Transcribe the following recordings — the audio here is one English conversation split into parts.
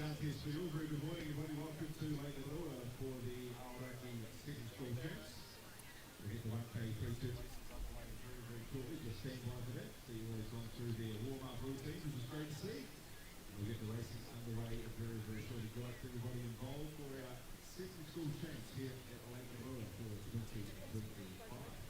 Festival. Very good morning, everybody. Welcome to Lake Rua for the Aoraki Second School Champs. We'll get the 1K pre-tips underway very, very shortly. Just stand by for that. So you've always gone through their warm-up routines, which is great to see. We'll get the racing underway very, very shortly. Good luck to everybody involved for our Second School Champs here at Lake Rua for 2025.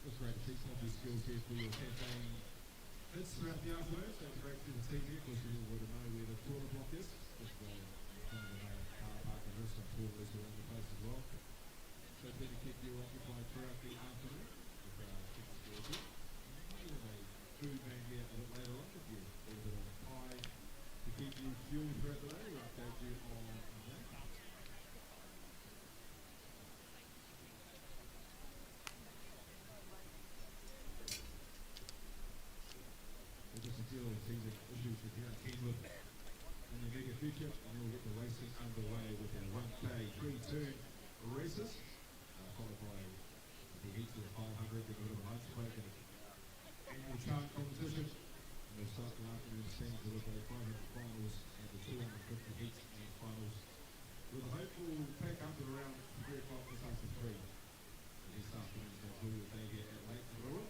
It's great to see some of these skills here for your campaign hits throughout the afternoon. So it's great to see the team here. Of course, you all would know where the toilet block is. Just kind of the main car park and there's some toilets around the place as well. So it's been to keep you occupied throughout the afternoon with chicken skills here. Maybe a food van here a bit later on if you a bit of a pie to keep you fueled throughout the day. We'll update you on that. Just a few little teething issues with here at Kenwood in the near future, and then we'll get the racing underway with our 1K three-turn races, followed by the heats of the 500, then a bit of a lunch break and annual chant competition. And we'll start the afternoon stands with the 500 finals and the 250 heats and finals. With a hope we'll pack up at around 3 o'clock this afternoon. This afternoon's going to be a day here at Lake Rua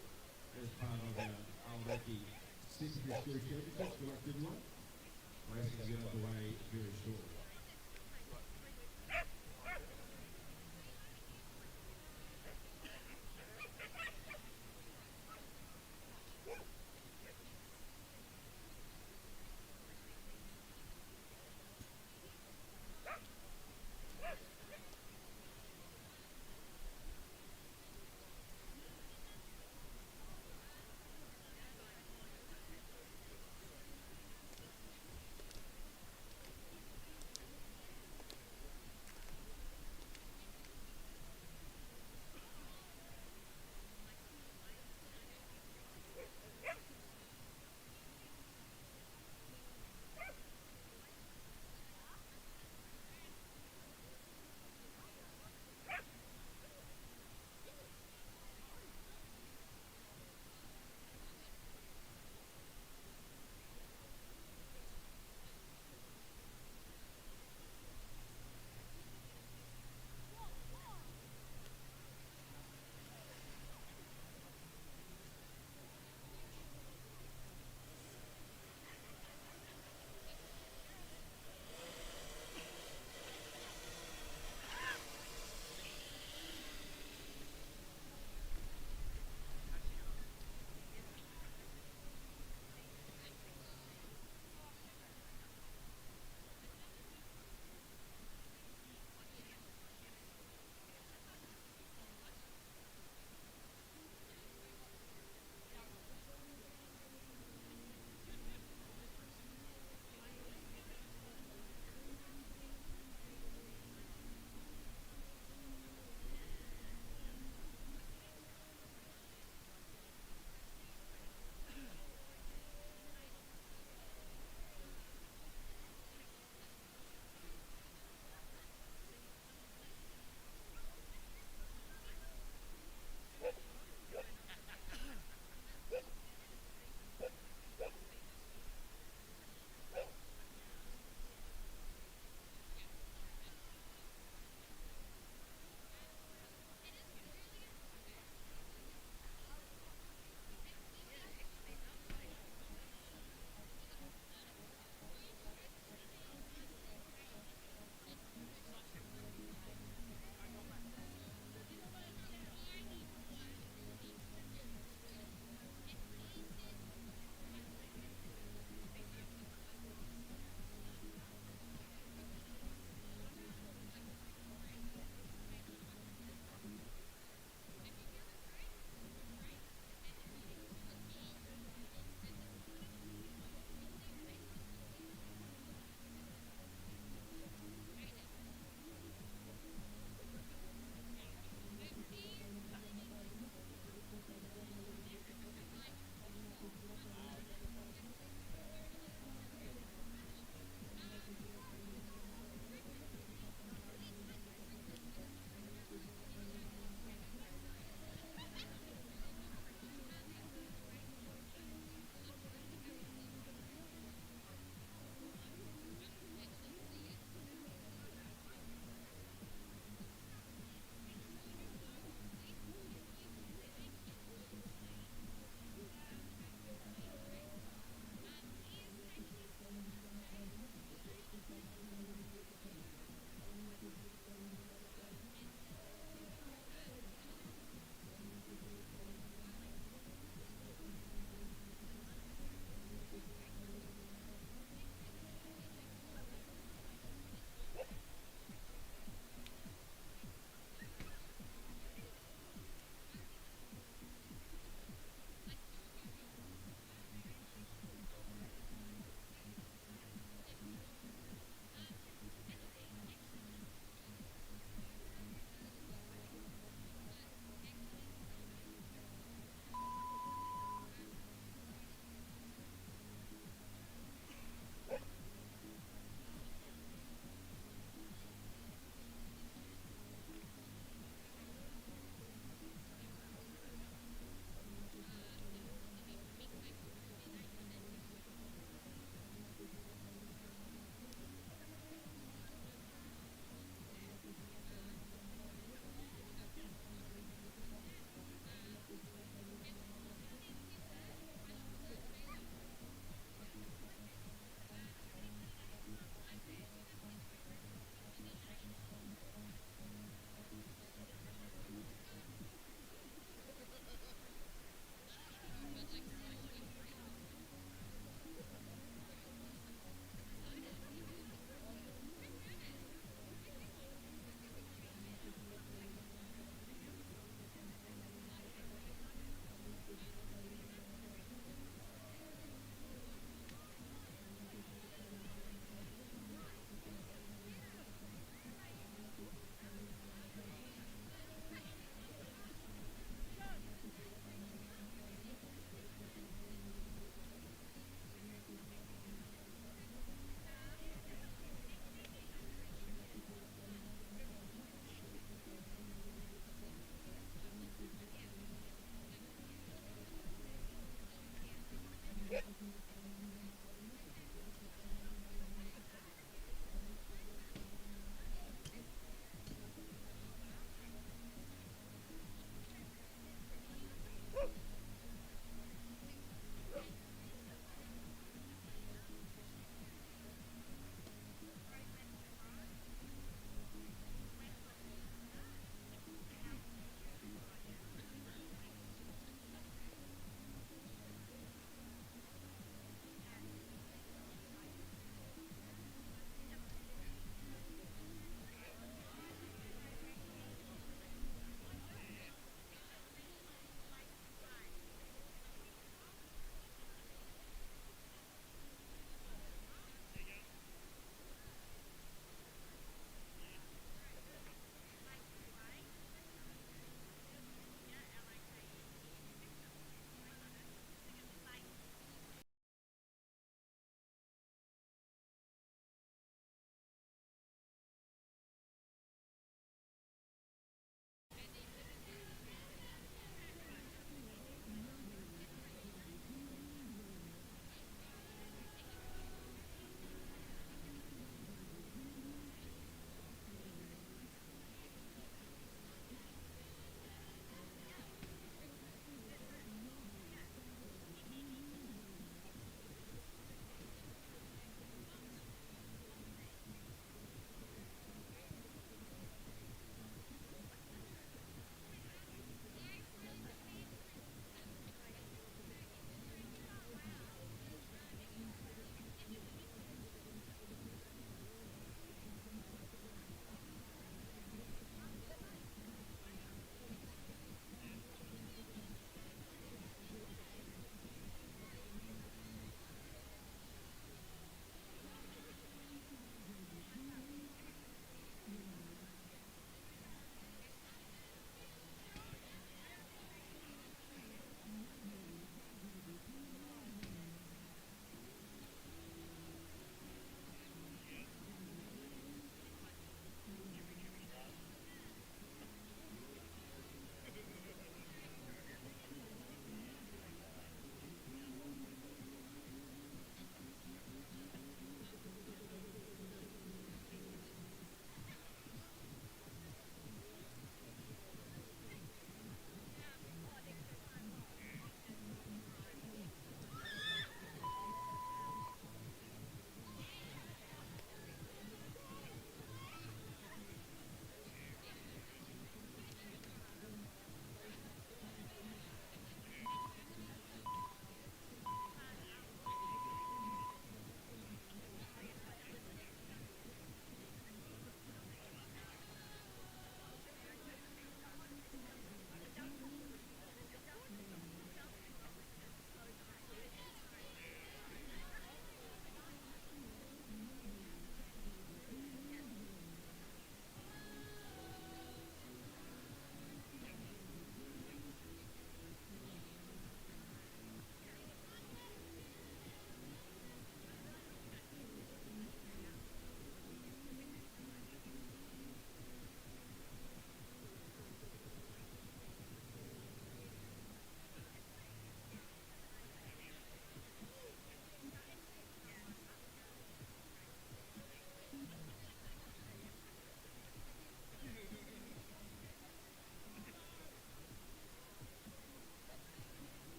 as part of our Aoraki Secondary School Championships. Good luck to everyone. Racing is underway very shortly.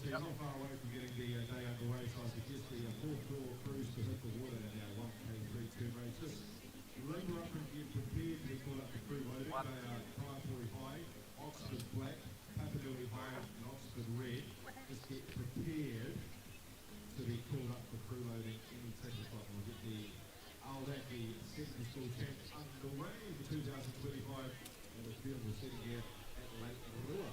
so you're not far away from getting the day underway, so I suggest the fourth door cruise to hit the water in our 1K 3-2 race. Just labour up and get prepared to be called up for crew loading. They are Kaipori High, Oxford Black, Papanui High and Oxford Red. Just get prepared to be called up for crew loading any tick o'clock. We'll get the Aoraki secondary school champs underway for 2025 and the field will sit here at Lake Rua.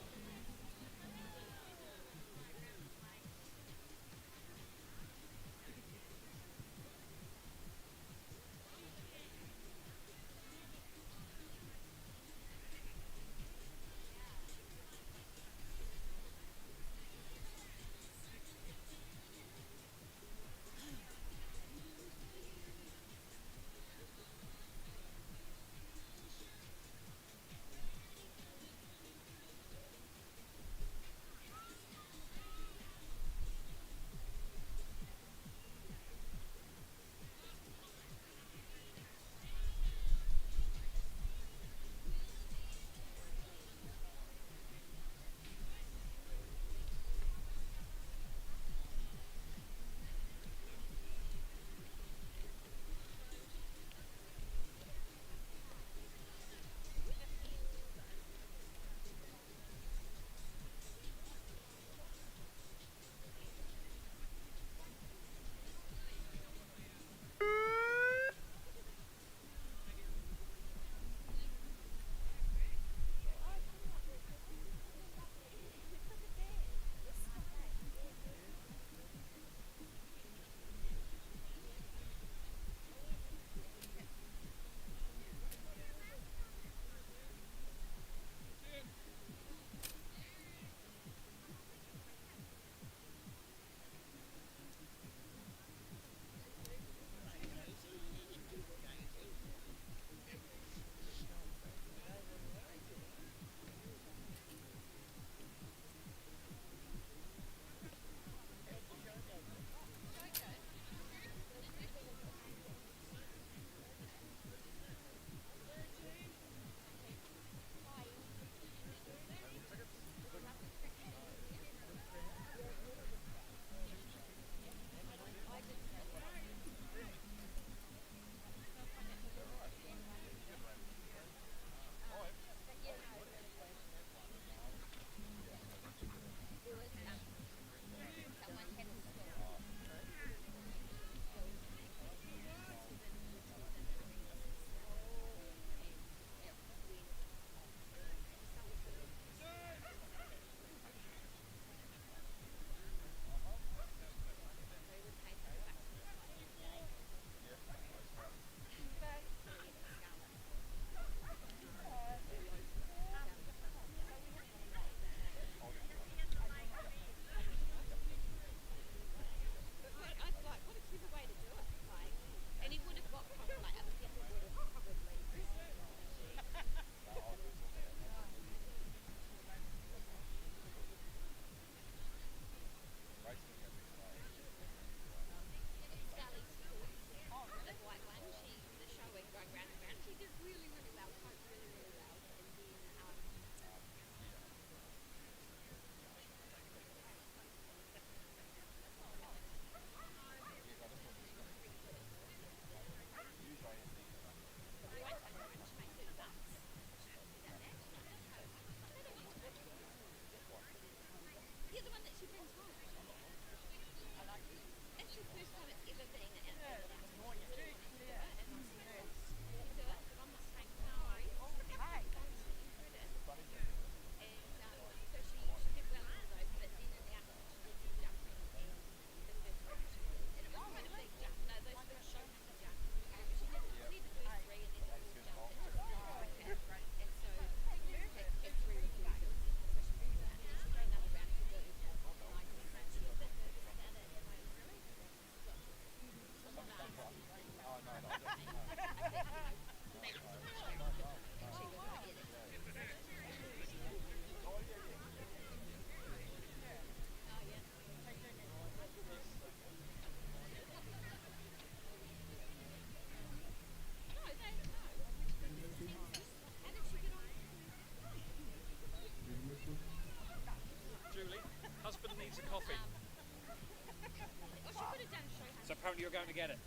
get it.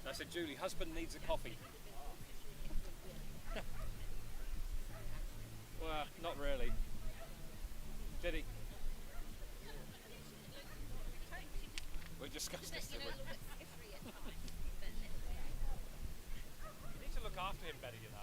I said, Julie, husband needs a coffee. Well, not really. Did he? We discussed this, didn't we? You need to look after him better, you know.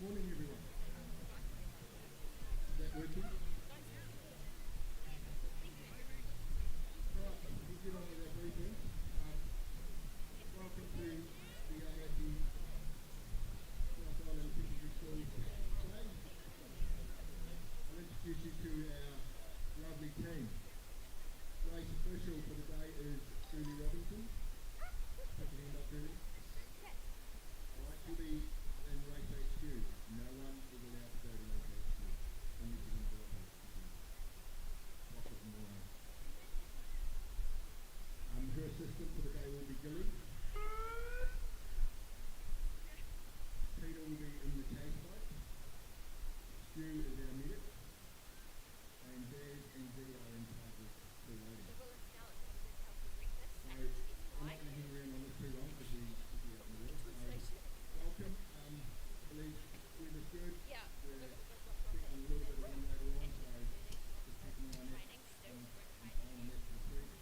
Morning, everyone. Is that working? Right, we'll get on with our briefing. Welcome to the Aoraki South Island Secondary School today. I'll introduce you to our lovely team. Race official for the day is Julie Robinson. Put your hand up, Julie. Alright, she'll be in race HQ. No one is allowed to go to race HQ. Only to the board HQ. Rocket and Warner. Her assistant for the day will be Gilly. Peter will be in the case boat. Stu is our medic. And Dad and Dee are in charge of two ladies. So, I'm not going to hang around on this too long because we should be out in the world. Welcome. Believe weather's good. We're expecting a little bit of wind later on, so just keep an eye on that. On that this week.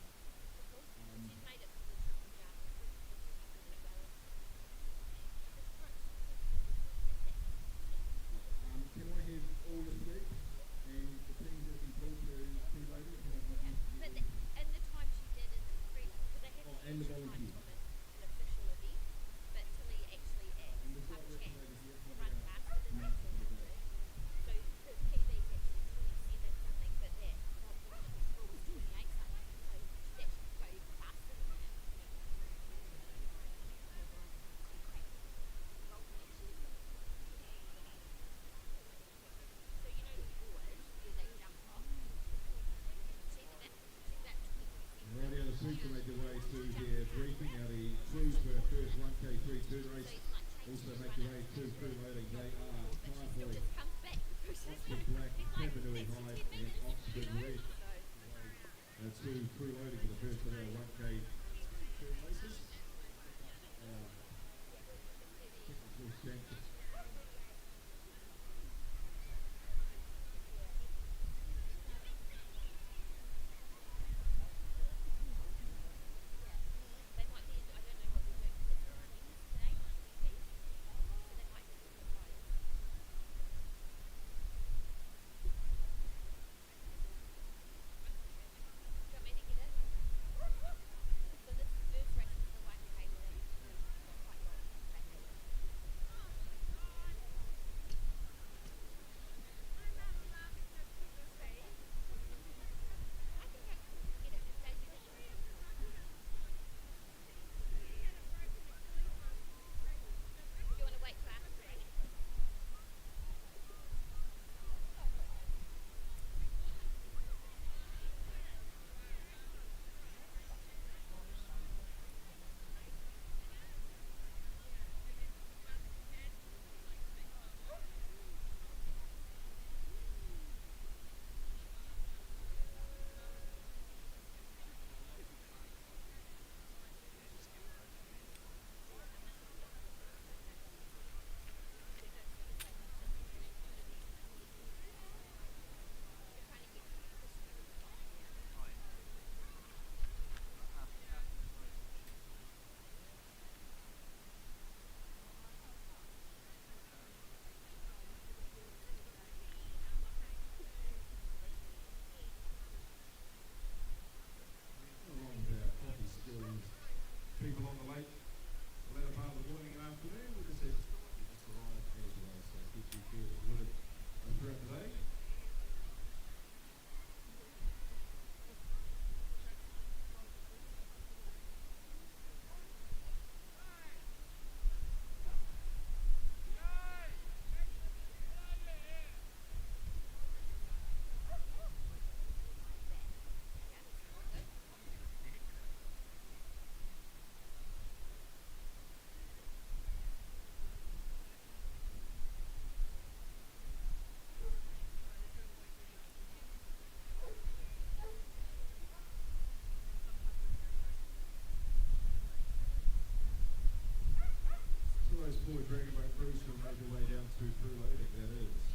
4 Dragon Boat crews who made their way down to crew loading, that is.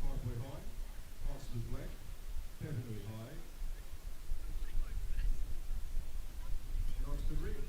5 Point High, Oscar Black, Papanui High, and Oxford Red.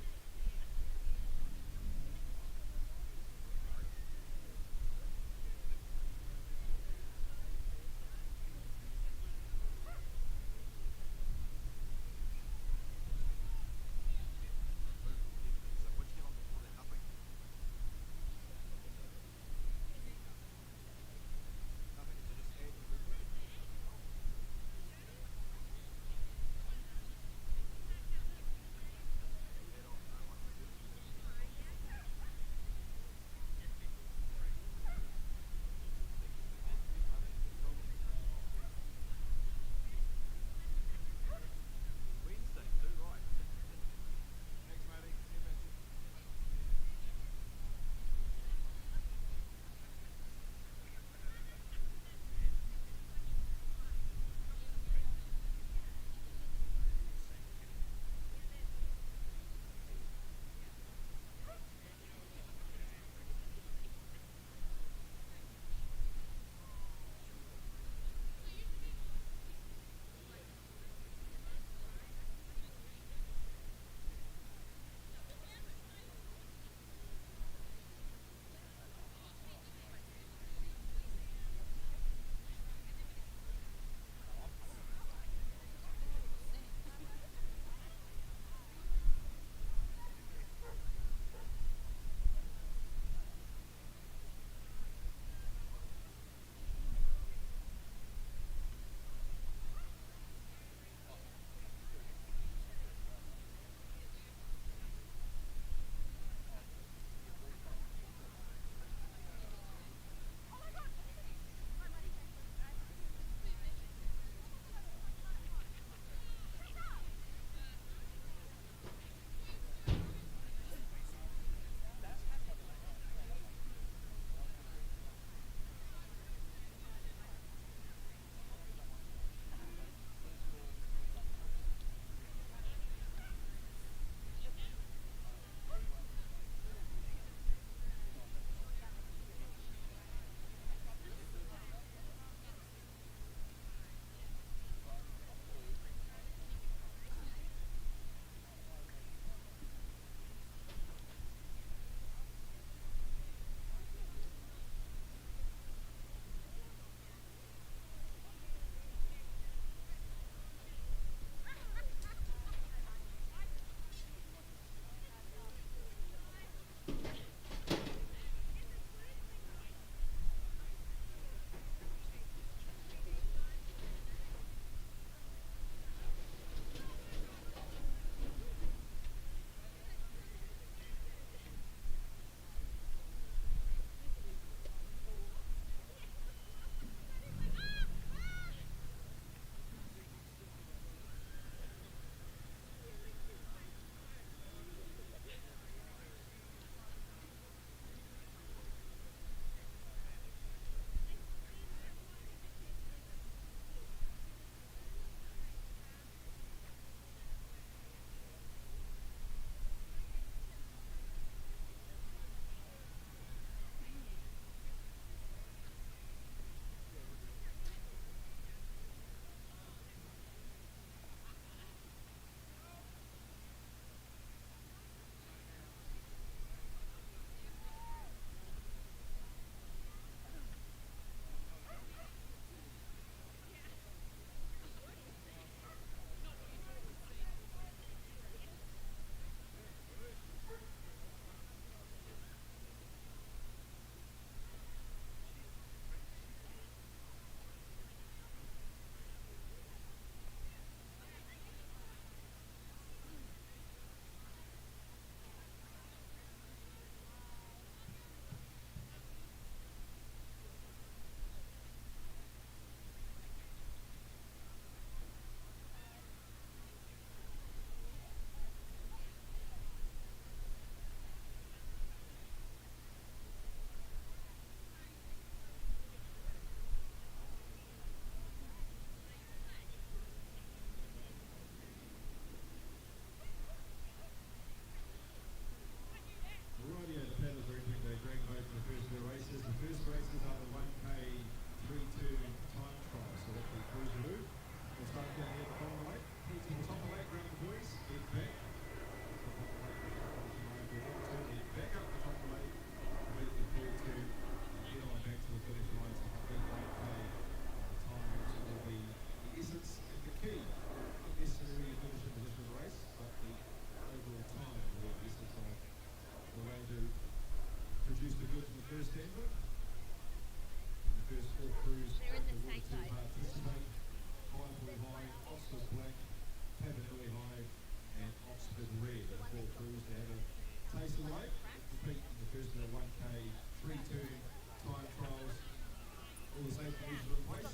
both measures in place.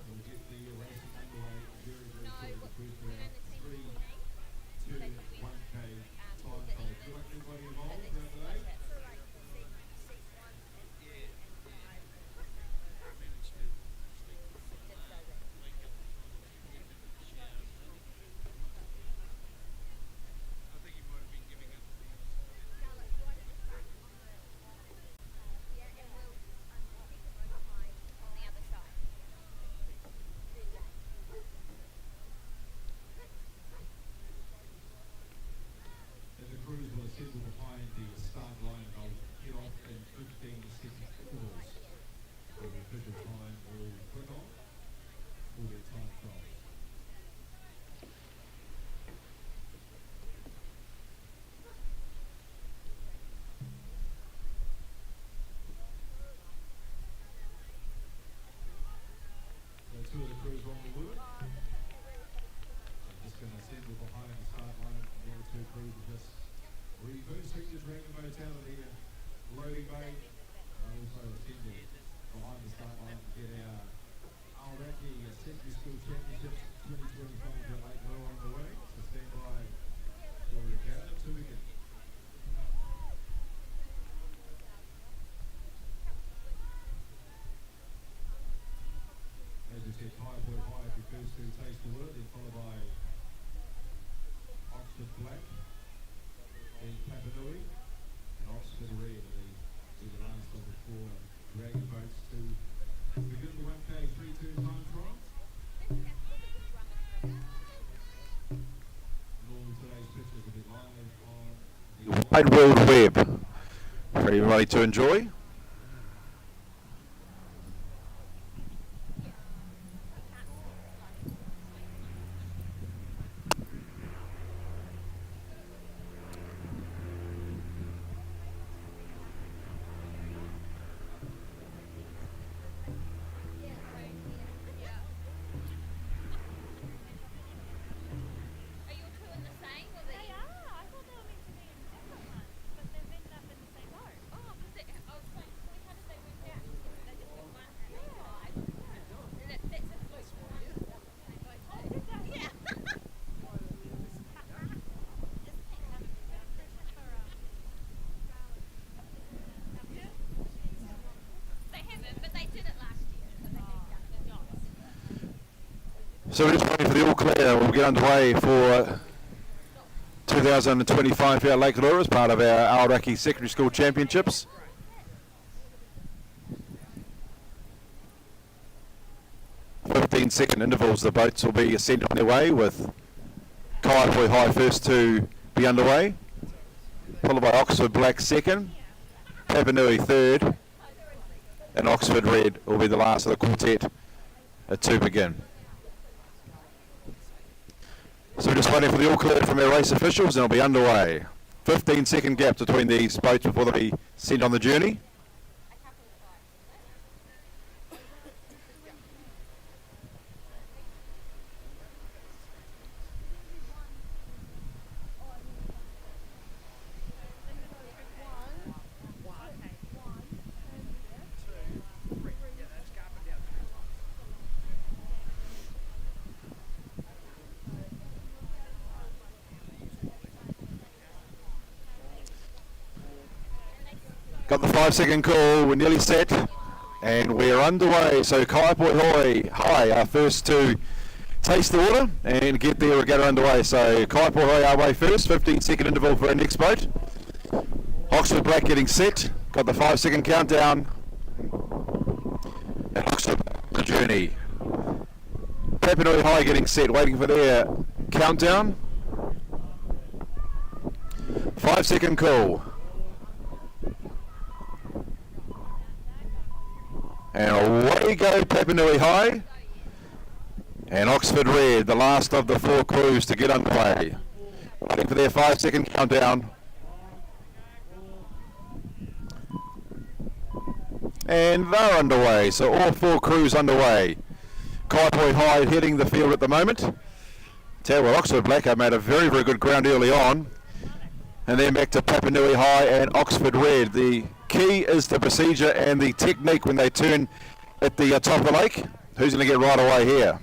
We'll get the racing underway very, very shortly. The first round, 3, 2, 1K time code. Good luck everybody involved throughout the day. Crews will assemble behind the start line and they'll get off in 15-second intervals. So the official time will click on for their time trials. So two of the crews on the word. I'm just going to assemble behind the start line. The other two crews will just reversing the dragon boat out of the loading bay. Also attending behind the start line to get our Aoraki Secondary School Championships 2025 at Lake Rua on the way. So stand by for the regatta to begin. As we said, high boy high if you first to taste the word, then followed by Oxford Black. Papanui and Oxford Red are the last of the 4 dragon boats to begin the 1K 3-2 time trial. And all of today's pictures will be live on the Wide World Web for everybody to enjoy. So we're just waiting for the all clear. We'll get underway for 2025 here at Lake Rua as part of our Aoraki Secondary School Championships. Second intervals, the boats will be sent on their way with Kaiapoi High first to be underway, followed by Oxford Black second, Papanui third, and Oxford Red will be the last of the quartet to begin. So we're just waiting for the all clear from our race officials and it'll be underway. 15-second gap between these boats before they be sent on the journey. Got the 5-second call, we're nearly set, and we're underway. So Kaiapoi High are first to taste the water and get their regatta underway. So Kaiapoi High our way first, 15-second interval for our next boat. Oxford Black getting set, got the 5-second countdown, and Oxford the journey. Papanui High getting set, waiting for their countdown. 5-second call. And away go Papanui High and Oxford Red, the last of the 4 crews to get underway. Waiting for their 5-second countdown. And they're underway, so all 4 crews underway. Kaiapoi High heading the field at the moment. Tell you what, Oxford Black have made a very, very good ground early on. And then back to Papanui High and Oxford Red. The key is the procedure and the technique when they turn at the top of the lake. Who's going to get right away here?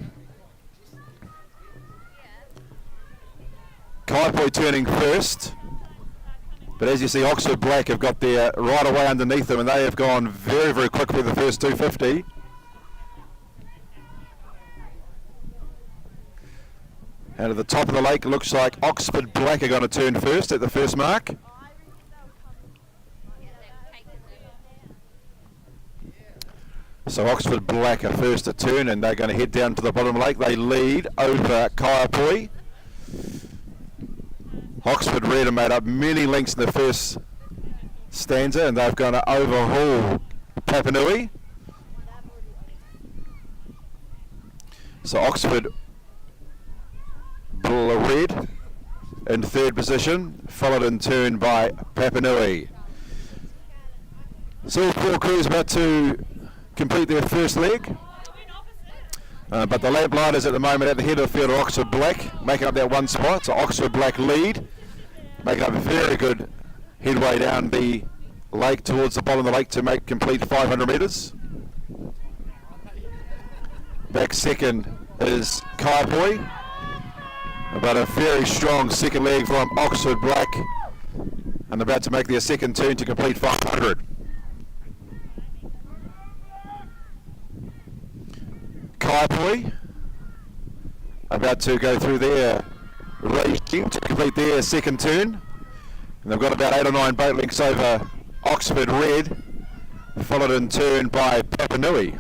Kaipoi turning first. But as you see, Oxford Black have got their right away underneath them, and they have gone very, very quick for the first 250. And at the top of the lake, it looks like Oxford Black are going to turn first at the first mark. So Oxford Black are first to turn, and they're going to head down to the bottom of the lake. They lead over Kaipoi. Oxford Red have made up many lengths in the first stanza, and they've going to overhaul Papanui. So Oxford Red in third position, followed in turn by Papanui. So Paul Crew's about to complete their first leg. But the lamplighters at the moment at the head of the field are Oxford Black, making up that one spot. So Oxford Black lead, making up a very good headway down the lake towards the bottom of the lake to make complete 500 metres. Back second is Kaipoi, but a very strong second leg from Oxford Black, and about to make their second turn to complete 500. Kaipoi about to go through their regime to complete their second turn, and they've got about 8 or 9 boat lengths over Oxford Red, followed in turn by Papanui.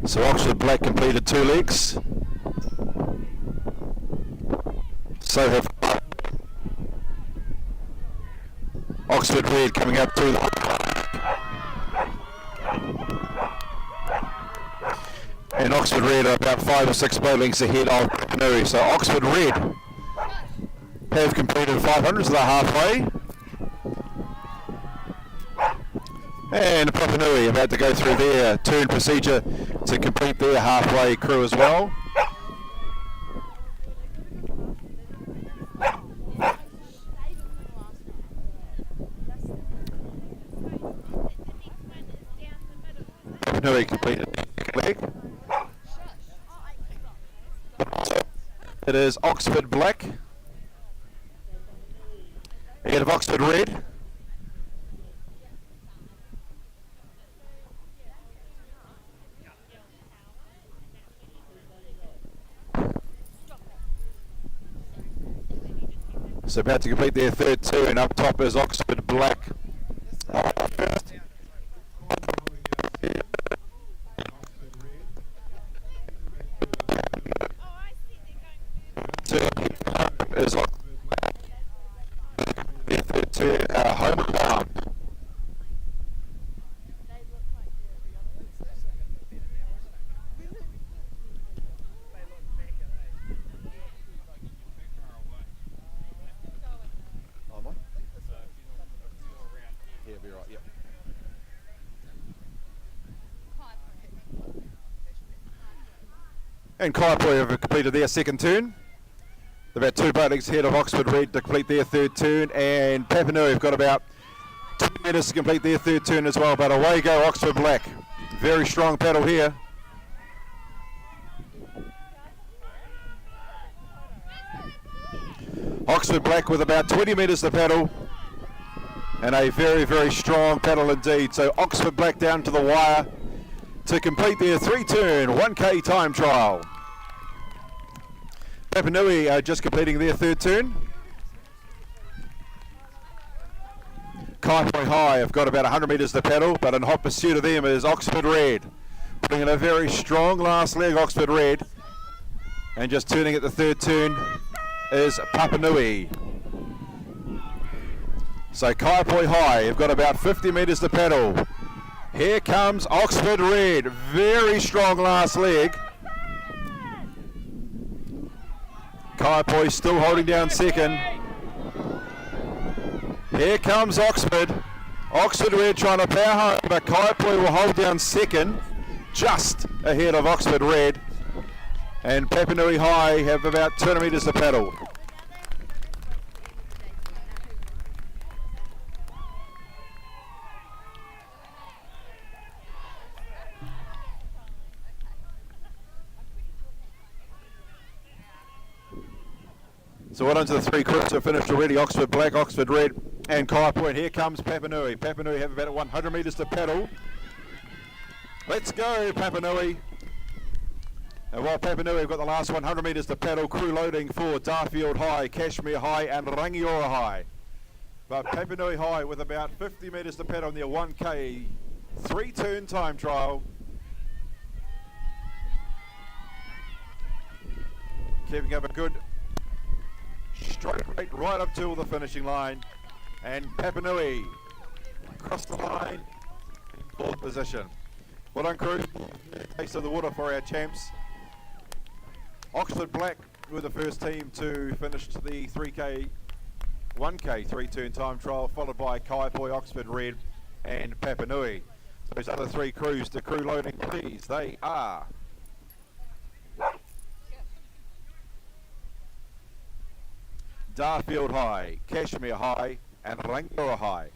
So Oxford Black completed 2 legs. So have Oxford Red coming up through the and Oxford Red are about 5 or 6 boat lengths ahead of Papanui. So Oxford Red have completed 500s, so they're halfway. And Papanui about to go through their turn procedure to complete their halfway crew as well. Papanui completed their second leg. It is Oxford Black ahead of Oxford Red. So about to complete their third turn. Up top is Oxford Black. Is homebound. Yeah, be right, yep. And Kaipoi have completed their second turn. About 2 boat lengths ahead of Oxford Red to complete their third turn, and Papanui have got about 2 minutes to complete their third turn as well, but away go Oxford Black. Very strong paddle here. Oxford Black with about 20 metres to paddle, and a very, very strong paddle indeed. So Oxford Black down to the wire to complete their 3-turn 1K time trial. Papanui are just completing their third turn. Kaipoi High have got about 100 metres to paddle, but in hot pursuit of them is Oxford Red. Putting in a very strong last leg, Oxford Red. And just turning at the third turn is Papanui. So Kaipoi High have got about 50 metres to paddle. Here comes Oxford Red. Very strong last leg. Kaipoi still holding down second. Here comes Oxford. Oxford Red trying to power home, but Kaipoi will hold down second, just ahead of Oxford Red. And Papanui High have about 200 metres to paddle. So well done to the three crews who finished already, Oxford Black, Oxford Red and Kai Point. Here comes Papanui. Papanui have about 100 metres to paddle. Let's go, Papanui. And while Papanui have got the last 100 metres to paddle, crew loading for Darfield High, Kashmir High and Rangiora High. But Papanui High with about 50 metres to paddle in their 1K 3-turn time trial. Keeping up a good stroke rate right up to the finishing line. And Papanui across the line in 4th position. Well done, crew. Taste of the water for our champs. Oxford Black were the first team to finish the 1K 3-turn time trial, followed by Kaipoi, Oxford Red and Papanui. Those other three crews to crew loading, please. They are Darfield High, Kashmir High and Rangiora High.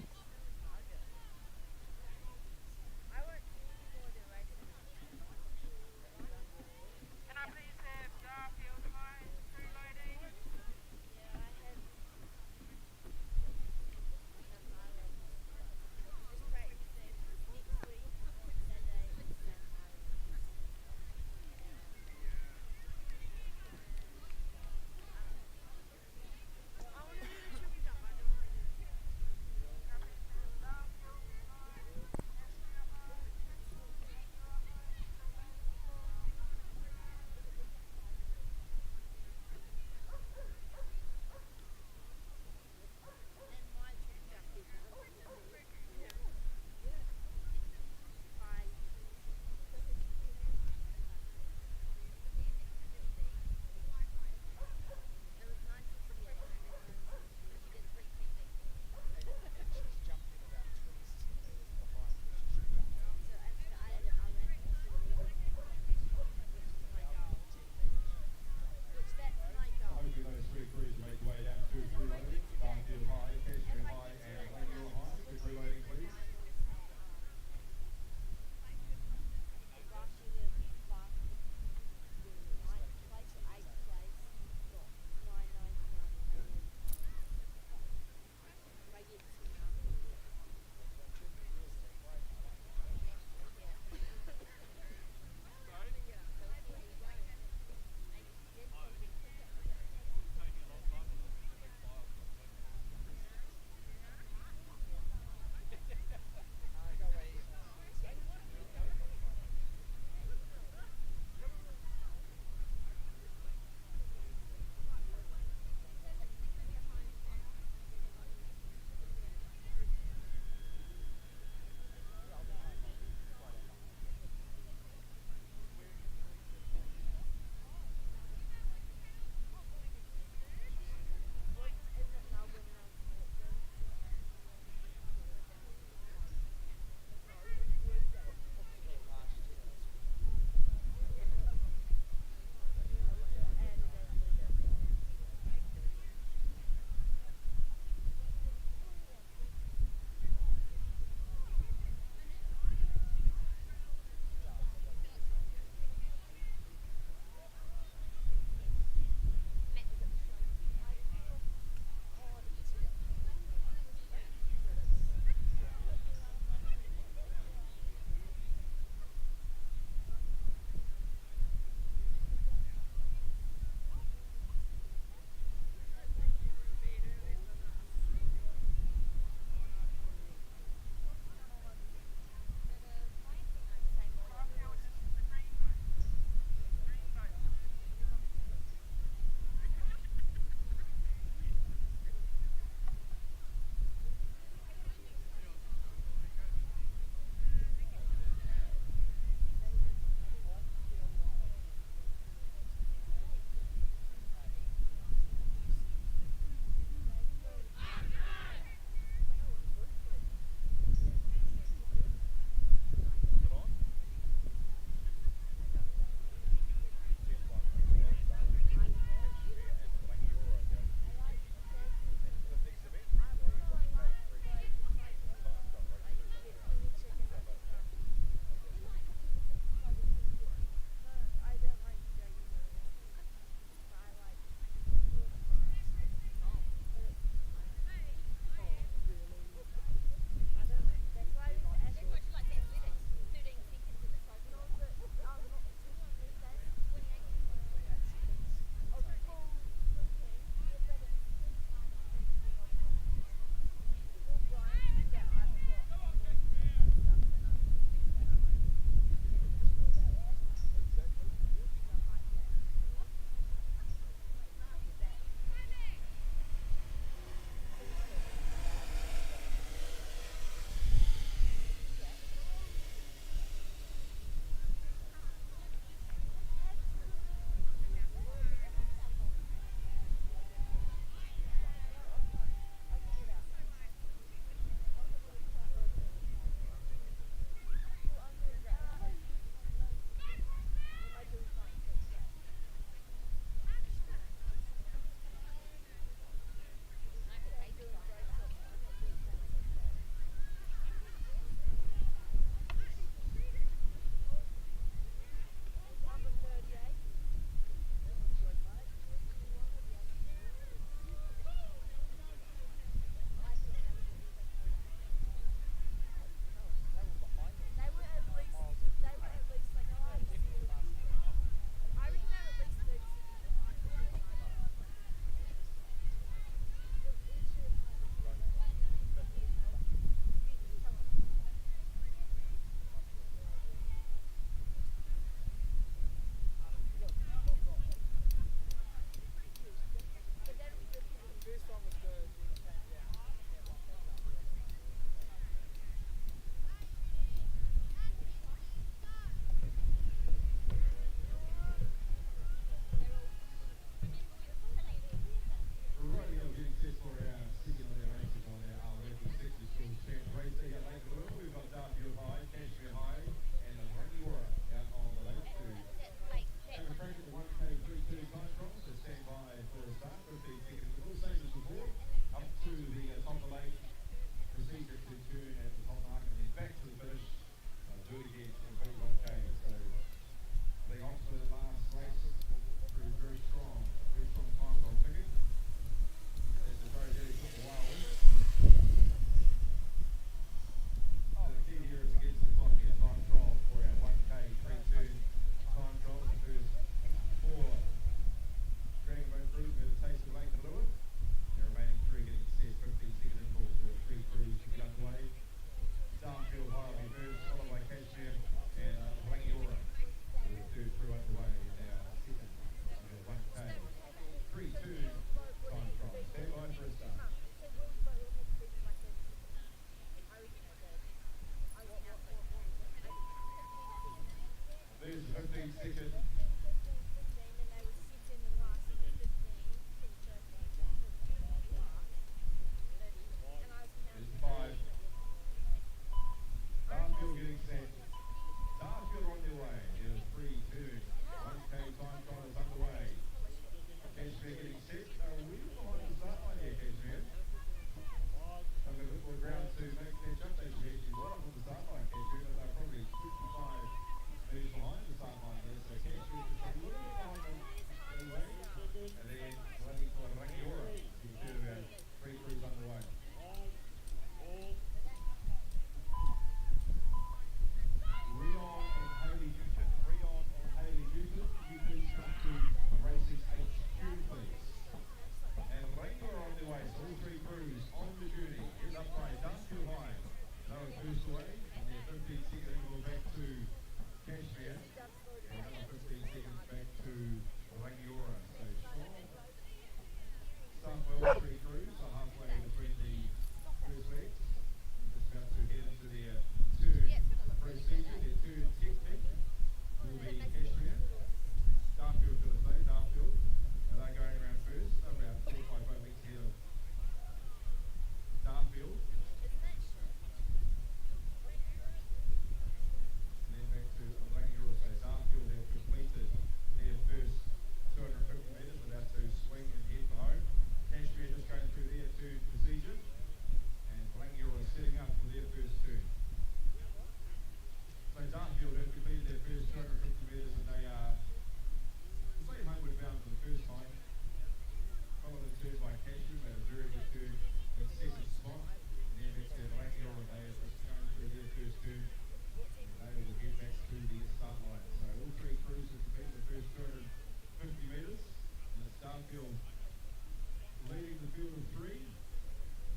of three.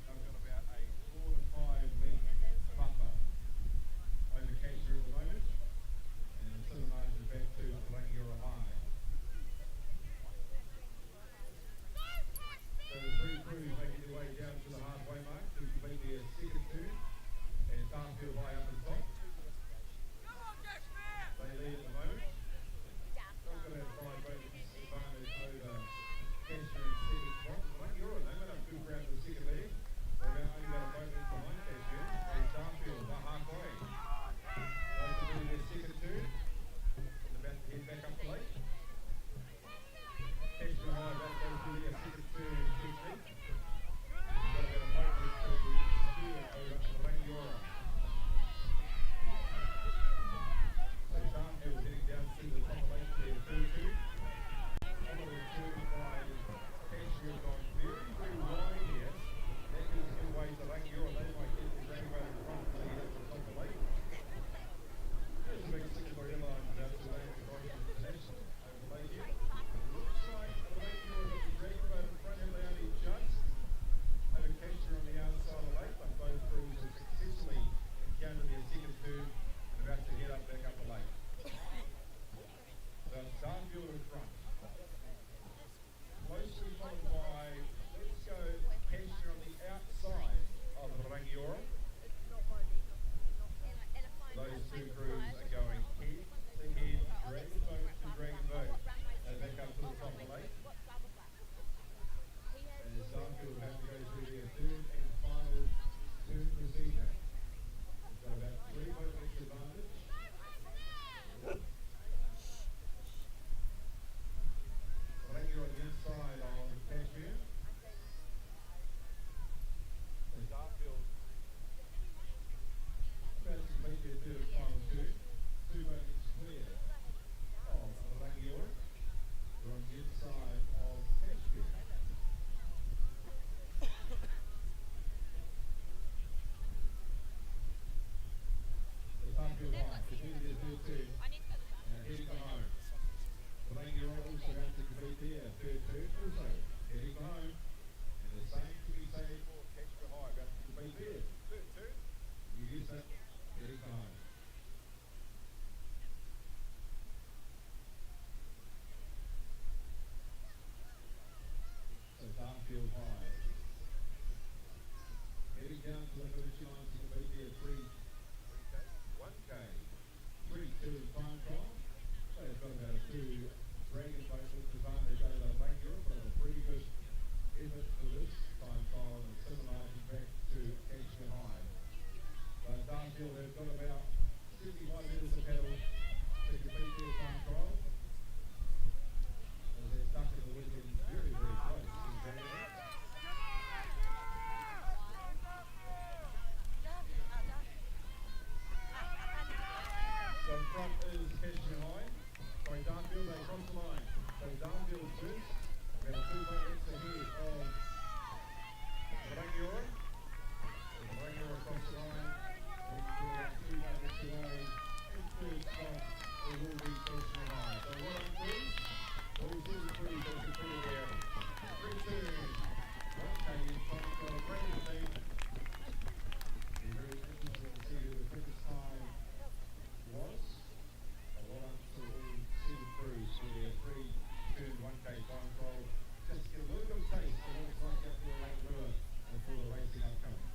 I've got about a 4 to 5 length buffer over Casher at the moment, and Southern Islands back to Rangiora High. So the three crews making their way down to the halfway mark to complete their second turn, and Darfield High up the top. They lead at the moment. Not going to have 5 votes advantage over Casher in second spot. Rangiora, they went up good ground to the second leg. They've only got a vote left behind Casher, and Darfield are halfway. They've completed their second turn, and about to head back up the lake. Casher High about to go through their second turn shortly. They've got about a vote left to steer over to Rangiora. So Darfield heading down to the top of the lake for their third turn. Followed in turn by Casher has gone very, very wide here. That gives a good way to Rangiora. They might get the drag boat in front as they get up to the top of the lake. There's a big Singapore Airlines about to land at Christchurch International over the lake here. Looks like the Rangiora got the drag boat in front and they only just over Casher on the outside of the lake, but both crews have successfully encountered their second turn and about to head up back up the lake. So it's Darfield in front. Closely followed by, let's go, Casher on the outside of Rangiora. Those two crews are going head to head, dragon boat to dragon boat, and back up to the top of the lake. As Darfield have to go through their third and final turn procedure. They've got about 3 vote lengths advantage. Rangiora on the inside of Casher. So Darfield about to complete their third and final turn. 2 vote lengths clear of Rangiora. They're on the inside of Casher. So Darfield High completed their third turn. Heading for home. Rangiora also have to complete their third turn, also heading for home. And the same can be said for Casher High, about to complete their third turn. You guess that, heading for home. So Darfield High heading down to the finish line to complete their 1K, 3-2 time trial. They've got about a 2 dragon boat length advantage over Rangiora, but a pretty good effort for this time trial and similarity back to Casher High. But Darfield have got about 75 metres of paddle to complete their time trial. As they're stuck in the wind getting very, very close to dragging out. So in front is Casher High. Sorry, Darfield, they cross the line. So Darfield first, about 2 vote lengths ahead of Rangiora. As Rangiora across the line, and 2 vote lengths away. In third spot, it will be Casher High. So well done, crews. All 7 crews have completed their 3 turns. 1K in time for a brand new team. Be very interesting to see who the quickest time was. Well done to all 7 crews for their 3-turn 1K time trial. Just to get a little bit of taste of what it's like out there at Lake Rua before the racing upcoming.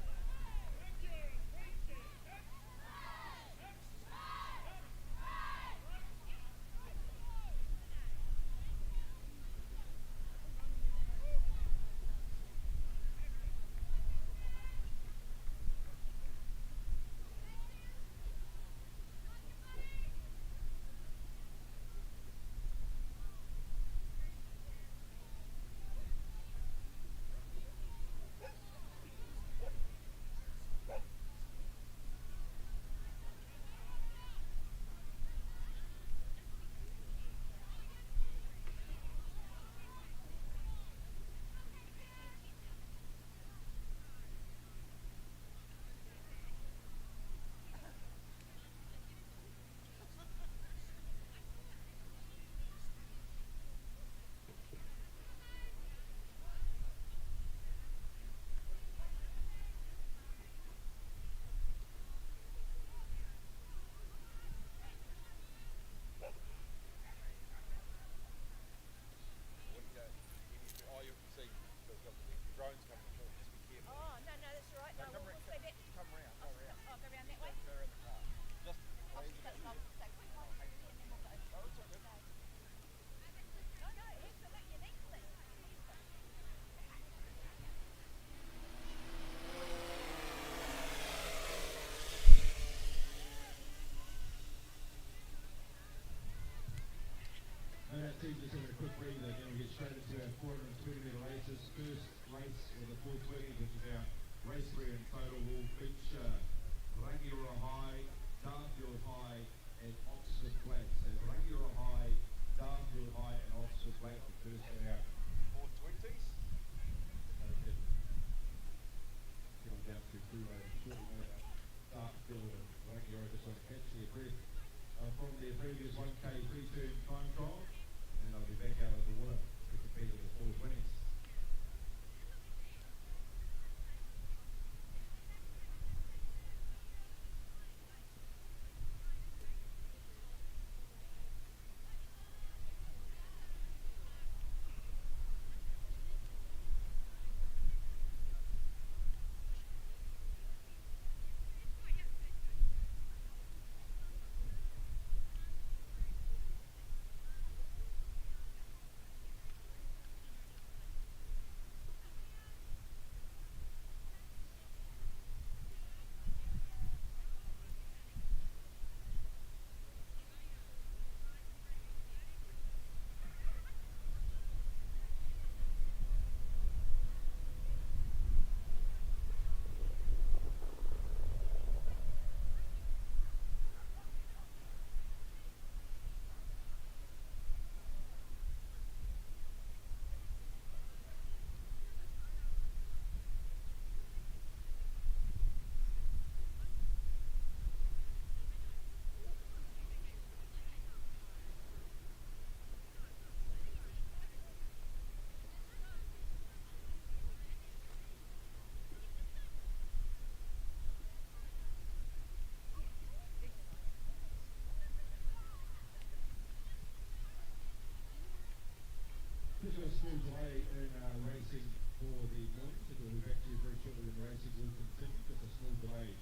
small delay in racing for the morning, so we'll be back to you very shortly when the racing will continue. Just a small delay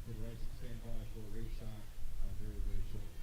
for the racing. Stand by for a restart very, very shortly.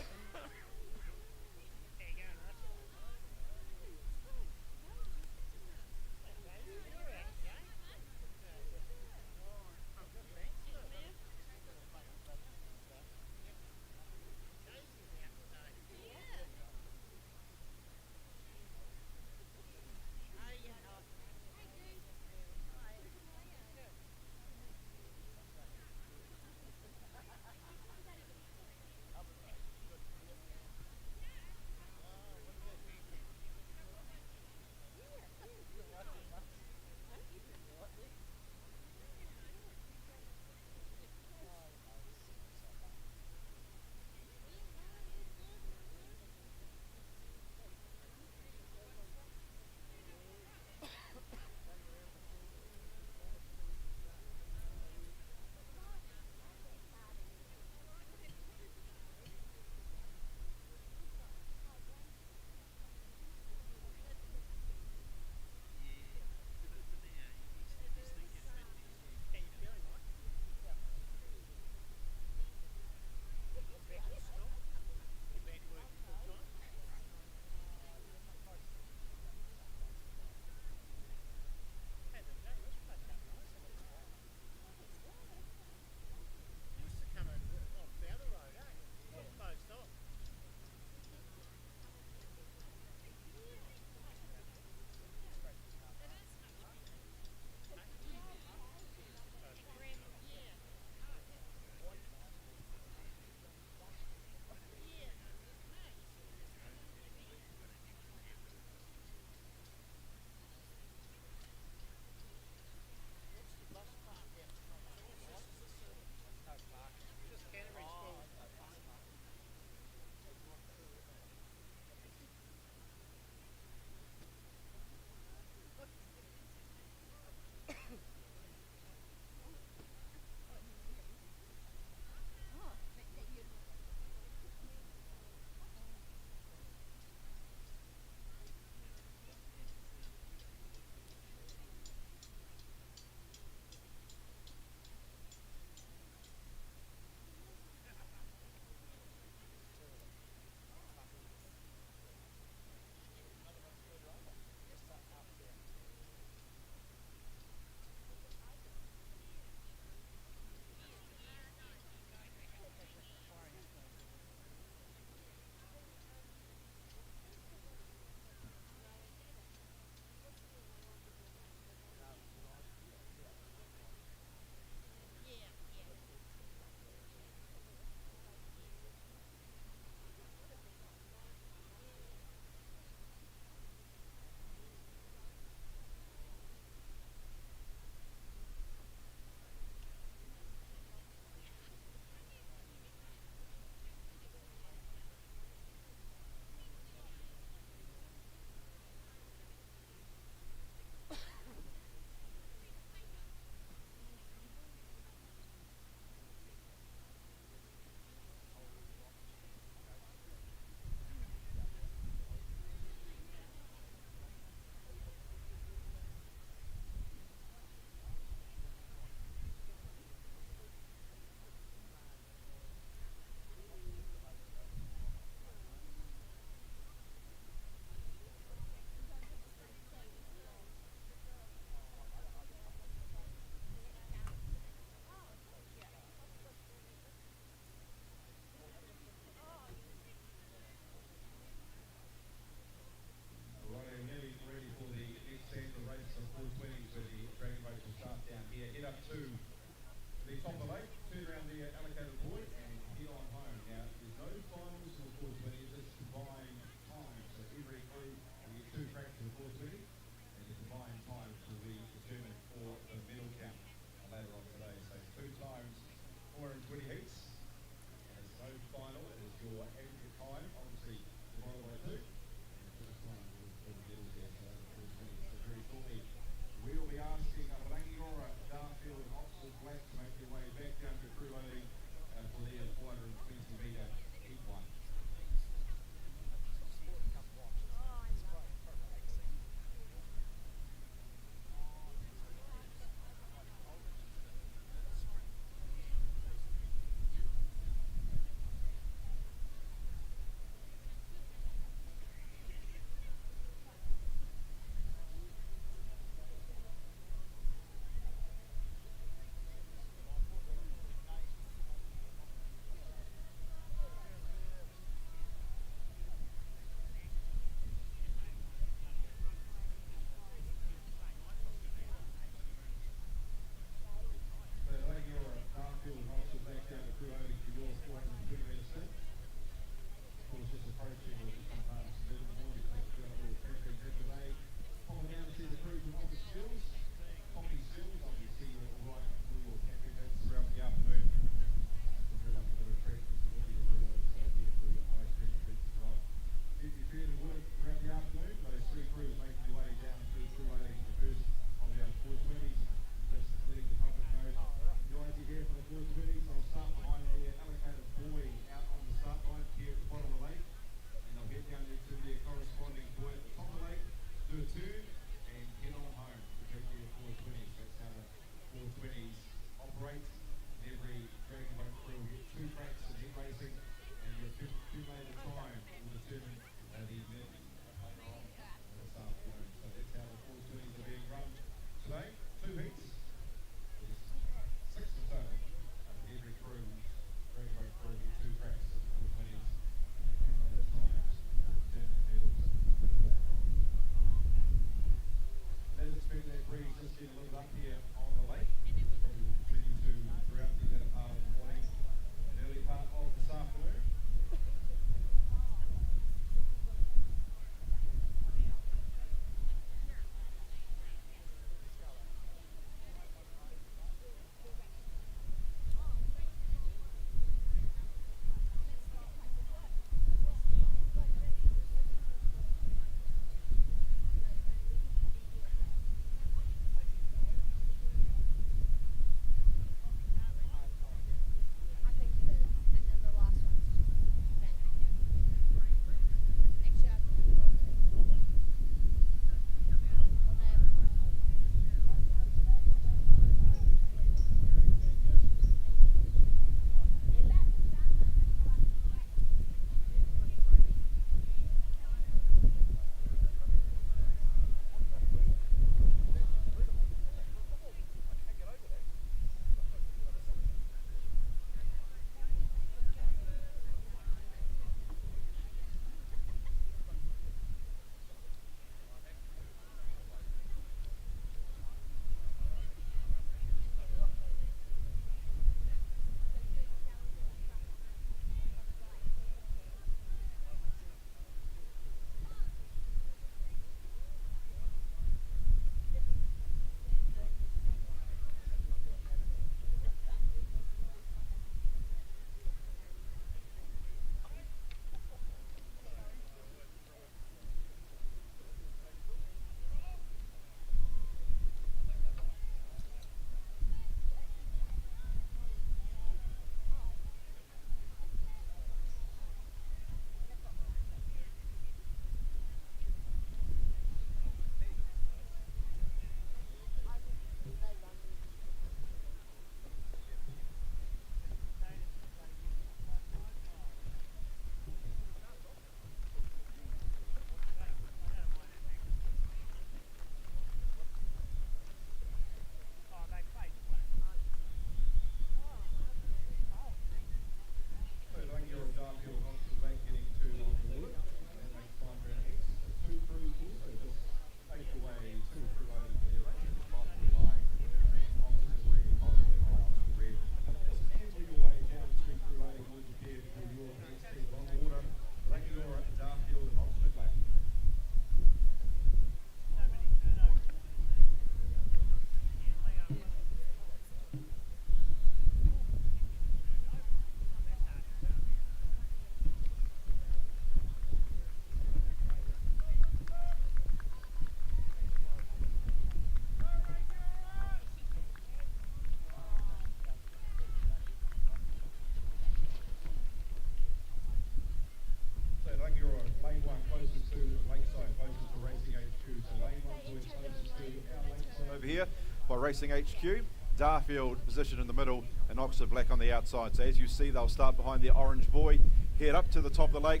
Racing HQ. Darfield positioned in the middle and Oxford Black on the outside. So as you see, they'll start behind the orange buoy, head up to the top of the lake,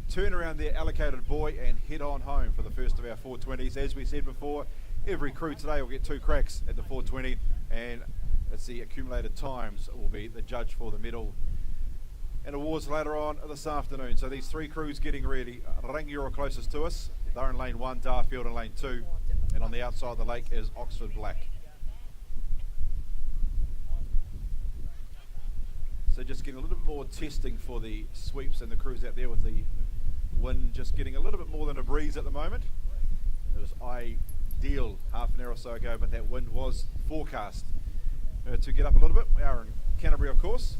turn around their allocated buoy and head on home for the first of our 420s. As we said before, every crew today will get 2 cracks at the 420, and it's the accumulated times will be the judge for the medal and awards later on this afternoon. So these 3 crews getting ready. Rangiora closest to us, they're in lane 1, Darfield in lane 2, and on the outside of the lake is Oxford Black. So just getting a little bit more testing for the sweeps and the crews out there with the wind just getting a little bit more than a breeze at the moment. It was ideal half an hour or so ago, but that wind was forecast to get up a little bit. We are in Canterbury, of course.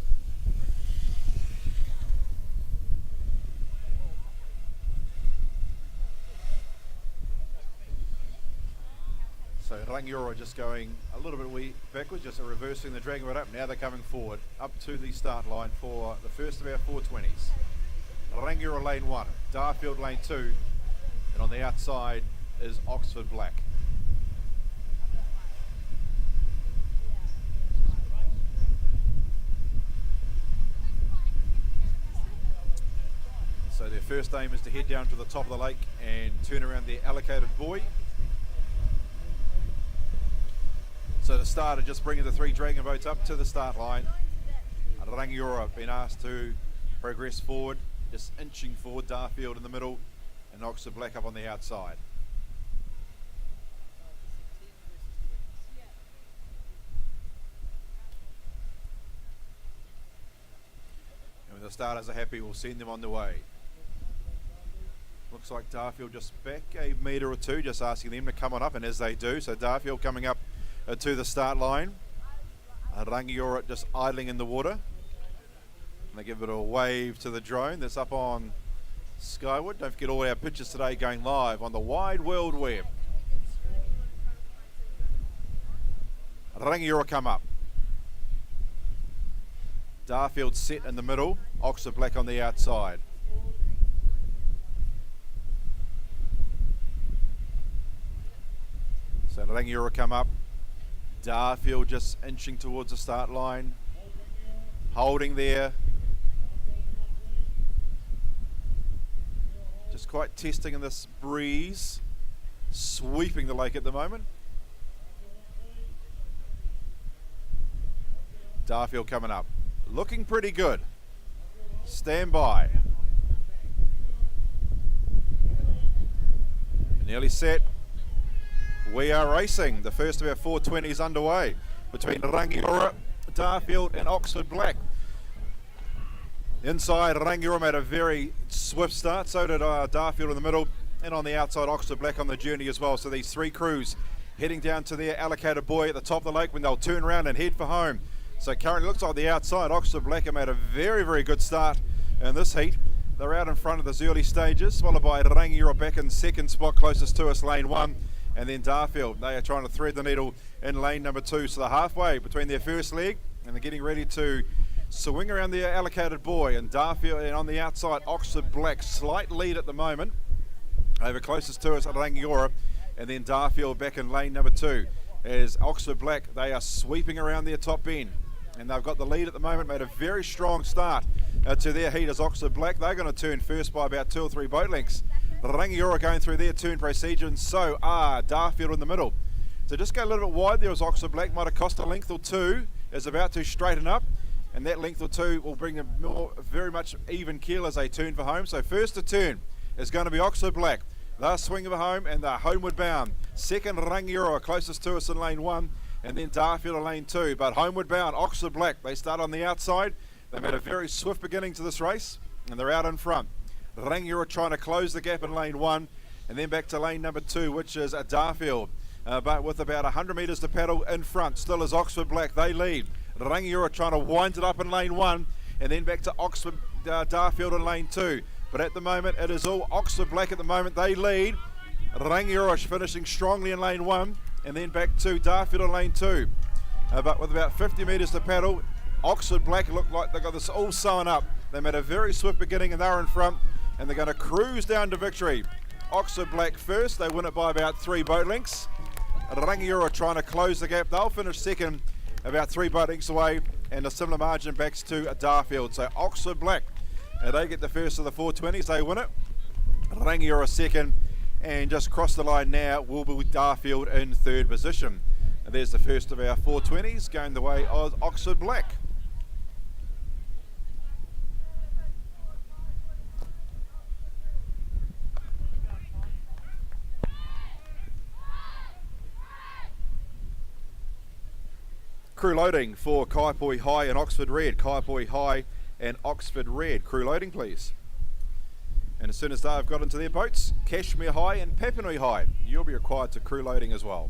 So Rangiora just going a little bit backwards, just reversing the dragon right up. Now they're coming forward, up to the start line for the first of our 420s. Rangiora lane 1, Darfield lane 2, and on the outside is Oxford Black. So their first aim is to head down to the top of the lake and turn around their allocated buoy. So the starter just bringing the 3 dragon boats up to the start line. Rangiora been asked to progress forward, just inching forward, Darfield in the middle and Oxford Black up on the outside. And when the starters are happy, we'll send them on the way. Looks like Darfield just back a metre or 2, just asking them to come on up, and as they do, so Darfield coming up to the start line. Rangiora just idling in the water. And they give it a wave to the drone that's up on Skyward. Don't forget all our pictures today going live on the wide world web. Rangiora come up. Darfield set in the middle, Oxford Black on the outside. So Rangiora come up. Darfield just inching towards the start line, holding there. Just quite testing in this breeze, sweeping the lake at the moment. Darfield coming up, looking pretty good. Stand by. Nearly set. We are racing. The first of our 420s underway between Rangiora, Darfield and Oxford Black. Inside, Rangiora made a very swift start, so did Darfield in the middle, and on the outside Oxford Black on the journey as well. So these 3 crews heading down to their allocated buoy at the top of the lake when they'll turn around and head for home. So currently looks like the outside Oxford Black have made a very, very good start in this heat. They're out in front of this early stages, followed by Rangiora back in second spot closest to us, lane 1. And then Darfield, they are trying to thread the needle in lane number 2. So they're halfway between their first leg and they're getting ready to swing around their allocated buoy. And Darfield, and on the outside, Oxford Black, slight lead at the moment over closest to us at Rangiora. And then Darfield back in lane number 2. As Oxford Black, they are sweeping around their top end. And they've got the lead at the moment, made a very strong start to their heat as Oxford Black. They're going to turn first by about 2 or 3 boat lengths. Rangiora going through their turn procedure, and so are Darfield in the middle. So just go a little bit wide there as Oxford Black might have cost a length or 2, is about to straighten up, and that length or 2 will bring a very much even keel as they turn for home. So first to turn is going to be Oxford Black. They're swinging for home and they're homeward bound. Second, Rangiora closest to us in lane 1, and then Darfield in lane 2. But homeward bound, Oxford Black, they start on the outside. They made a very swift beginning to this race, and they're out in front. Rangiora trying to close the gap in lane 1, and then back to lane number 2, which is a Darfield. But with about 100 metres to paddle in front, still is Oxford Black. They lead. Rangiora trying to wind it up in lane 1, and then back to Oxford Darfield in lane 2. But at the moment, it is all Oxford Black at the moment. They lead. Rangiora finishing strongly in lane 1, and then back to Darfield in lane 2. But with about 50 metres to paddle, Oxford Black look like they've got this all sewn up. They made a very swift beginning, and they're in front, and they're going to cruise down to victory. Oxford Black first. They win it by about 3 boat lengths. Rangiora trying to close the gap. They'll finish second, about 3 buttings away, and a similar margin backs to Darfield. So Oxford Black, they get the first of the 420s, they win it. Rangiora second, and just across the line now will be Darfield in third position. And there's the first of our 420s going the way of Oxford Black. Crew loading for Kaipoi High and Oxford Red. Kaipoi High and Oxford Red. Crew loading, please. And as soon as they've got into their boats, Kashmir High and Papanui High, you'll be required to crew loading as well.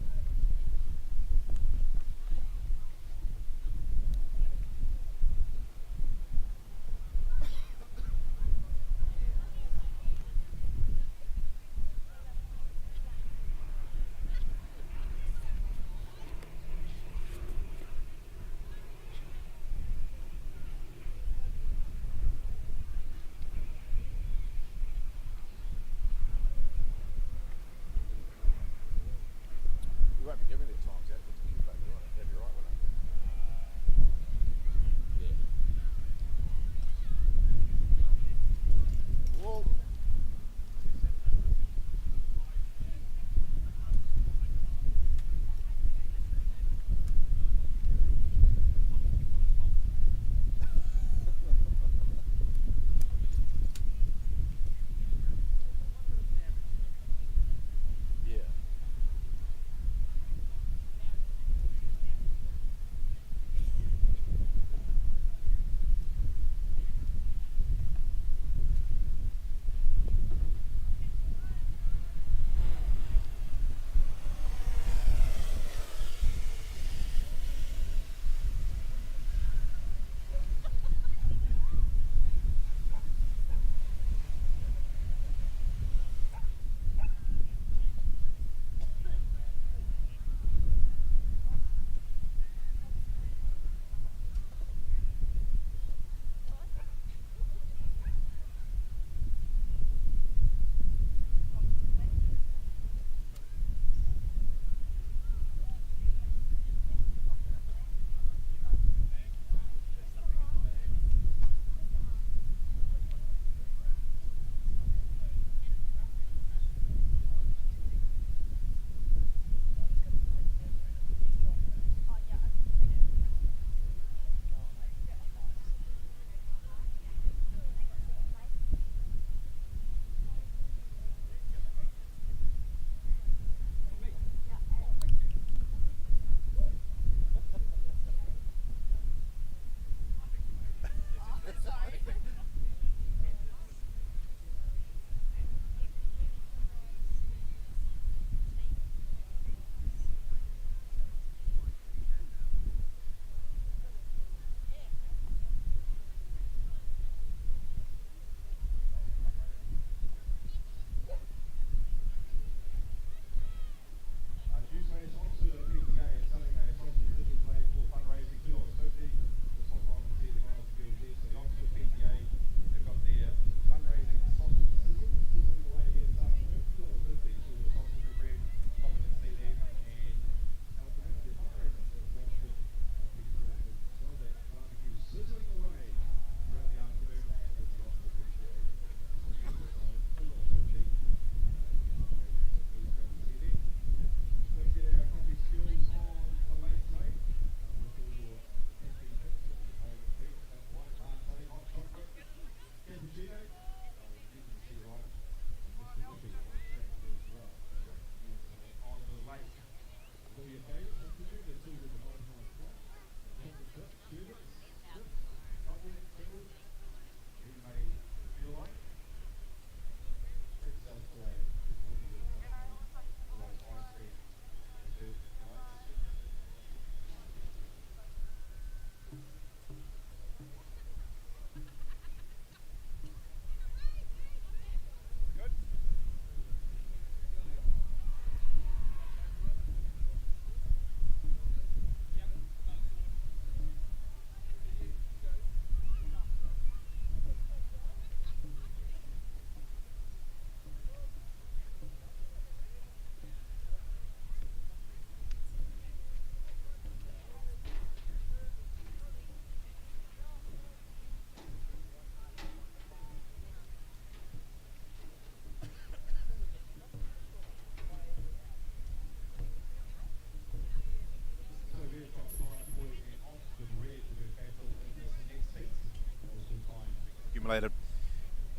accumulated,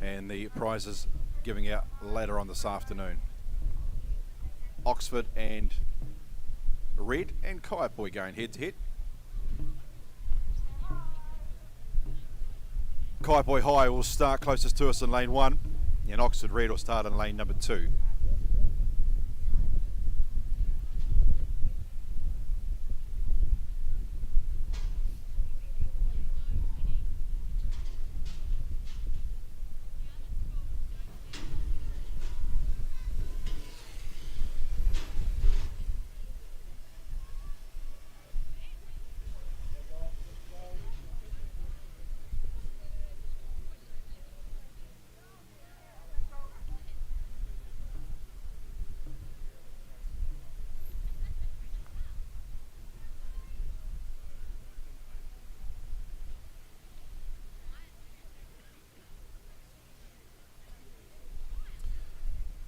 and the prizes giving out later on this afternoon. Oxford and Red and Kaiapoi going head to head. Kaiapoi High will start closest to us in lane 1, and Oxford Red will start in lane number 2.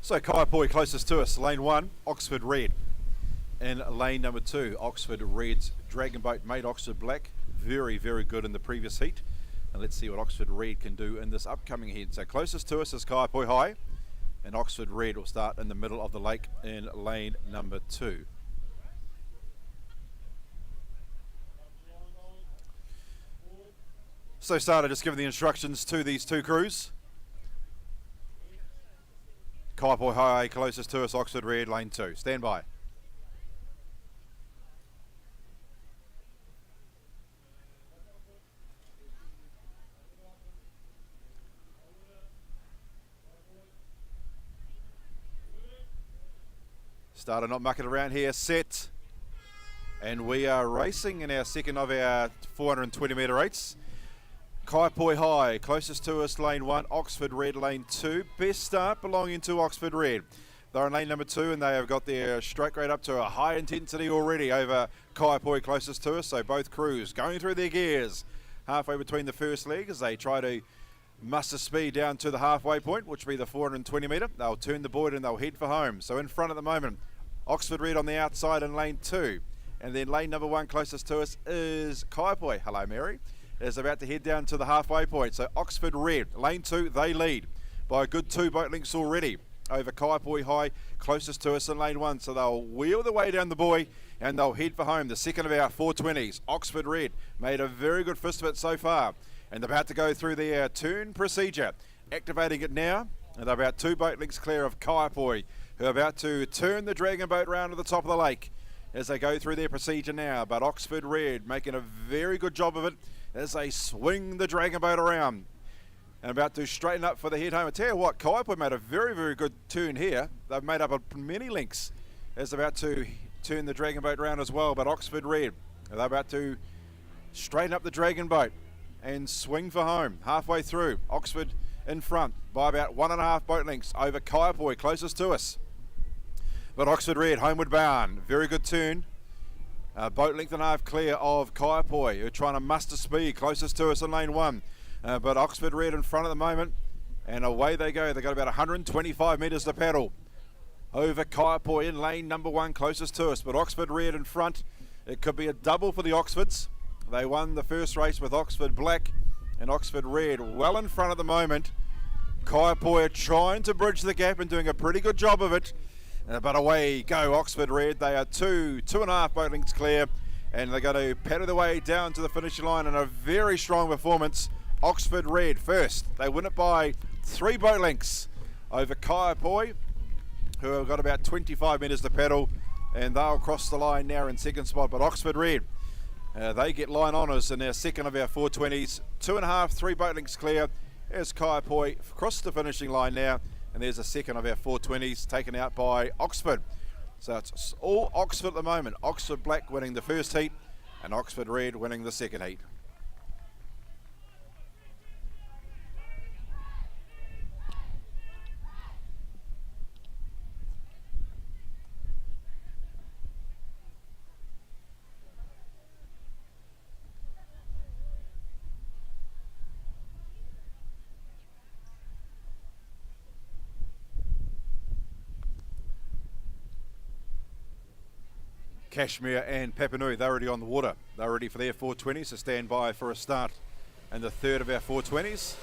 So Kaiapoi closest to us, lane 1, Oxford Red. In lane number 2, Oxford Red's Dragon Boat made Oxford Black very, very good in the previous heat. And let's see what Oxford Red can do in this upcoming heat. So closest to us is Kaiapoi High, and Oxford Red will start in the middle of the lake in lane number 2. So starter just giving the instructions to these two crews. Kaiapoi High closest to us, Oxford Red, lane 2. Stand by. Starter not mucking around here, set. And we are racing in our second of our 420 metre race. Kaiapoi High, closest to us, lane 1, Oxford Red, lane 2. Best start belonging to Oxford Red. They're in lane number 2, and they have got their stroke rate up to a high intensity already over Kaiapoi closest to us. So both crews going through their gears halfway between the first leg as they try to muster speed down to the halfway point, which will be the 420 metre. They'll turn the board and they'll head for home. So in front at the moment, Oxford Red on the outside in lane 2. And then lane number 1 closest to us is Kaiapoi. Hello, Mary. Is about to head down to the halfway point. So Oxford Red, lane 2, they lead by a good 2 boat lengths already over Kaiapoi High, closest to us in lane 1. So they'll wheel the way down the buoy and they'll head for home. The second of our 420s, Oxford Red, made a very good fist of it so far. And they're about to go through their turn procedure, activating it now. And they're about 2 boat lengths clear of Kaiapoi, who are about to turn the dragon boat round to the top of the lake as they go through their procedure now. But Oxford Red making a very good job of it as they swing the dragon boat around and about to straighten up for the head home. I tell you what, Kaiapoi made a very, very good turn here. They've made up many lengths as they're about to turn the dragon boat around as well. But Oxford Red, they're about to straighten up the dragon boat and swing for home. Halfway through, Oxford in front by about 1.5 boat lengths over Kaiapoi closest to us. But Oxford Red, homeward bound, very good turn. Boat length and a half clear of Kaiapoi, who are trying to muster speed closest to us in lane 1. But Oxford Red in front at the moment, and away they go. They've got about 125 metres to paddle over Kaiapoi in lane number 1 closest to us. But Oxford Red in front, it could be a double for the Oxfords. They won the first race with Oxford Black, and Oxford Red well in front at the moment. Kaiapoi are trying to bridge the gap and doing a pretty good job of it. But away go Oxford Red. They are 2.5 boat lengths clear, and they're going to paddle their way down to the finishing line in a very strong performance. Oxford Red first. They win it by 3 boat lengths over Kaiapoi, who have got about 25 metres to paddle, and they'll cross the line now in second spot. But Oxford Red, they get line honours in their second of our 420s. 2.5, 3 boat lengths clear as Kaiapoi across the finishing line now. And there's a second of our 420s taken out by Oxford. So it's all Oxford at the moment. Oxford Black winning the first heat and Oxford Red winning the second heat. Kashmir and Papanui, they're already on the water. They're ready for their 420s to stand by for a start in the third of our 420s.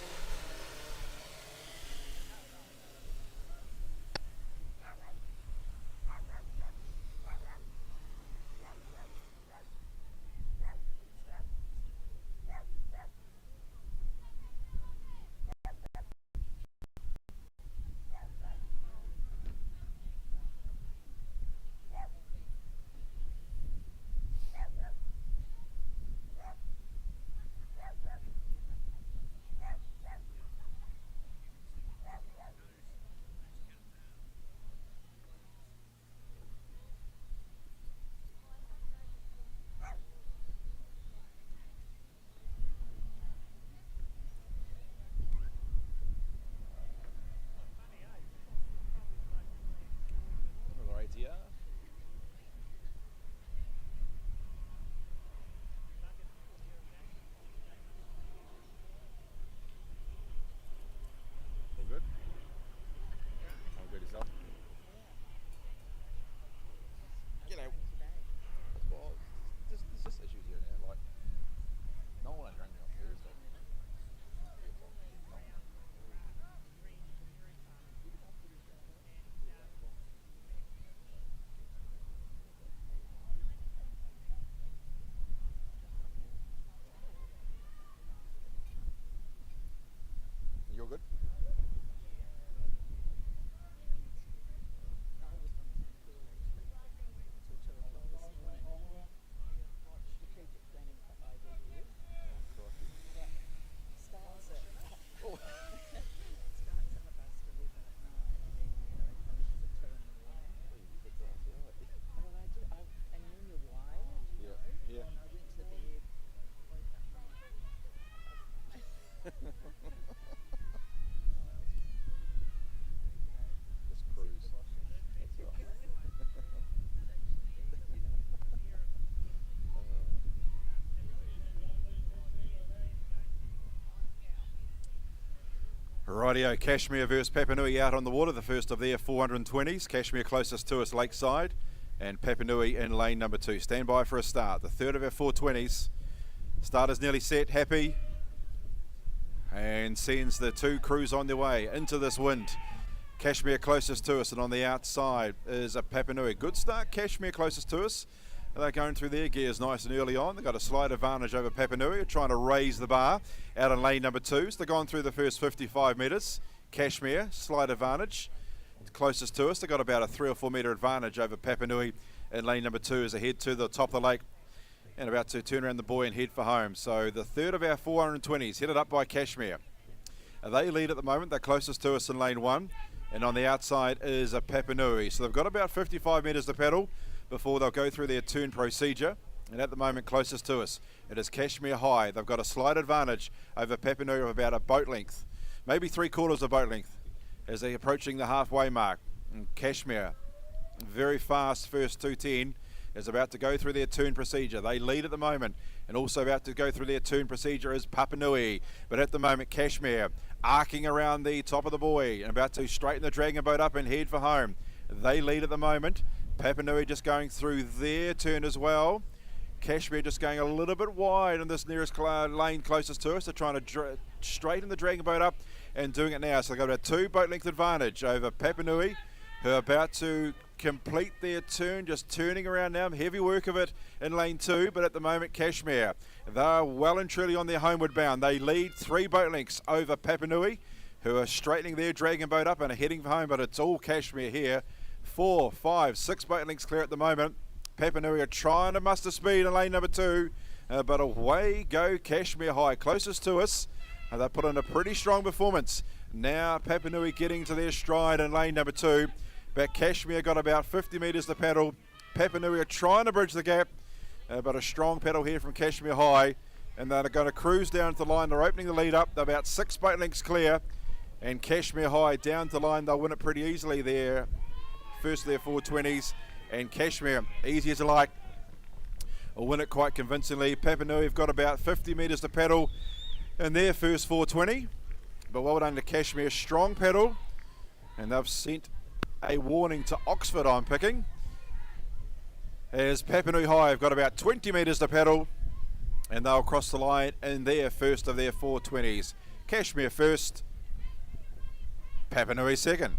Rightio, Kashmir versus Papanui out on the water, the first of their 420s. Kashmir closest to us lakeside, and Papanui in lane number 2. Stand by for a start. The third of our 420s. Starter's nearly set, happy, and sends the 2 crews on their way into this wind. Kashmir closest to us, and on the outside is a Papanui. Good start, Kashmir closest to us. They're going through their gears nice and early on. They've got a slight advantage over Papanui, trying to raise the bar out in lane number 2. So they've gone through the first 55 metres. Kashmir, slight advantage. Closest to us, they've got about a 3 or 4 metre advantage over Papanui in lane number 2 as they head to the top of the lake and about to turn around the buoy and head for home. So the third of our 420s, headed up by Kashmir. They lead at the moment. They're closest to us in lane 1. And on the outside is a Papanui. So they've got about 55 metres to paddle before they'll go through their turn procedure. And at the moment closest to us, it is Kashmir High. They've got a slight advantage over Papanui of about a boat length, maybe 3/4 of boat length, as they're approaching the halfway mark. And Kashmir, very fast first 210, is about to go through their turn procedure. They lead at the moment, and also about to go through their turn procedure is Papanui. But at the moment, Kashmir arcing around the top of the buoy and about to straighten the dragon boat up and head for home. They lead at the moment. Papanui just going through their turn as well. Kashmir just going a little bit wide in this nearest lane closest to us. They're trying to straighten the dragon boat up and doing it now. So they've got about 2 boat length advantage over Papanui, who are about to complete their turn, just turning around now. Heavy work of it in lane 2, but at the moment Kashmir, they're well and truly on their homeward bound. They lead 3 boat lengths over Papanui, who are straightening their dragon boat up and are heading for home, but it's all Kashmir here. 4, 5, 6 boat lengths clear at the moment. Papanui are trying to muster speed in lane number 2, but away go Kashmir High, closest to us. They put in a pretty strong performance. Now Papanui getting to their stride in lane number 2. But Kashmir got about 50 metres to paddle. Papanui are trying to bridge the gap, but a strong paddle here from Kashmir High. And they're going to cruise down to the line. They're opening the lead up. They're about 6 boat lengths clear. And Kashmir High down to the line. They'll win it pretty easily there. First of their 420s. And Kashmir, easy as you like, will win it quite convincingly. Papanui have got about 50 metres to paddle in their first 420. But well done to Kashmir. Strong paddle. And they've sent a warning to Oxford, I'm picking, as Papanui High have got about 20 metres to paddle, and they'll cross the line in their first of their 420s. Kashmir first, Papanui second.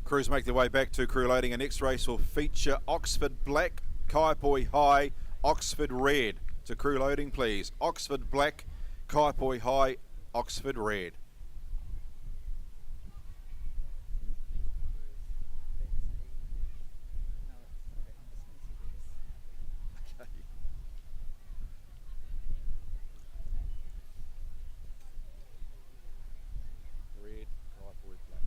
Crews make their way back to crew loading. Our next race will feature Oxford Black, Kaipoi High, Oxford Red. So crew loading, please. Oxford Black, Kaipoi High, Oxford Red. Red, Kaipoi Black.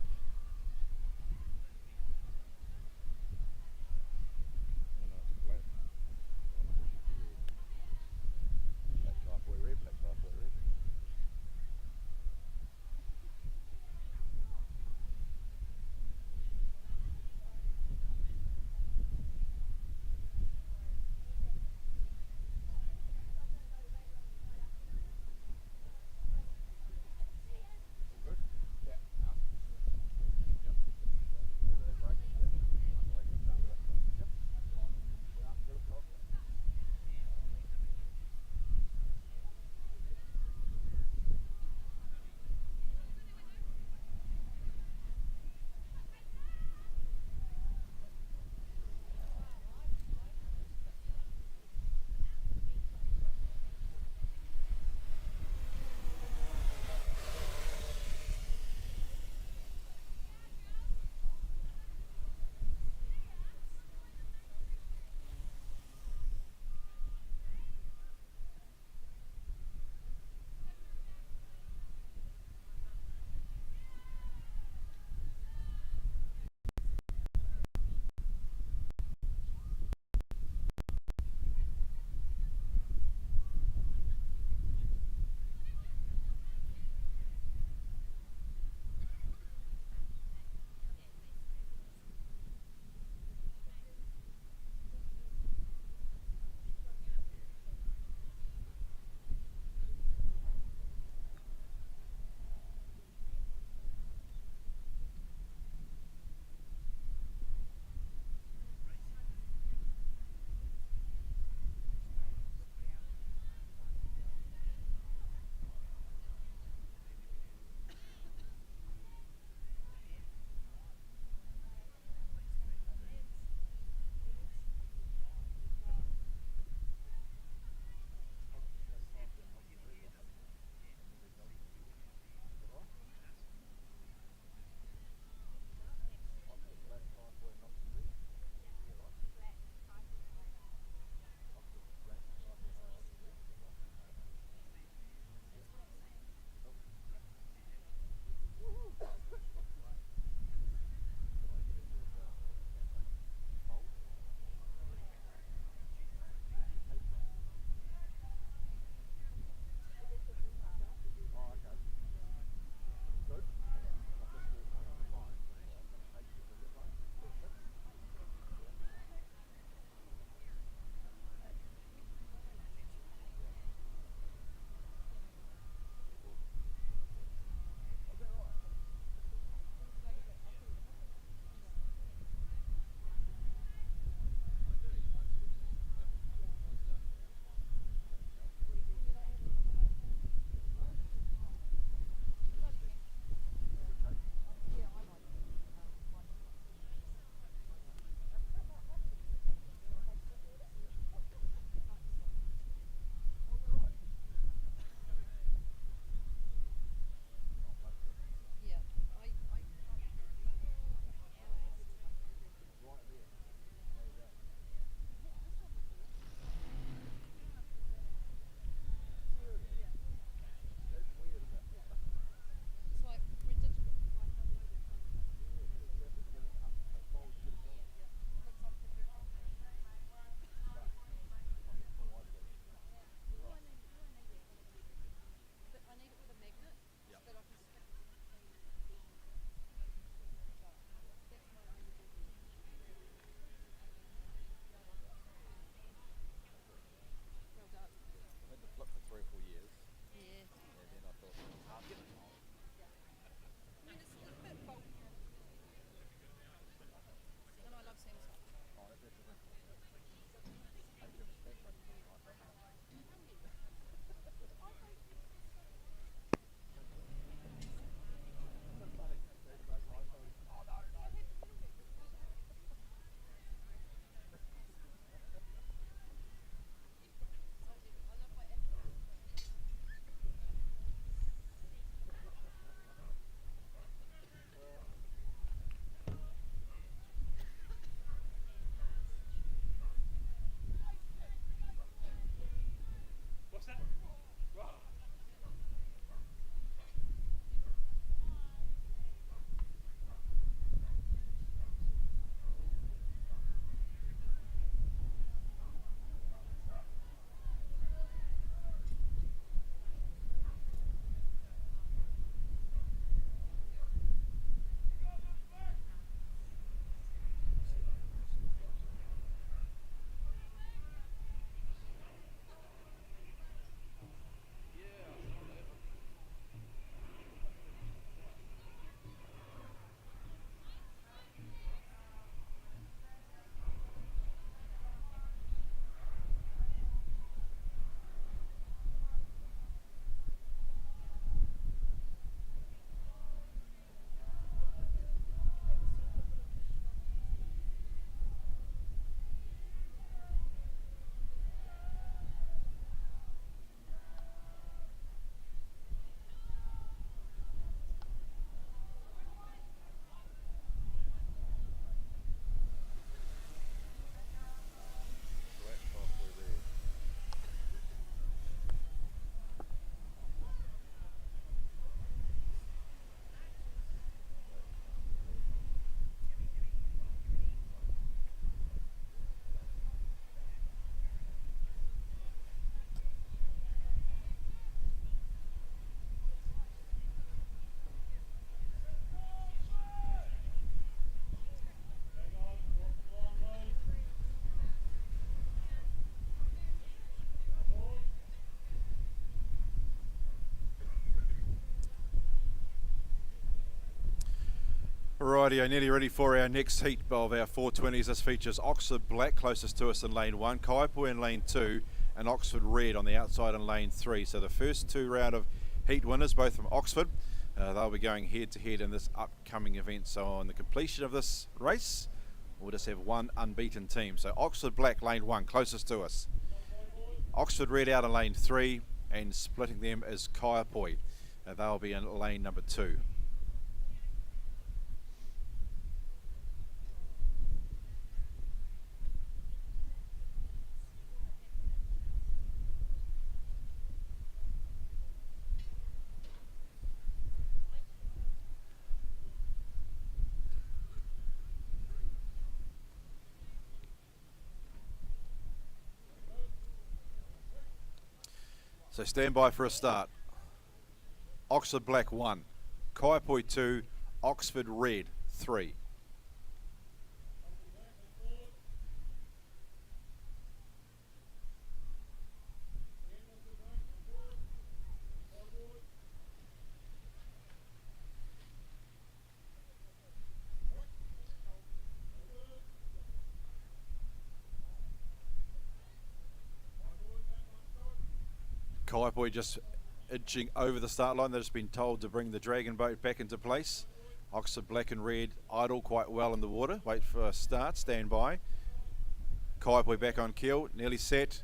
Rightio, nearly ready for our next heat of our 420s. This features Oxford Black closest to us in lane 1, Kaiapoi in lane 2, and Oxford Red on the outside in lane 3. So the first two round of heat winners, both from Oxford, they'll be going head to head in this upcoming event. So on the completion of this race, we'll just have one unbeaten team. So Oxford Black lane 1 closest to us, Oxford Red out in lane 3, and splitting them is Kaiapoi. They'll be in lane number 2. So stand by for a start. Oxford Black 1, Kaiapoi 2, Oxford Red 3. Kaiapoi just inching over the start line. They've just been told to bring the dragon boat back into place. Oxford Black and Red idle quite well in the water. Wait for a start, stand by. Kaiapoi back on keel, nearly set.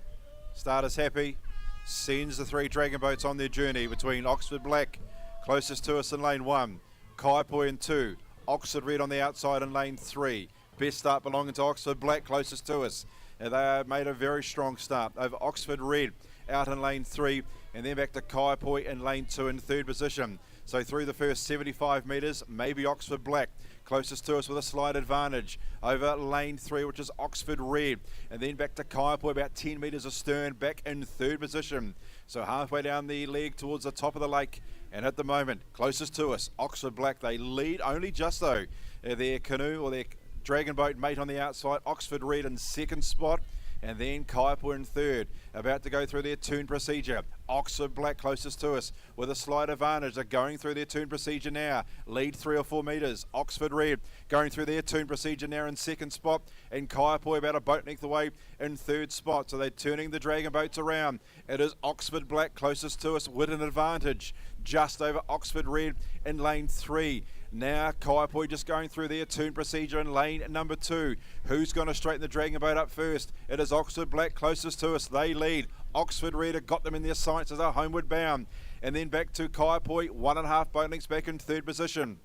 Starter's happy. Sends the three dragon boats on their journey between Oxford Black, closest to us in lane 1, Kaiapoi in 2, Oxford Red on the outside in lane 3. Best start belonging to Oxford Black, closest to us. They made a very strong start over Oxford Red out in lane 3, and then back to Kaiapoi in lane 2 in third position. So through the first 75 metres, maybe Oxford Black closest to us with a slight advantage over lane 3, which is Oxford Red, and then back to Kaiapoi about 10 metres astern, back in third position. So halfway down the leg towards the top of the lake, and at the moment closest to us, Oxford Black. They lead only just though. Their canoe or their dragon boat mate on the outside, Oxford Red in second spot, and then Kaiapoi in third, about to go through their turn procedure. Oxford Black closest to us with a slight advantage. They're going through their turn procedure now. Lead 3 or 4 metres. Oxford Red going through their turn procedure now in second spot, and Kaiapoi about a boat length away in third spot. So they're turning the dragon boats around. It is Oxford Black closest to us with an advantage, just over Oxford Red in lane 3. Now Kaiapoi just going through their turn procedure in lane number 2. Who's going to straighten the dragon boat up first? It is Oxford Black closest to us. They lead. Oxford Red have got them in their sights as they're homeward bound. And then back to Kaiapoi, 1.5 boat lengths back in third position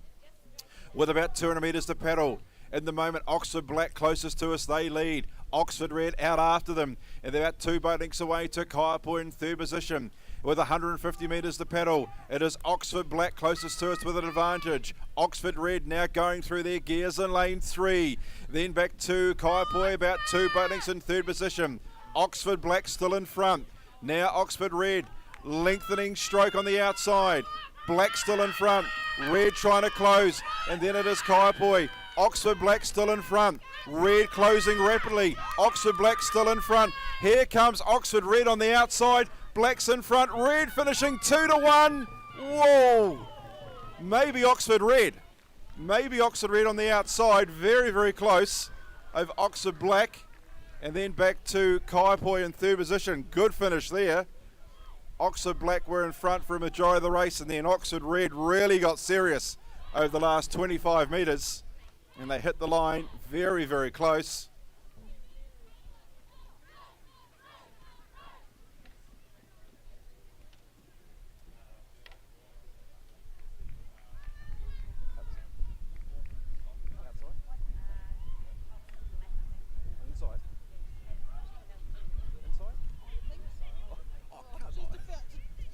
with about 200 metres to paddle. In the moment, Oxford Black closest to us, they lead. Oxford Red out after them, and they're about 2 boat lengths away to Kaiapoi in third position with 150 metres to paddle. It is Oxford Black closest to us with an advantage. Oxford Red now going through their gears in lane 3. Then back to Kaiapoi, about 2 boat lengths in third position. Oxford Black still in front. Now Oxford Red lengthening stroke on the outside. Black still in front. Red trying to close, and then it is Kaiapoi. Oxford Black still in front. Red closing rapidly. Oxford Black still in front. Here comes Oxford Red on the outside. Black's in front. Red finishing 2-1. Whoa! Maybe Oxford Red. Maybe Oxford Red on the outside. Very, very close over Oxford Black. And then back to Kaiapoi in third position. Good finish there. Oxford Black were in front for a majority of the race, and then Oxford Red really got serious over the last 25 metres. And they hit the line very, very close.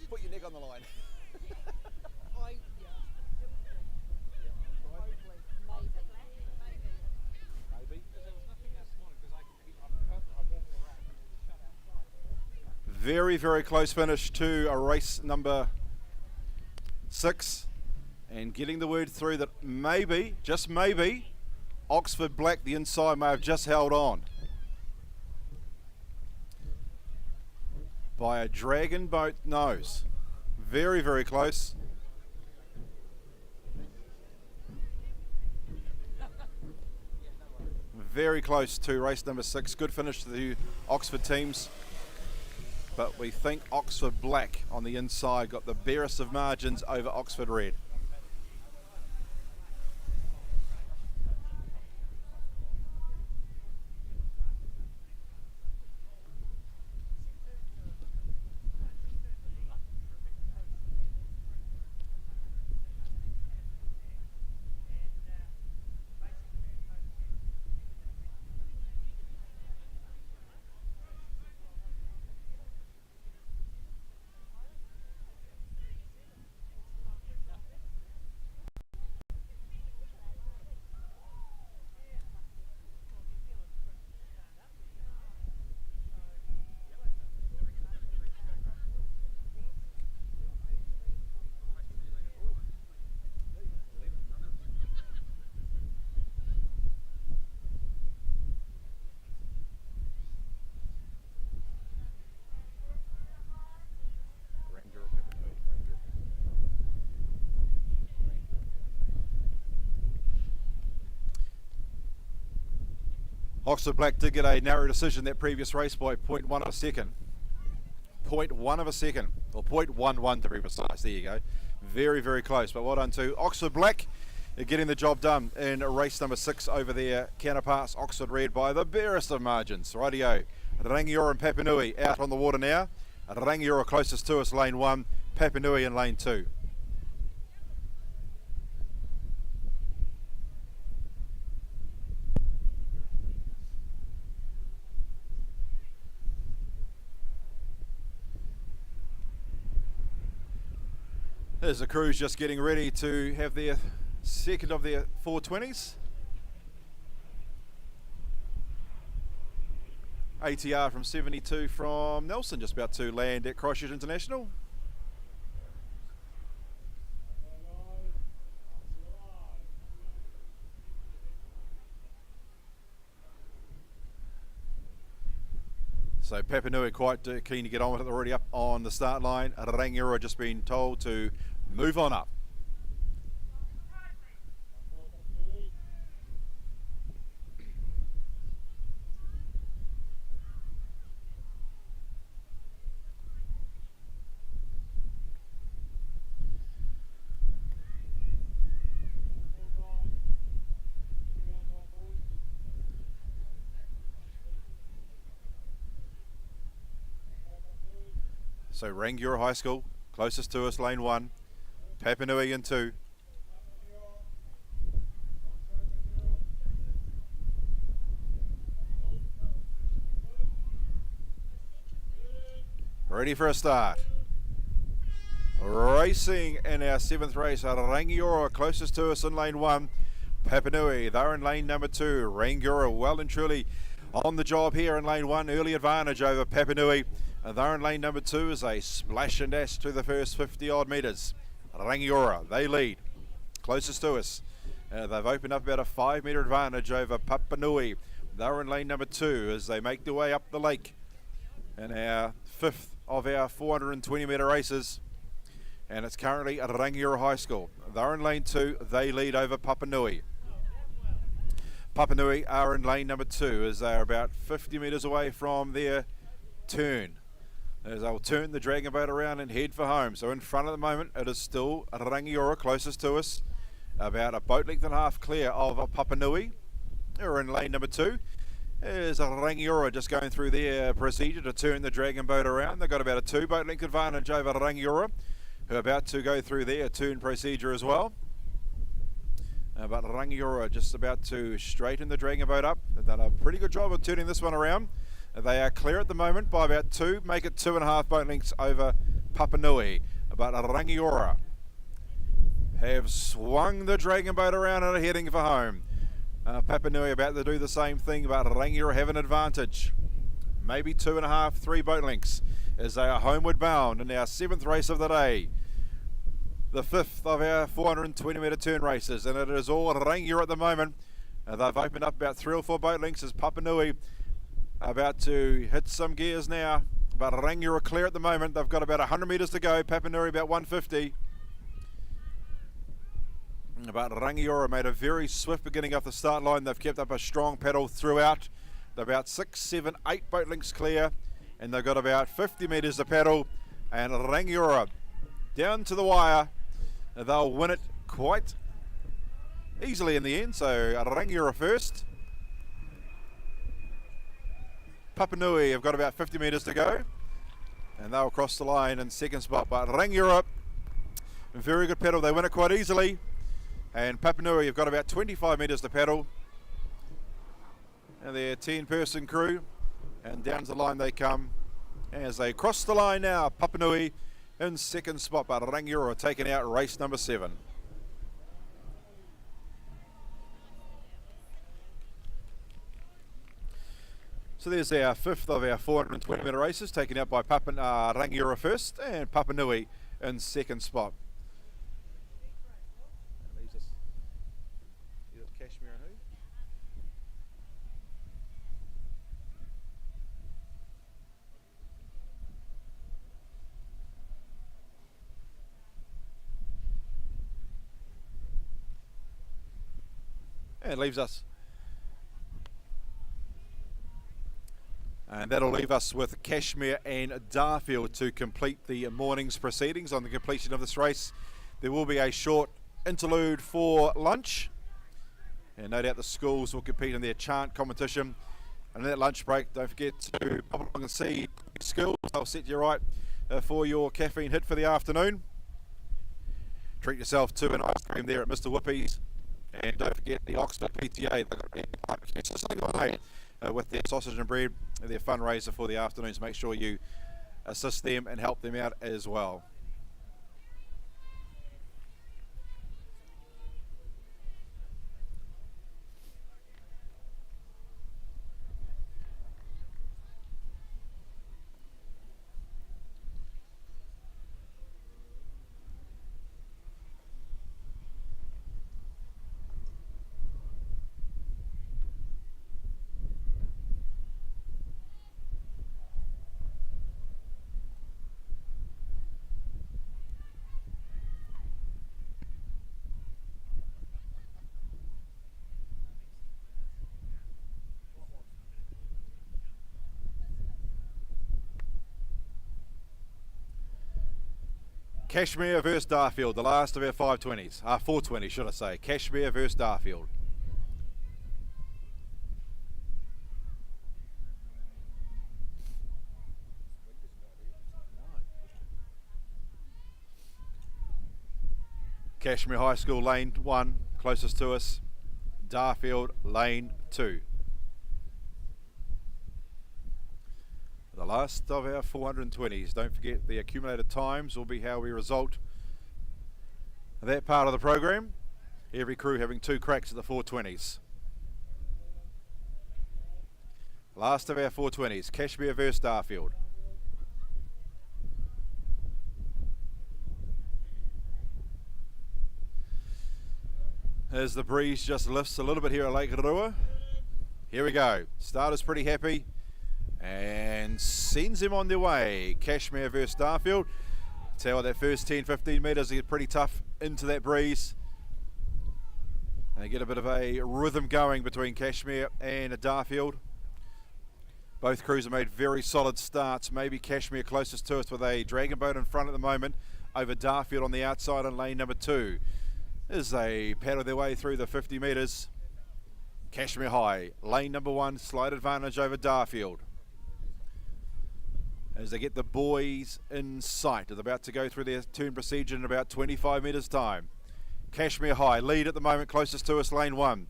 Put your neck on the line. Very, very close finish to a race number 6, and getting the word through that maybe, just maybe, Oxford Black, the inside, may have just held on by a dragon boat nose. Very, very close. very close to race number 6. Good finish to the Oxford teams. But we think Oxford Black on the inside got the barest of margins over Oxford Red. Oxford Black did get a narrow decision that previous race by 0.1 of a second. 0.1 of a second, or 0.11 to be precise. There you go. Very, very close, but well done to Oxford Black getting the job done in race number 6 over their counterparts, Oxford Red, by the barest of margins. Rightio, Rangiora and Papanui out on the water now. Rangiora closest to us, lane 1, Papanui in lane 2. There's the crews just getting ready to have their second of their 420s. ATR from 72 from Nelson just about to land at Christchurch International. So Papanui quite keen to get on with it, already up on the start line. Rangiora just been told to move on up. So Rangiora High School, closest to us, lane 1. Papanui in 2. Ready for a start. Racing in our 7th race, Rangiora closest to us in lane 1. Papanui, they're in lane number 2. Rangiora well and truly on the job here in lane 1. Early advantage over Papanui. And they're in lane number 2 as they splash and dash through the first 50 odd metres. Rangiora, they lead. Closest to us. They've opened up about a 5 metre advantage over Papanui. They're in lane number 2 as they make their way up the lake. In our 5th of our 420 metre races. And it's currently at Rangiora High School. They're in lane 2, they lead over Papanui. Papanui are in lane number 2 as they're about 50 metres away from their turn. As they'll turn the dragon boat around and head for home. So in front at the moment, it is still Rangiora closest to us. About a boat length and a half clear of Papanui. They're in lane number 2. There's Rangiora just going through their procedure to turn the dragon boat around. They've got about a 2 boat length advantage over Rangiora, who are about to go through their turn procedure as well. But Rangiora just about to straighten the dragon boat up. They've done a pretty good job of turning this one around. They are clear at the moment by about 2, make it 2.5 boat lengths over Papanui. But Rangiora have swung the dragon boat around and are heading for home. Papanui about to do the same thing, but Rangiora have an advantage. Maybe 2.5, 3 boat lengths as they are homeward bound in our 7th race of the day. The 5th of our 420 metre turn races, and it is all Rangiora at the moment. They've opened up about 3 or 4 boat lengths as Papanui about to hit some gears now, but Rangiora clear at the moment. They've got about 100 metres to go. Papanui about 150. But Rangiora made a very swift beginning off the start line. They've kept up a strong paddle throughout. They're about 6, 7, 8 boat lengths clear, and they've got about 50 metres to paddle. And Rangiora down to the wire. They'll win it quite easily in the end. So Rangiora first. Papanui have got about 50 metres to go, and they'll cross the line in second spot. But Rangiora, very good paddle. They win it quite easily. And Papanui have got about 25 metres to paddle. And they're a 10-person crew. And down to the line they come. As they cross the line now, Papanui in second spot, but Rangiora taking out race number 7. So there's our 5th of our 420 metre races, taken out by Rangiora first and Papanui in second spot. And leaves us. And that'll leave us with Cashmere and Darfield to complete the morning's proceedings. On the completion of this race, there will be a short interlude for lunch. And no doubt the schools will compete in their chant competition. And in that lunch break, don't forget to pop along and see schools. They'll set you right for your caffeine hit for the afternoon. Treat yourself to an ice cream there at Mr. Whippy's. And don't forget the Oxford PTA, they've got with their sausage and bread, their fundraiser for the afternoons. Make sure you assist them and help them out as well. Cashmere versus Darfield, the last of our 520s. 420 should I say. Cashmere versus Darfield. Cashmere High School, lane 1, closest to us. Darfield, lane 2. The last of our 420s. Don't forget the accumulated times will be how we result that part of the program. Every crew having 2 cracks at the 420s. Last of our 420s. Cashmere versus Darfield. As the breeze just lifts a little bit here at Lake Rua. Here we go. Starter's pretty happy and sends them on their way. Cashmere versus Darfield. Tell you that first 10-15 metres get pretty tough into that breeze. And they get a bit of a rhythm going between Cashmere and Darfield. Both crews have made very solid starts. Maybe Cashmere closest to us with a dragon boat in front at the moment over Darfield on the outside in lane number 2. As they paddle their way through the 50 metres. Cashmere High, lane number 1, slight advantage over Darfield. As they get the boys in sight, they're about to go through their turn procedure in about 25 metres time. Cashmere High, lead at the moment, closest to us, lane 1.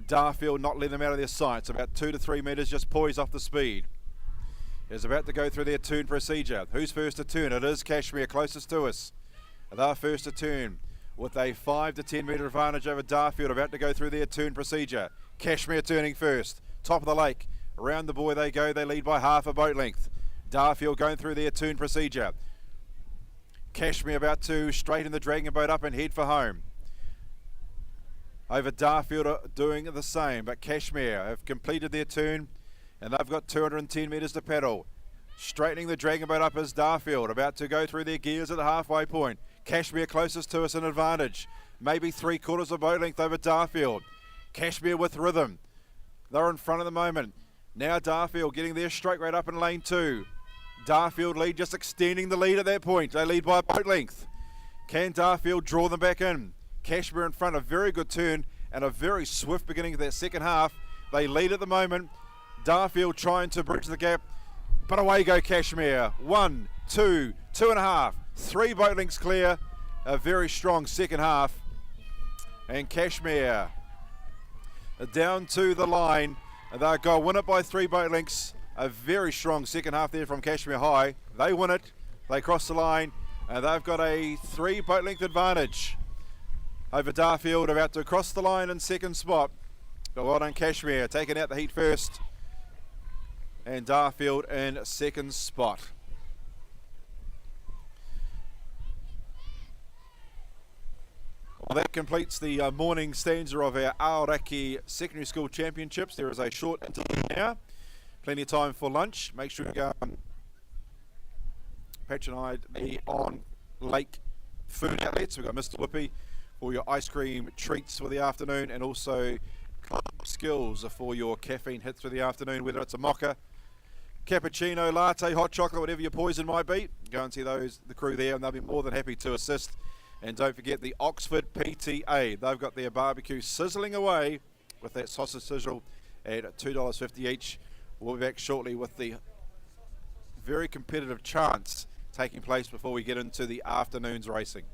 Darfield not letting them out of their sights, about 2 to 3 metres, just poised off the speed. Is about to go through their turn procedure. Who's first to turn? It is Cashmere, closest to us. They're first to turn with a 5 to 10 metre advantage over Darfield, about to go through their turn procedure. Cashmere turning first, top of the lake. Around the buoy they go, they lead by half a boat length. Darfield going through their turn procedure. Cashmere about to straighten the dragon boat up and head for home. Over Darfield doing the same, but Cashmere have completed their turn and they've got 210 metres to paddle. Straightening the dragon boat up is Darfield, about to go through their gears at the halfway point. Cashmere closest to us, an advantage. maybe 3/4 of boat length over Darfield. Cashmere with rhythm. They're in front at the moment. Now Darfield getting their straight rate up in lane 2. Darfield lead, just extending the lead at that point. They lead by a boat length. Can Darfield draw them back in? Cashmere in front, a very good turn and a very swift beginning of that second half. They lead at the moment. Darfield trying to bridge the gap, but away go Cashmere. 1, 2, 2.5, 3 boat lengths clear. A very strong second half. And Cashmere down to the line. They'll go win it by 3 boat lengths. A very strong second half there from Cashmere High. They win it. They cross the line. And they've got a 3 boat length advantage over Darfield, about to cross the line in second spot. But well done Cashmere, taking out the heat first. And Darfield in second spot. Well, that completes the morning stanza of our Aoraki Secondary School Championships. There is a short interlude now. Plenty of time for lunch. Make sure you go patronise me on Lake Food Outlets. We've got Mr. Whippy for your ice cream treats for the afternoon, and also Skills for your caffeine hits for the afternoon, whether it's a mocha, cappuccino, latte, hot chocolate, whatever your poison might be. Go and see the crew there, and they'll be more than happy to assist. And don't forget the Oxford PTA. They've got their barbecue sizzling away with that sausage sizzle at $2.50 each. We'll be back shortly with the very competitive chance taking place before we get into the afternoon's racing.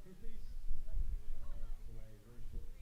the 50s. Underway very shortly.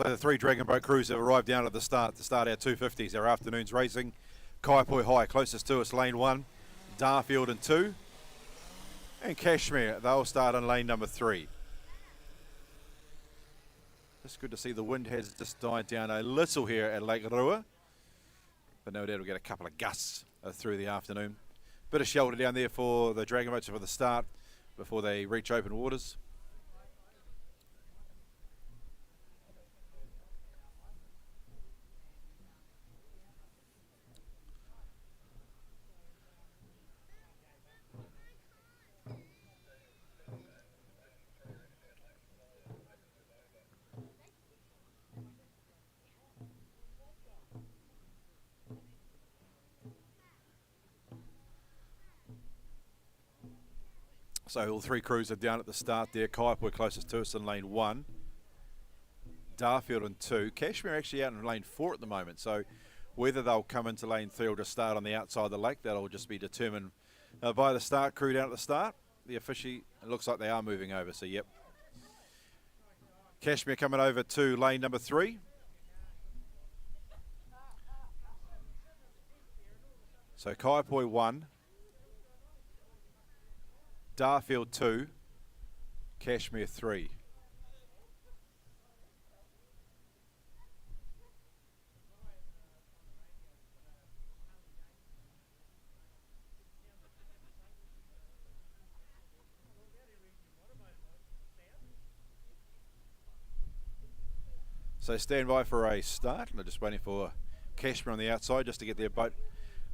So the three Dragon Boat crews have arrived down at the start to start our 250s, our afternoon's racing. Kaipoi High closest to us, lane 1, Darfield in 2, and Kashmir, they'll start in lane number 3. It's good to see the wind has just died down a little here at Lake Rua, but no doubt we'll get a couple of gusts through the afternoon. Bit of shelter down there for the Dragon Boats for the start before they reach open waters. So all three crews are down at the start there. Kaipoi closest to us in lane 1. Darfield in 2. Kashmir actually out in lane 4 at the moment. So whether they'll come into lane 3 or just start on the outside of the lake, that'll just be determined by the start crew down at the start. The official, it looks like they are moving over, so yep. Kashmir coming over to lane number 3. So Kaipoi 1. Darfield 2, Kashmir 3. So stand by for a start. They're just waiting for Kashmir on the outside just to get their boat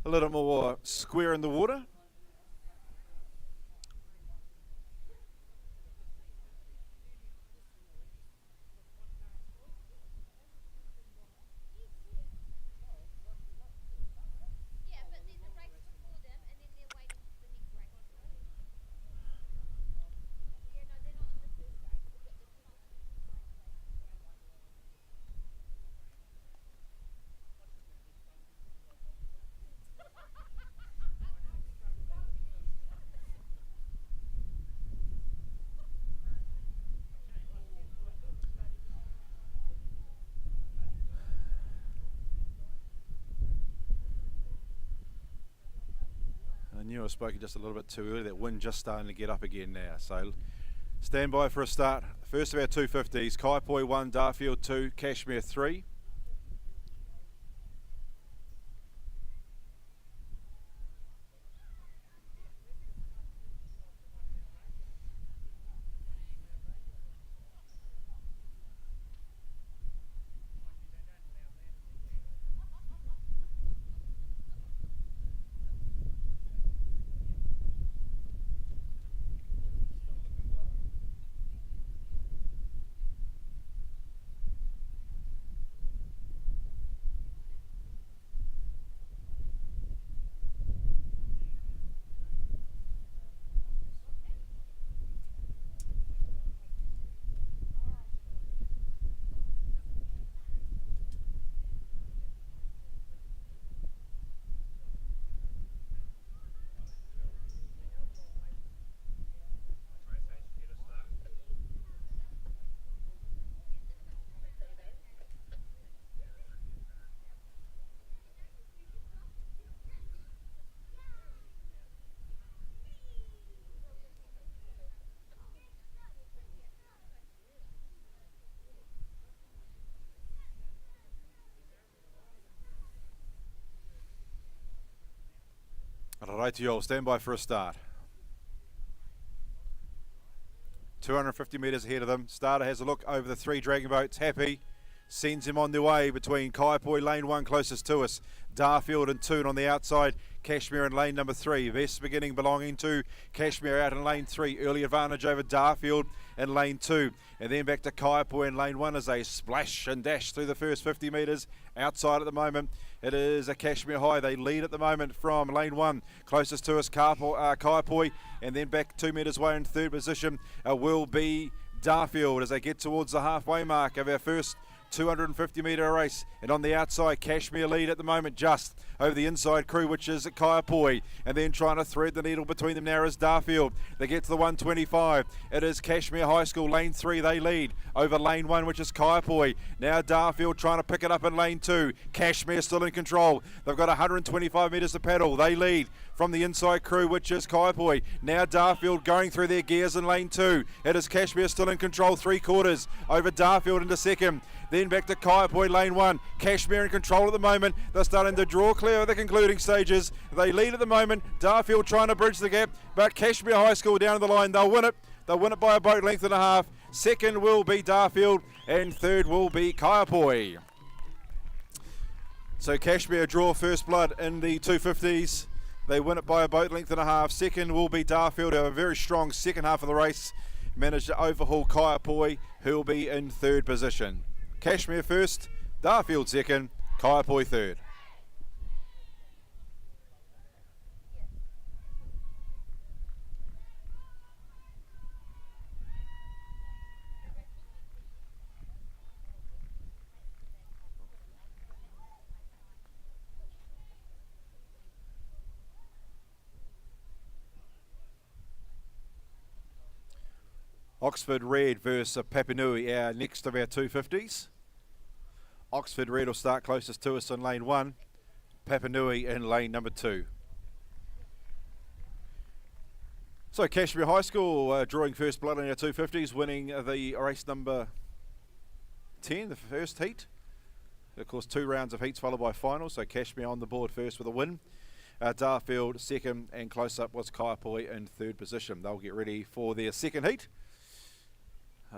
a little more square in the water. I knew I was spoken just a little bit too early. That wind just starting to get up again now. So stand by for a start. First of our 250s. Kaipoi 1, Darfield 2, Kashmir 3. Alright, you all stand by for a start. 250 metres ahead of them. Starter has a look over the three Dragon Boats. Happy. Sends him on their way between Kaipoi, lane 1 closest to us. Darfield in 2, and on the outside, Kashmir in lane number 3. Best beginning belonging to Kashmir out in lane 3. Early advantage over Darfield in lane 2. And then back to Kaipoi in lane 1 as they splash and dash through the first 50 metres. Outside at the moment, it is a Kashmir High. They lead at the moment from lane 1. Closest to us, Kaipoi. And then back 2 metres away in third position will be Darfield as they get towards the halfway mark of our first 250 metre race, and on the outside Kashmir lead at the moment, just over the inside crew, which is Kaiapoi, and then trying to thread the needle between them now is Darfield. They get to the 125. It is Kashmir High School, lane 3, they lead over lane 1, which is Kaiapoi. Now Darfield trying to pick it up in lane 2. Kashmir still in control. They've got 125 metres to paddle. They lead from the inside crew, which is Kaiapoi. Now Darfield going through their gears in lane 2. It is Kashmir still in control, 3/4 over Darfield into second. Then back to Kaiapoi, lane 1. Kashmir in control at the moment. They're starting to draw clear of the concluding stages. They lead at the moment. Darfield trying to bridge the gap, but Kashmir High School down the line. They'll win it. They'll win it by a boat length and a half. Second will be Darfield, and third will be Kaiapoi. So Kashmir draw first blood in the 250s. They win it by a boat length and a half. Second will be Darfield, a very strong second half of the race. Managed to overhaul Kaiapoi, who will be in third position. Kashmir first, Darfield second, Kaiapoi third. Oxford Red versus Papanui, our next of our 250s. Oxford Red will start closest to us in lane 1, Papanui in lane number 2. So Kashmir High School drawing first blood in our 250s, winning the race number 10, the first heat. Of course, 2 rounds of heats followed by finals, so Kashmir on the board first with a win. Darfield second, and close up was Kaiapoi in third position. They'll get ready for their second heat.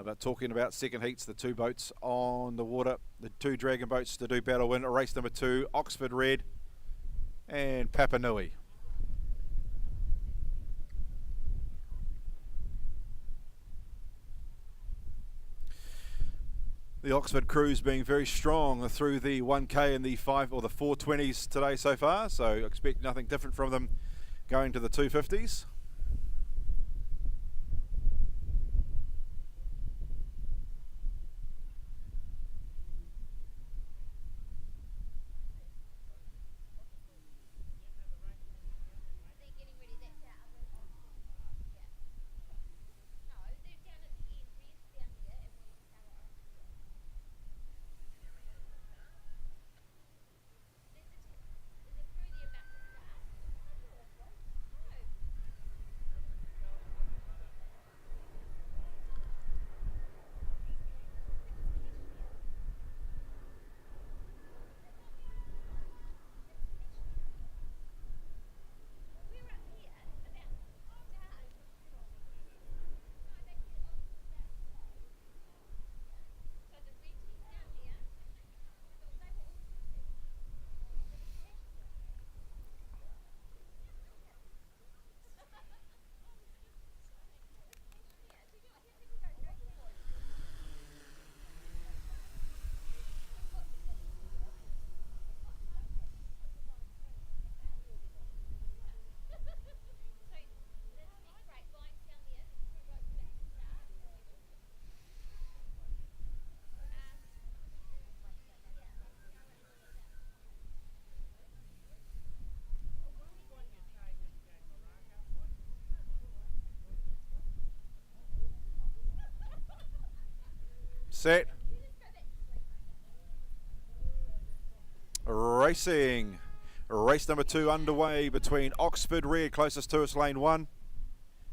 But talking about second heats, the 2 boats on the water, the 2 dragon boats to do battle in race number 2, Oxford Red and Papanui. The Oxford crew's being very strong through the 1K and the 5 or the 420s today so far, so expect nothing different from them going to the 250s. Set. Racing. Race number 2 underway between Oxford Red, closest to us, lane 1,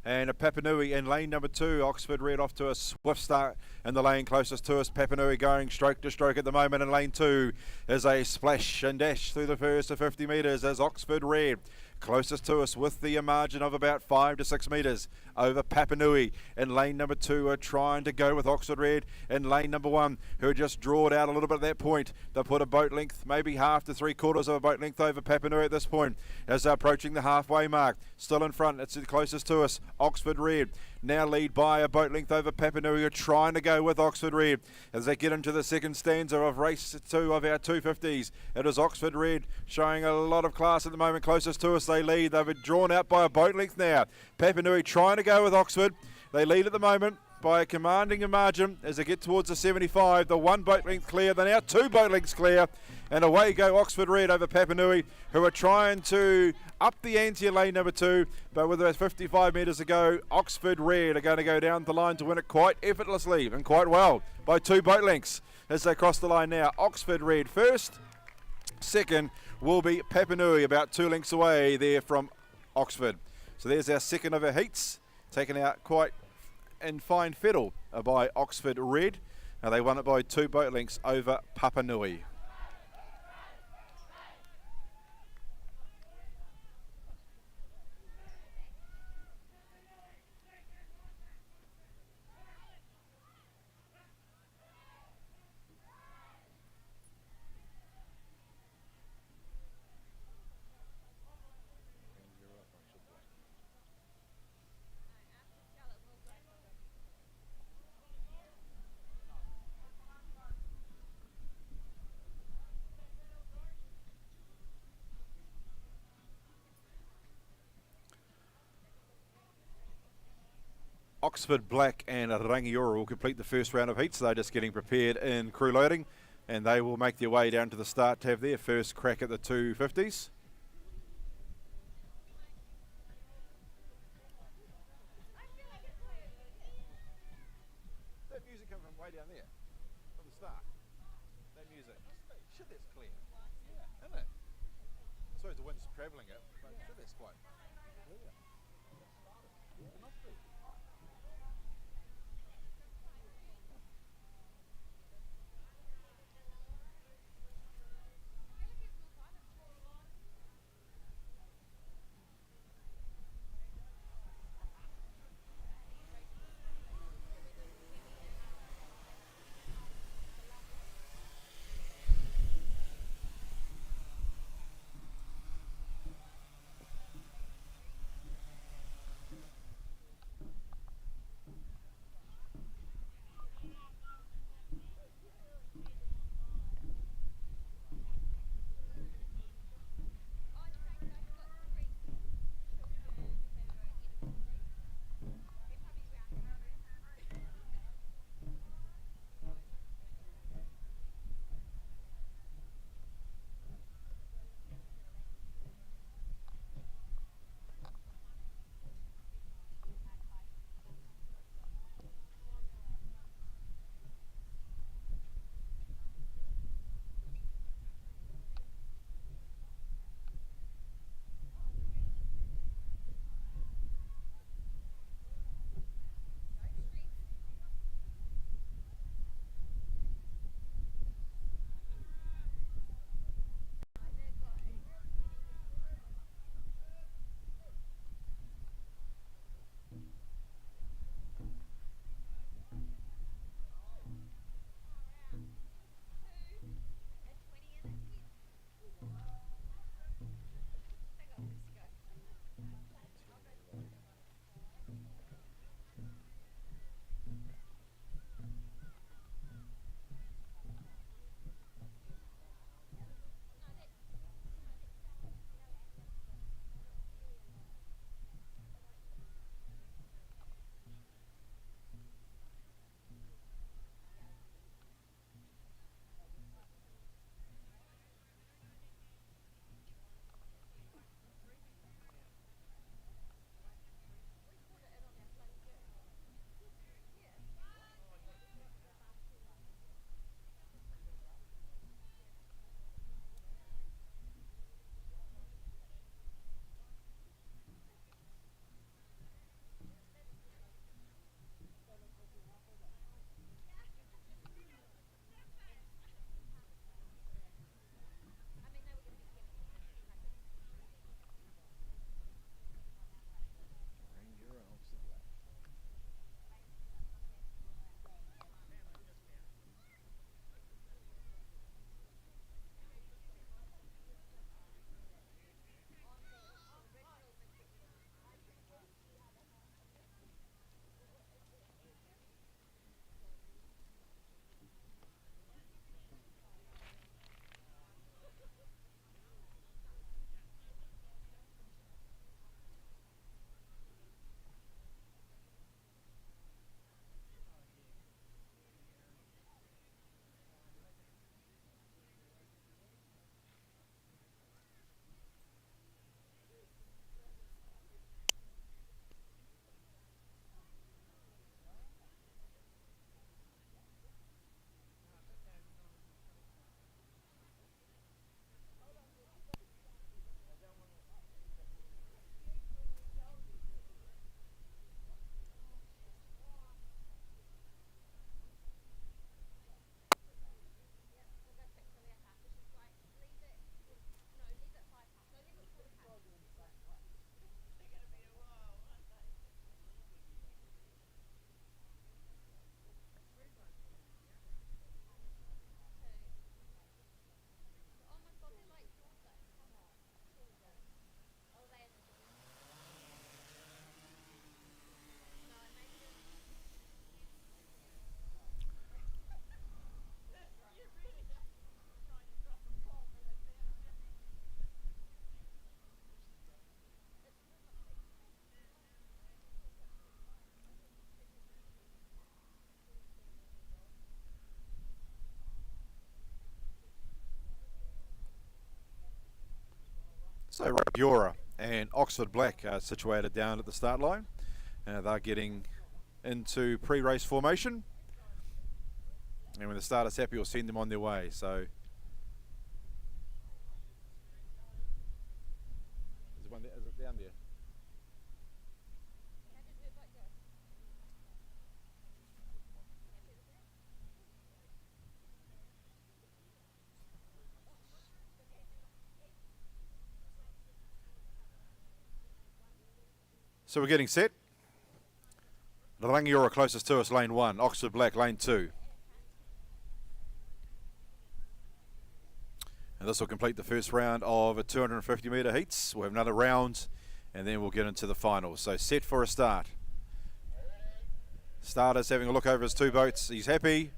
and a Papanui in lane number 2. Oxford Red off to a swift start in the lane closest to us. Papanui going stroke to stroke at the moment in lane 2. Is a splash and dash through the first of 50 metres as Oxford Red closest to us with the margin of about 5 to 6 metres over Papanui in lane number 2 are trying to go with Oxford Red in lane number 1, who just drawed out a little bit at that point. They put a boat length, maybe half to 3/4 of a boat length over Papanui at this point as they're approaching the halfway mark. Still in front, it's the closest to us, Oxford Red. Now lead by a boat length over Papanui, who are trying to go with Oxford Red as they get into the second stanza of race 2 of our 250s. It is Oxford Red showing a lot of class at the moment. Closest to us, they lead. They've been drawn out by a boat length now. Papanui trying to go with Oxford. They lead at the moment. by a commanding margin as they get towards the 75. The 1 boat length clear. They're now 2 boat lengths clear. And away go Oxford Red over Papanui, who are trying to up the ante in lane number 2. But with about 55 metres to go, Oxford Red are going to go down the line to win it quite effortlessly and quite well by 2 boat lengths as they cross the line now. Oxford Red first. Second will be Papanui, about 2 lengths away there from Oxford. So there's our second of our heats, taken out quite in fine fiddle by Oxford Red. Now they won it by 2 boat lengths over Papanui. Oxford Black and Rangiora will complete the first round of heats. They're just getting prepared in crew loading, and they will make their way down to the start to have their first crack at the 250s. That music coming from way down there, from the start. That music. Shit, that's clear. Isn't it? I suppose the wind's travelling it, but shit, that's quite clear. It must be. So Rangiora and Oxford Black are situated down at the start line. They're getting into pre-race formation. And when the starter's happy, we'll send them on their way. So is it down there? So we're getting set. The Rangiora closest to us, lane 1. Oxford Black, lane 2. And this will complete the first round of a 250 metre heats. We'll have another round and then we'll get into the finals. So set for a start. Starter's having a look over his 2 boats. He's happy.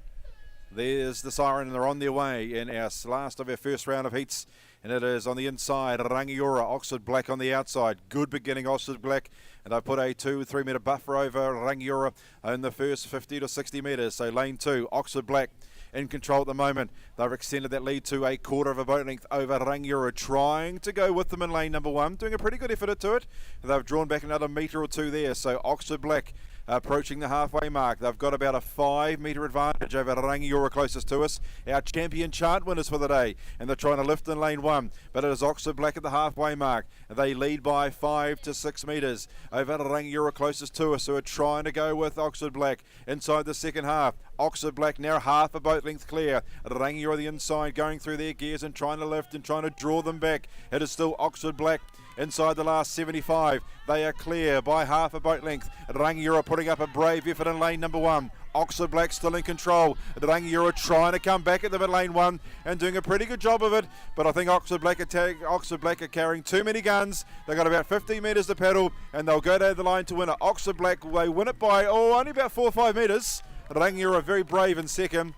There's the siren and they're on their way in our last of our first round of heats. And it is on the inside, Rangiora, Oxford Black on the outside. Good beginning, Oxford Black. And they've put a 2-3 metre buffer over Rangiora in the first 50 to 60 metres. So lane 2, Oxford Black in control at the moment. They've extended that lead to a quarter of a boat length over Rangiora, trying to go with them in lane number 1. Doing a pretty good effort to it. They've drawn back another metre or 2 there. So Oxford Black approaching the halfway mark. They've got about a 5 metre advantage over Rangiora closest to us. Our champion chart winners for the day. And they're trying to lift in lane 1. But it is Oxford Black at the halfway mark. They lead by 5 to 6 metres over Rangiora closest to us, who are trying to go with Oxford Black inside the second half. Oxford Black now half a boat length clear. Rangiora the inside going through their gears and trying to lift and trying to draw them back. It is still Oxford Black inside the last 75. They are clear by half a boat length. Rangiora putting up a brave effort in lane number 1. Oxford Black still in control. Rangiora trying to come back at them at lane 1 and doing a pretty good job of it. But I think Oxford Black are carrying too many guns. They've got about 15 metres to paddle and they'll go down the line to win it. Oxford Black, they win it by only about 4 or 5 metres. Rangiora very brave in second.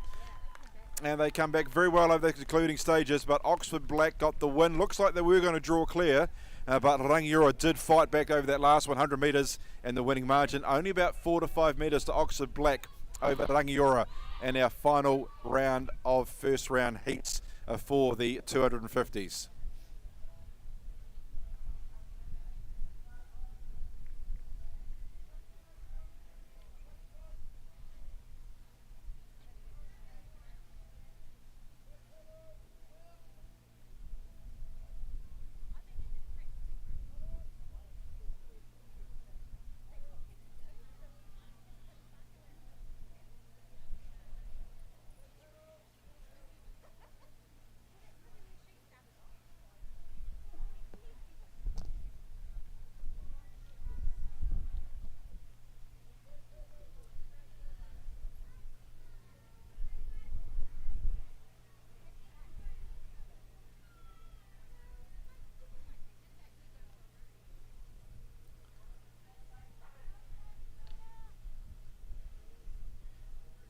And they come back very well over the concluding stages. But Oxford Black got the win. Looks like they were going to draw clear. But Rangiora did fight back over that last 100 metres and the winning margin. Only about 4 to 5 metres to Oxford Black over Rangiora in our final round of first round heats for the 250s.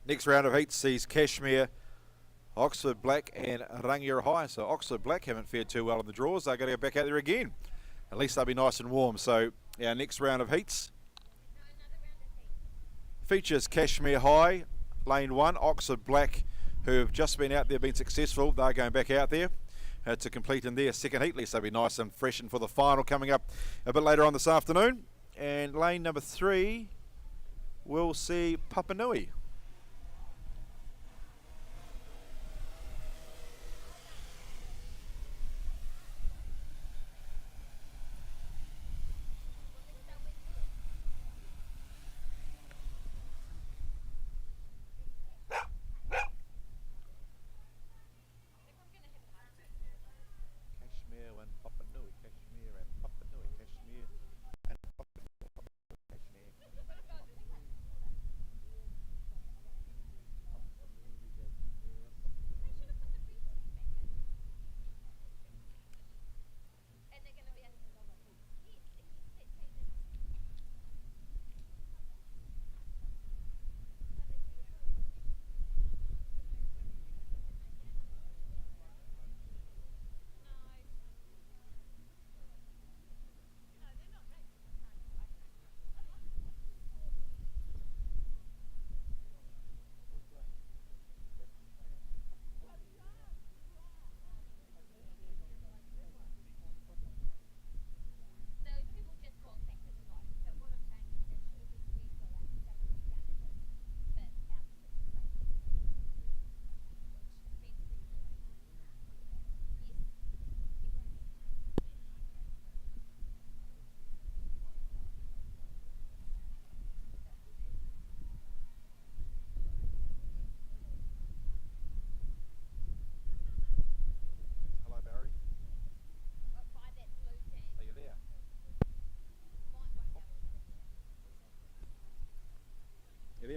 Next round of heats sees Kashmir, Oxford Black and Rangiora High. So Oxford Black haven't fared too well in the draws. They're going to go back out there again. At least they'll be nice and warm. So our next round of heats features Kashmir High, lane 1, Oxford Black, who have just been out there, been successful. They're going back out there to complete in their second heat. At least they'll be nice and fresh and for the final coming up a bit later on this afternoon. And lane number 3 will see Papanui.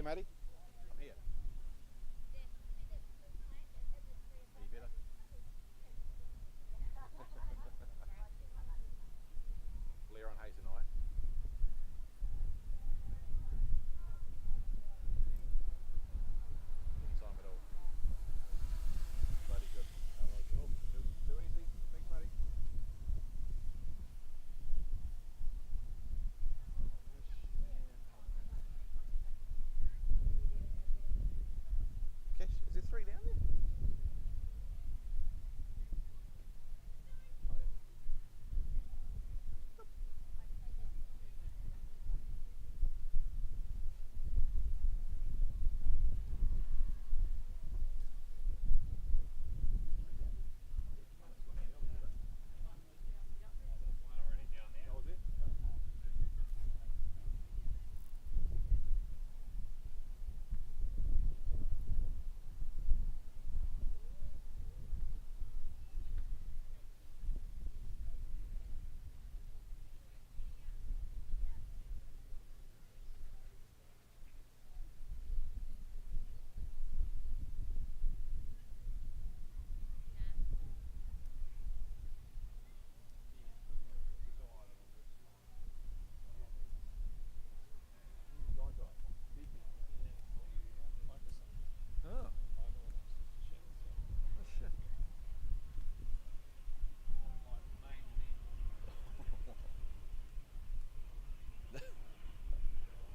you, Matty? I'm here. Are you better? Blair on Hayes tonight. Anytime at all. Bloody good. Too easy. Thanks, Matty. Cash, is there 3 down there? Oh, yeah. That was it? Oh. Oh, shit.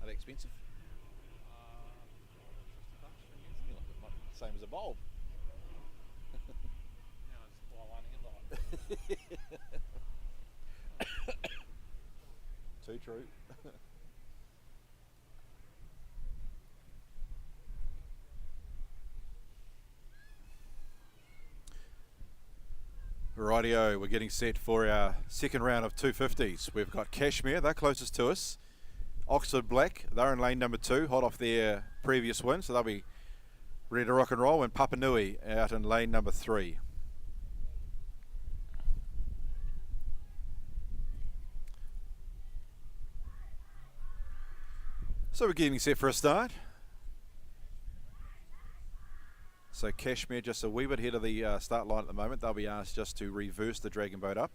Are they expensive? Yeah, like the same as a bulb. Too true. Rightio, we're getting set for our second round of 250s. We've got Kashmir, they're closest to us. Oxford Black, they're in lane number 2, hot off their previous win, so they'll be ready to rock and roll. And Papa Nui out in lane number 3. So we're getting set for a start. So Kashmir just a wee bit ahead of the start line at the moment. They'll be asked just to reverse the dragon boat up.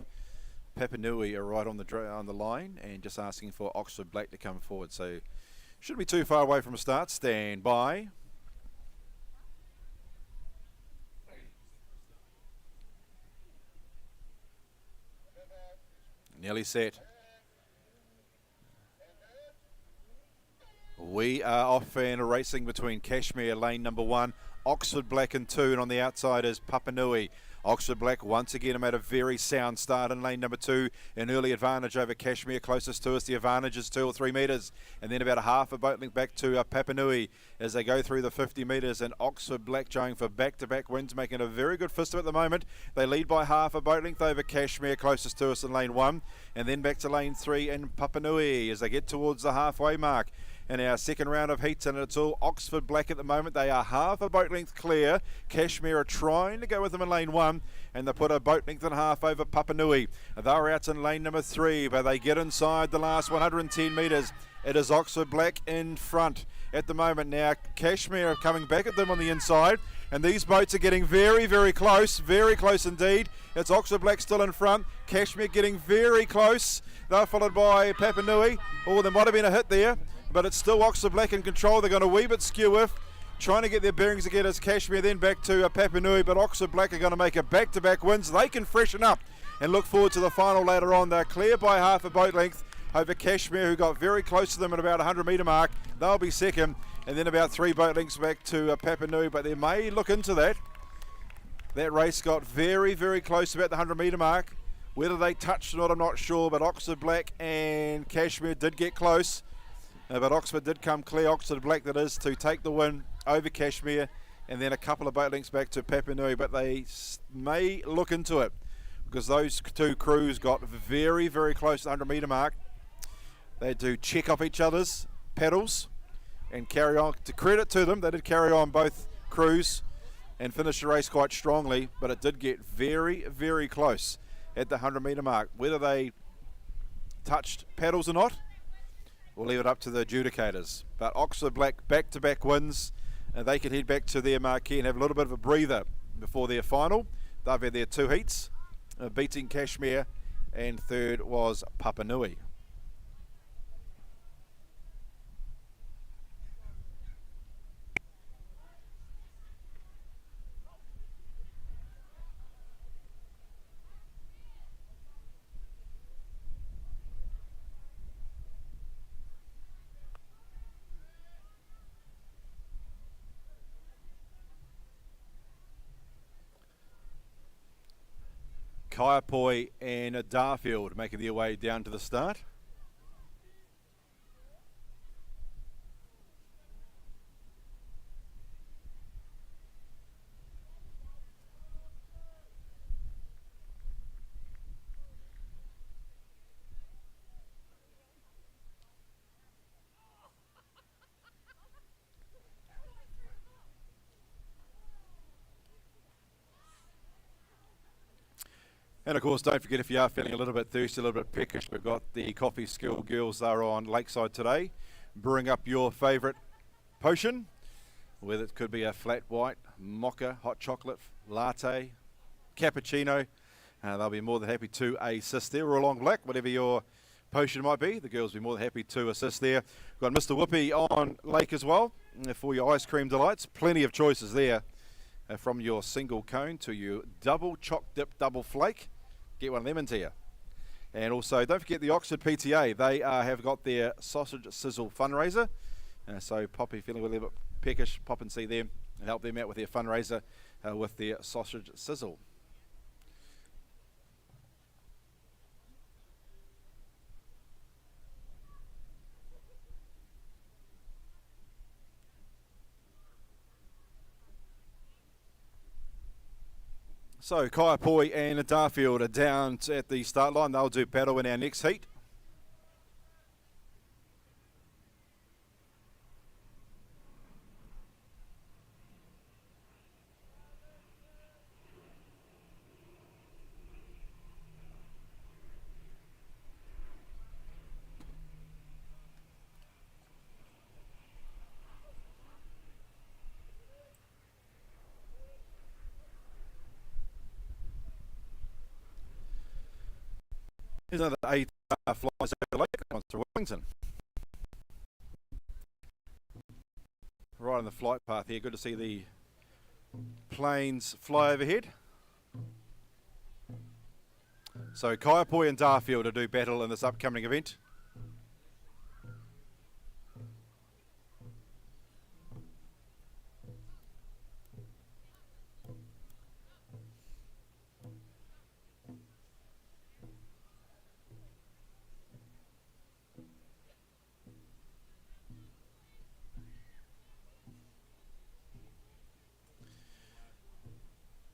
Papa Nui are right on the line and just asking for Oxford Black to come forward. So shouldn't be too far away from a start. Stand by. Nearly set. We are off and racing between Kashmir, lane number 1, Oxford Black in 2, and on the outside is Papa Nui. Oxford Black once again made a very sound start in lane number 2. An early advantage over Kashmir, closest to us. The advantage is 2 or 3 metres, and then about a half a boat length back to Papa Nui as they go through the 50 metres. And Oxford Black going for back-to-back wins, making a very good fist of it at the moment. They lead by half a boat length over Kashmir, closest to us in lane 1, and then back to lane 3 and Papa Nui as they get towards the halfway mark. In our second round of heats, and it's all Oxford Black at the moment. They are half a boat length clear. Kashmir are trying to go with them in lane 1, and they put a boat length and a half over Papa Nui. They're out in lane number 3, but they get inside the last 110 metres. It is Oxford Black in front at the moment. Now Kashmir are coming back at them on the inside, and these boats are getting very, very close indeed. It's Oxford Black still in front. Kashmir getting very close. They're followed by Papa Nui. Oh, there might have been a hit there, but it's still Oxford Black in control. They're going a wee bit skew with, trying to get their bearings again as Kashmir, then back to Papa Nui, but Oxford Black are going to make a back-to-back wins. They can freshen up and look forward to the final later on. They're clear by half a boat length over Kashmir, who got very close to them at about 100 metre mark. They'll be second, and then about 3 boat lengths back to Papa Nui, but they may look into that. That race got very, very close to about the 100 metre mark. Whether they touched or not, I'm not sure, but Oxford Black and Kashmir did get close. But Oxford did come clear, Oxford Black that is, to take the win over Kashmir, and then a couple of boat links back to Papa Nui, but they may look into it because those two crews got very, very close to the 100 metre mark. They had to check off each other's paddles and carry on. To credit to them, they did carry on, both crews, and finish the race quite strongly, but it did get very, very close at the 100 metre mark. Whether they touched paddles or not, we'll leave it up to the adjudicators. But Oxford Black back-to-back wins, and they can head back to their marquee and have a little bit of a breather before their final. They've had their 2 heats, beating Kashmir, and third was Papanui. Kaiapoi and Darfield making their way down to the start. And of course, don't forget, if you are feeling a little bit thirsty, a little bit peckish, we've got the Coffee Skill girls there on Lakeside today. Brewing up your favourite potion, whether it could be a flat white, mocha, hot chocolate, latte, cappuccino. They'll be more than happy to assist there, or along black, whatever your potion might be. The girls will be more than happy to assist there. We've got Mr. Whoopi on Lake as well for your ice cream delights. Plenty of choices there, from your single cone to your double choc dip, double flake. Get one of them into you. And also, don't forget the Oxford PTA. They have got their sausage sizzle fundraiser. So Poppy feeling a little bit peckish, pop and see them and help them out with their fundraiser with their sausage sizzle. So Kaiapoi and Darfield are down at the start line. They'll do battle in our next heat. Here's another 8 flies over the lake, that one's to Wellington. Right on the flight path here, good to see the planes fly overhead. So Kaiapoi and Darfield will do battle in this upcoming event.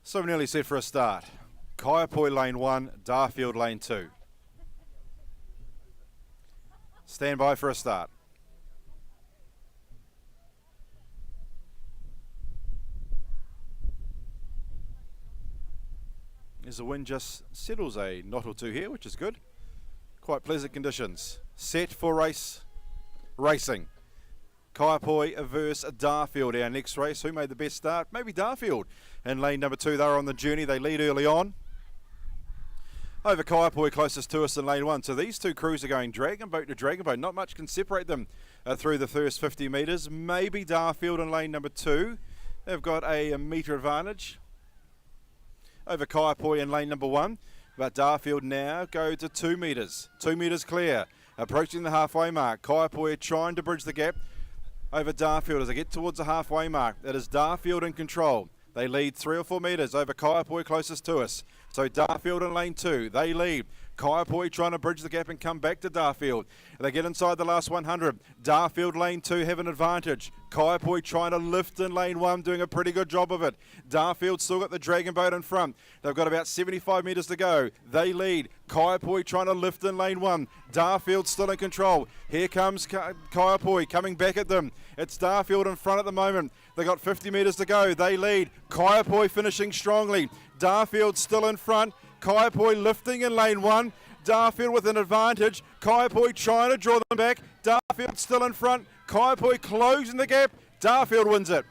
So we're nearly set for a start. Kaiapoi lane 1, Darfield lane 2. Stand by for a start. As the wind just settles a knot or two here, which is good. Quite pleasant conditions. Set for racing. Kaiapoi versus Darfield, our next race. Who made the best start? Maybe Darfield. In lane number 2, they're on the journey. They lead early on. Over Kaiapoi, closest to us in lane 1. So these two crews are going dragon boat to dragon boat. Not much can separate them through the first 50 metres. Maybe Darfield in lane number 2. They've got a metre advantage over Kaiapoi in lane number 1. But Darfield now go to 2 metres. 2 metres clear. Approaching the halfway mark. Kaiapoi trying to bridge the gap over Darfield as they get towards the halfway mark. It is Darfield in control. They lead 3 or 4 metres over Kaiapoi closest to us. So Darfield in lane 2, they lead. Kaiapoi trying to bridge the gap and come back to Darfield. They get inside the last 100. Darfield lane 2 have an advantage. Kaiapoi trying to lift in lane 1, doing a pretty good job of it. Darfield still got the dragon boat in front. They've got about 75 metres to go. They lead. Kaiapoi trying to lift in lane 1. Darfield still in control. Here comes Kaiapoi coming back at them. It's Darfield in front at the moment. They got 50 metres to go. They lead. Kaiapoi finishing strongly. Darfield still in front. Kaiapoi lifting in lane 1. Darfield with an advantage. Kaiapoi trying to draw them back. Darfield Darfield still in front. Kaipoi closing the gap. Darfield wins it.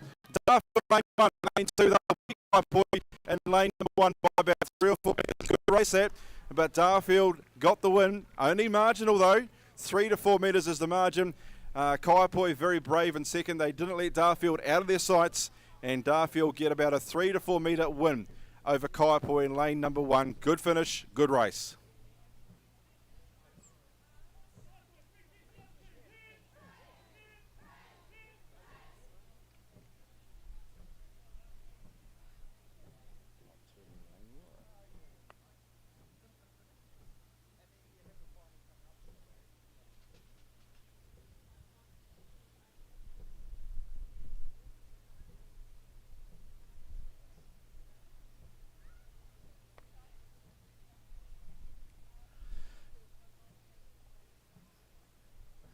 Darfield lane 1, lane 2, they'll beat Kaipoi in lane number 1 by about 3 or 4 minutes. Good race that, but Darfield got the win. Only marginal though. 3 to 4 metres is the margin. Kaipoi very brave in second. They didn't let Darfield out of their sights, and Darfield get about a 3 to 4 metre win over Kaipoi in lane number 1. Good finish, good race.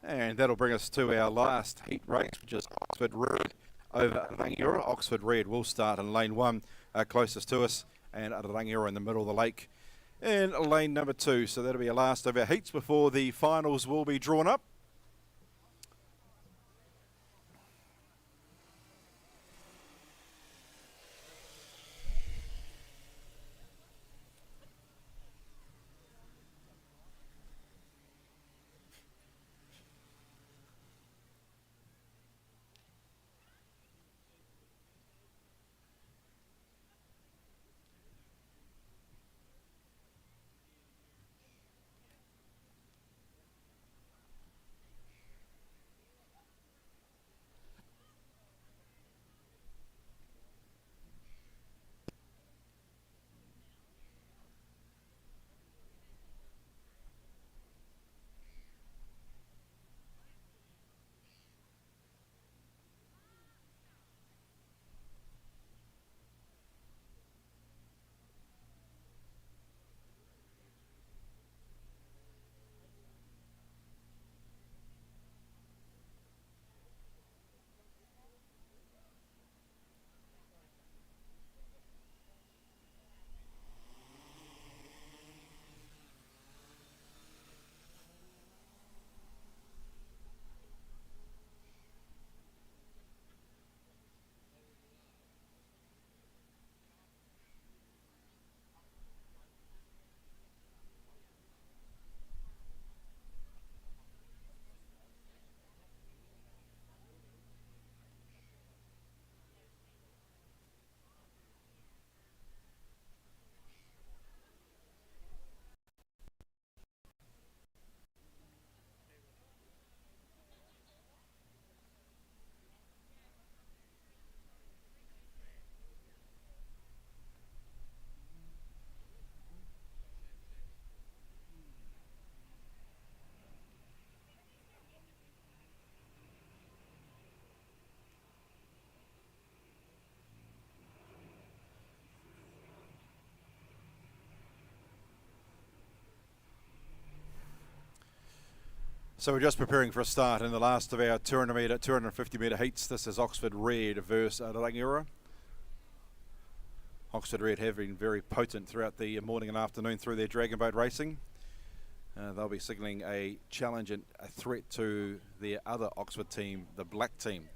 And that'll bring us to our last heat race, which is Oxford Red over Rangiora. Oxford Red will start in lane 1, closest to us, and Rangiora in the middle of the lake in lane number 2. So that'll be our last of our heats before the finals will be drawn up. So we're just preparing for a start in the last of our 250 metre heats. This is Oxford Red versus Rangiora. Oxford Red have been very potent throughout the morning and afternoon through their dragon boat racing. They'll be signalling a challenge and a threat to their other Oxford team, the black team.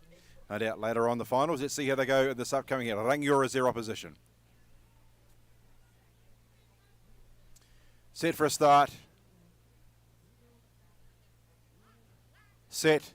No doubt later on the finals. Let's see how they go in this upcoming year. Rangiora is their opposition. Set for a start. Set.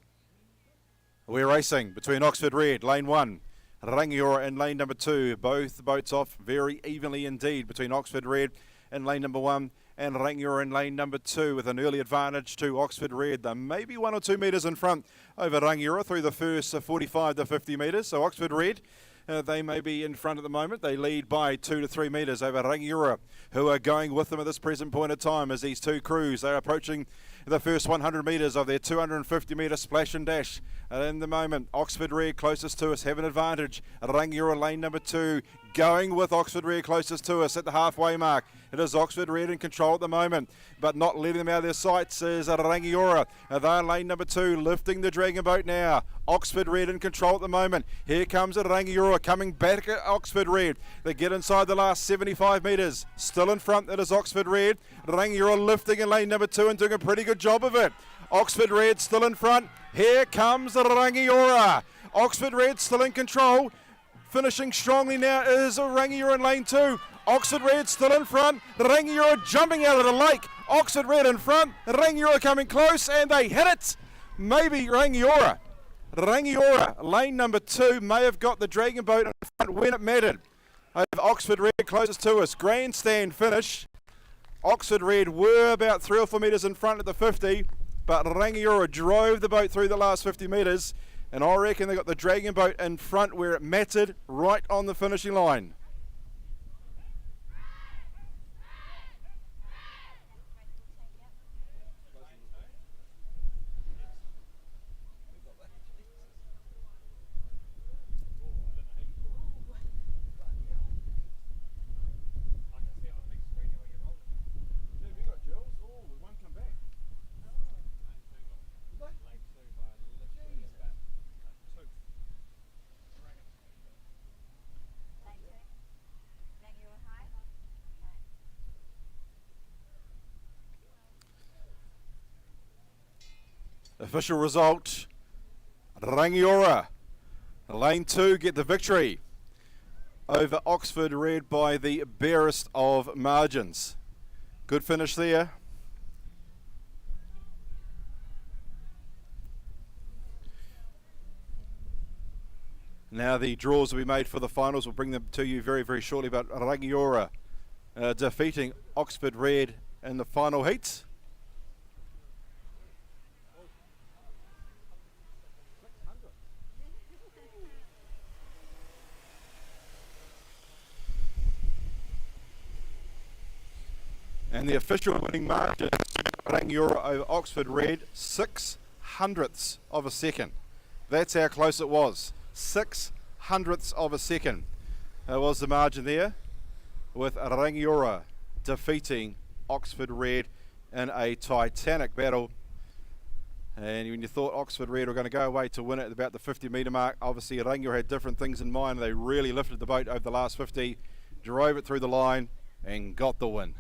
We're racing between Oxford Red, lane 1, Rangiora in lane number 2. Both boats off very evenly indeed between Oxford Red in lane number 1 and Rangiora in lane number 2 with an early advantage to Oxford Red. They're maybe 1 or 2 metres in front over Rangiora through the first 45 to 50 metres. So Oxford Red, they may be in front at the moment. They lead by 2 to 3 metres over Rangiora, who are going with them at this present point of time as these two crews, they're approaching the first 100 metres of their 250 metre splash and dash. In the moment, Oxford Red closest to us have an advantage. Rangiora lane number 2 going with Oxford Red closest to us at the halfway mark. It is Oxford Red in control at the moment, but not letting them out of their sights is Rangiora. They're lane number 2 lifting the dragon boat now. Oxford Red in control at the moment. Here comes Rangiora coming back at Oxford Red. They get inside the last 75 metres. Still in front, it is Oxford Red. Rangiora lifting in lane number 2 and doing a pretty good job of it. Oxford Red still in front. Here comes Rangiora. Oxford Red still in control. Finishing strongly now is Rangiora in lane 2. Oxford Red still in front. Rangiora jumping out of the lake. Oxford Red in front. Rangiora coming close, and they hit it. Maybe Rangiora. Rangiora, lane number 2, may have got the Dragon Boat in front when it mattered. Over Oxford Red closest to us. Grandstand finish. Oxford Red were about 3 or 4 metres in front at the 50, but Rangiora drove the boat through the last 50 metres, and I reckon they got the Dragon Boat in front where it mattered, right on the finishing line. Official result, Rangiora, lane 2, get the victory over Oxford Red by the barest of margins. Good finish there. Now the draws will be made for the finals. We'll bring them to you very, very shortly, but Rangiora defeating Oxford Red in the final heats. And the official winning margin, Rangiora over Oxford Red, 0.06 of a second. That's how close it was. 0.06 of a second was the margin there, with Rangiora defeating Oxford Red in a titanic battle. And when you thought Oxford Red were going to go away to win it at about the 50 metre mark, obviously Rangiora had different things in mind. They really lifted the boat over the last 50, drove it through the line and got the win.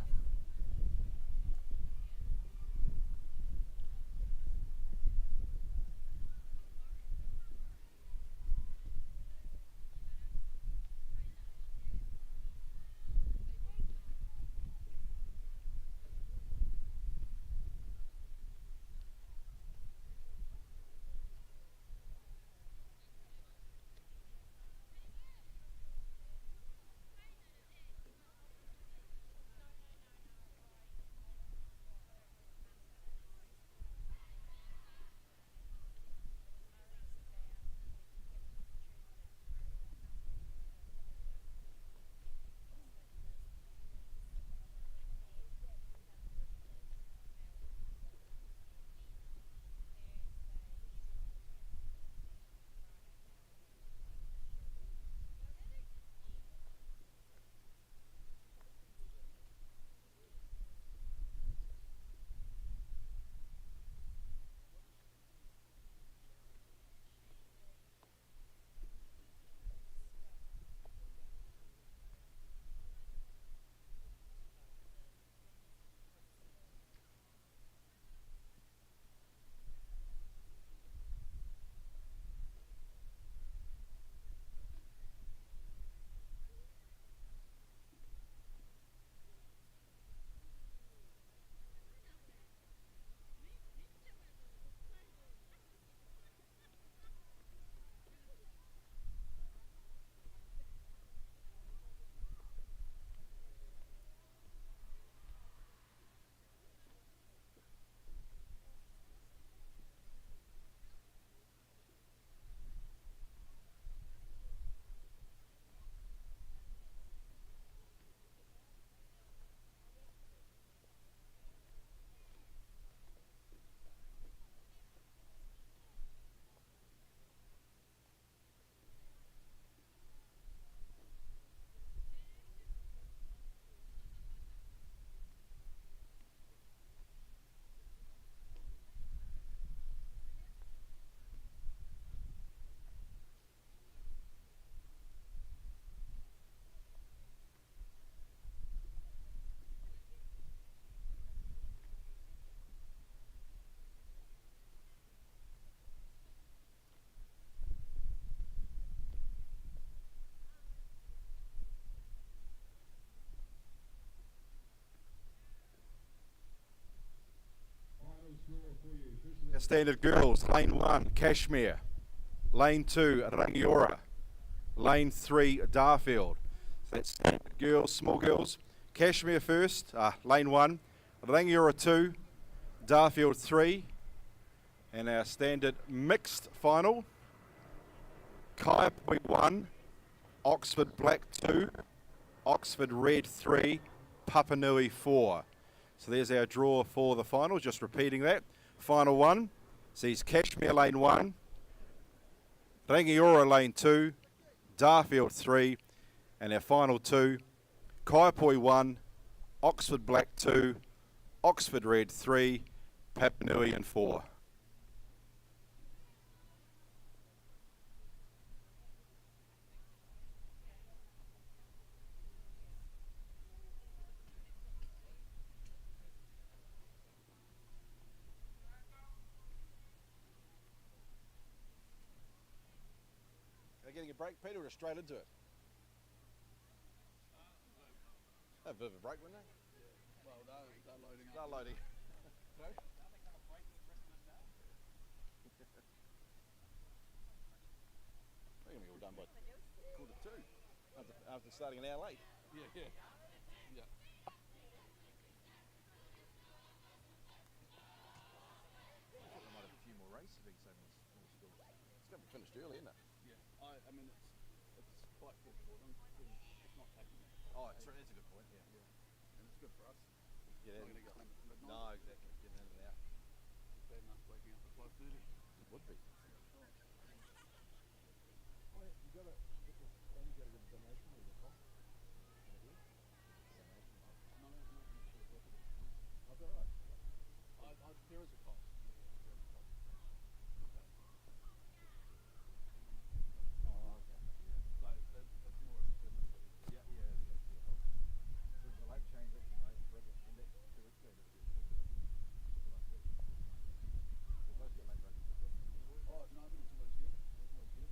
Standard girls, lane 1, Kashmir. Lane 2, Rangiora. Lane 3, Darfield. So that's standard girls, small girls. Kashmir first, lane 1. Rangiora 2, Darfield 3. And our standard mixed final. Kaiapoi 1, Oxford Black 2, Oxford Red 3, Papanui 4. So there's our draw for the final, just repeating that. Final one sees Kashmir lane 1, Rangiora lane 2, Darfield 3, and our final two, Kaiapoi 1, Oxford Black 2, Oxford Red 3, Papanui and 4. Getting a break, Peter, or straight into it? A bit of a break, wouldn't they? Yeah. Well, they're loading up. They're loading. Sorry? They're going to be all done by quarter 2 after starting an hour late. Yeah, yeah. Yeah. I thought they might have a few more races being so small schools. It's going to be finished early, isn't it? Yeah. I mean, it's quite good for them. It's not taking it. Oh, that's a good point, yeah. Yeah. And it's good for us. Get We're in. going to go home at midnight. No, exactly. Getting in and out. Bad enough waking up at 5:30. It would be. No, there is a cost. There is a cost. Oh, okay. So it's more of a business. Yeah, yeah. So the late change it, mate, brilliant. And that 2 weeks ago, we've both got late races. Oh, no, I think it's always good. It's always good.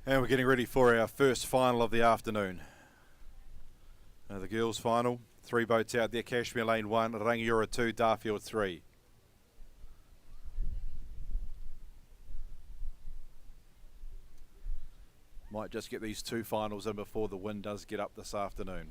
And we're getting ready for our first final of the afternoon. The girls' final. 3 boats out there. Kashmir Lane 1, Rangiora 2, Darfield 3. Might just get these 2 finals in before the wind does get up this afternoon.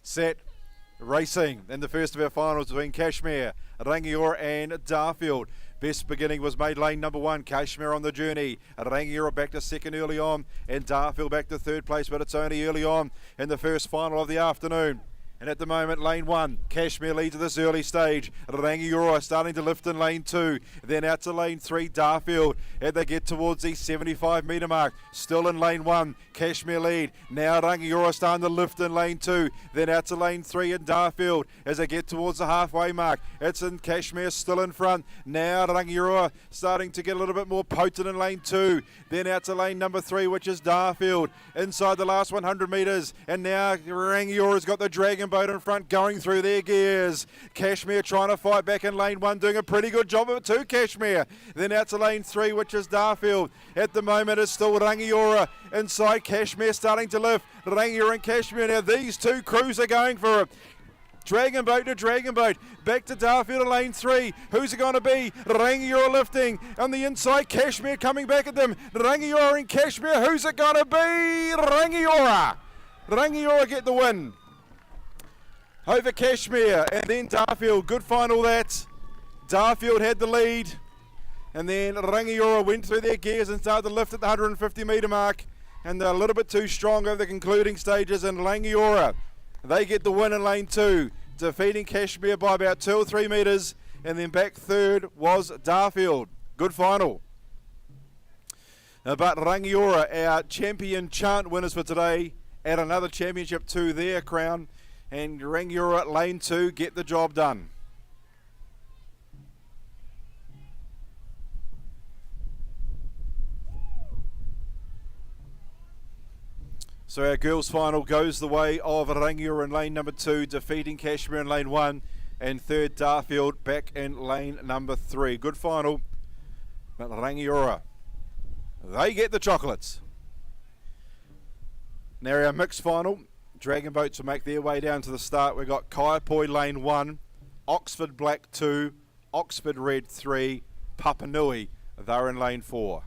Set, racing in the first of our finals between Kashmir, Rangiora and Darfield. Best beginning was made lane number 1, Kashmir on the journey. Rangiora back to second early on and Darfield back to third place, but it's only early on in the first final of the afternoon. And at the moment, lane 1, Kashmir leads at this early stage. Rangiora starting to lift in lane 2. Then out to lane 3, Darfield. As they get towards the 75 metre mark. Still in lane 1, Kashmir lead. Now Rangiora starting to lift in lane 2. Then out to lane 3 in Darfield. As they get towards the halfway mark. It's in Kashmir still in front. Now Rangiora starting to get a little bit more potent in lane 2. Then out to lane number 3, which is Darfield. Inside the last 100 metres. And now Rangiora's got the Dragon Boat in front going through their gears. Kashmir trying to fight back in lane 1, doing a pretty good job of it too, Kashmir. Then out to lane 3, which is Darfield. At the moment it's still Rangiora inside. Kashmir starting to lift. Rangiora and Kashmir. Now these 2 crews are going for it. Dragon Boat to Dragon Boat. Back to Darfield in lane 3. Who's it going to be? Rangiora lifting. On the inside, Kashmir coming back at them. Rangiora and Kashmir. Who's it going to be? Rangiora. Rangiora get the win over Kashmir, and then Darfield. Good final that. Darfield had the lead, and then Rangiora went through their gears and started to lift at the 150 metre mark, and they're a little bit too strong over the concluding stages, and Rangiora, they get the win in lane 2, defeating Kashmir by about 2 or 3 metres, and then back third was Darfield. Good final. But Rangiora, our champion chant winners for today, add another championship to their crown, and Rangiora at lane 2 get the job done. So our girls final goes the way of Rangiora in lane number 2, defeating Kashmir in lane 1, and third Darfield back in lane number 3. Good final, but Rangiora, they get the chocolates. Now our mixed final. Dragon Boats will make their way down to the start. We've got Kaiapoi lane 1, Oxford Black 2, Oxford Red 3, Papanui, they're in lane 4.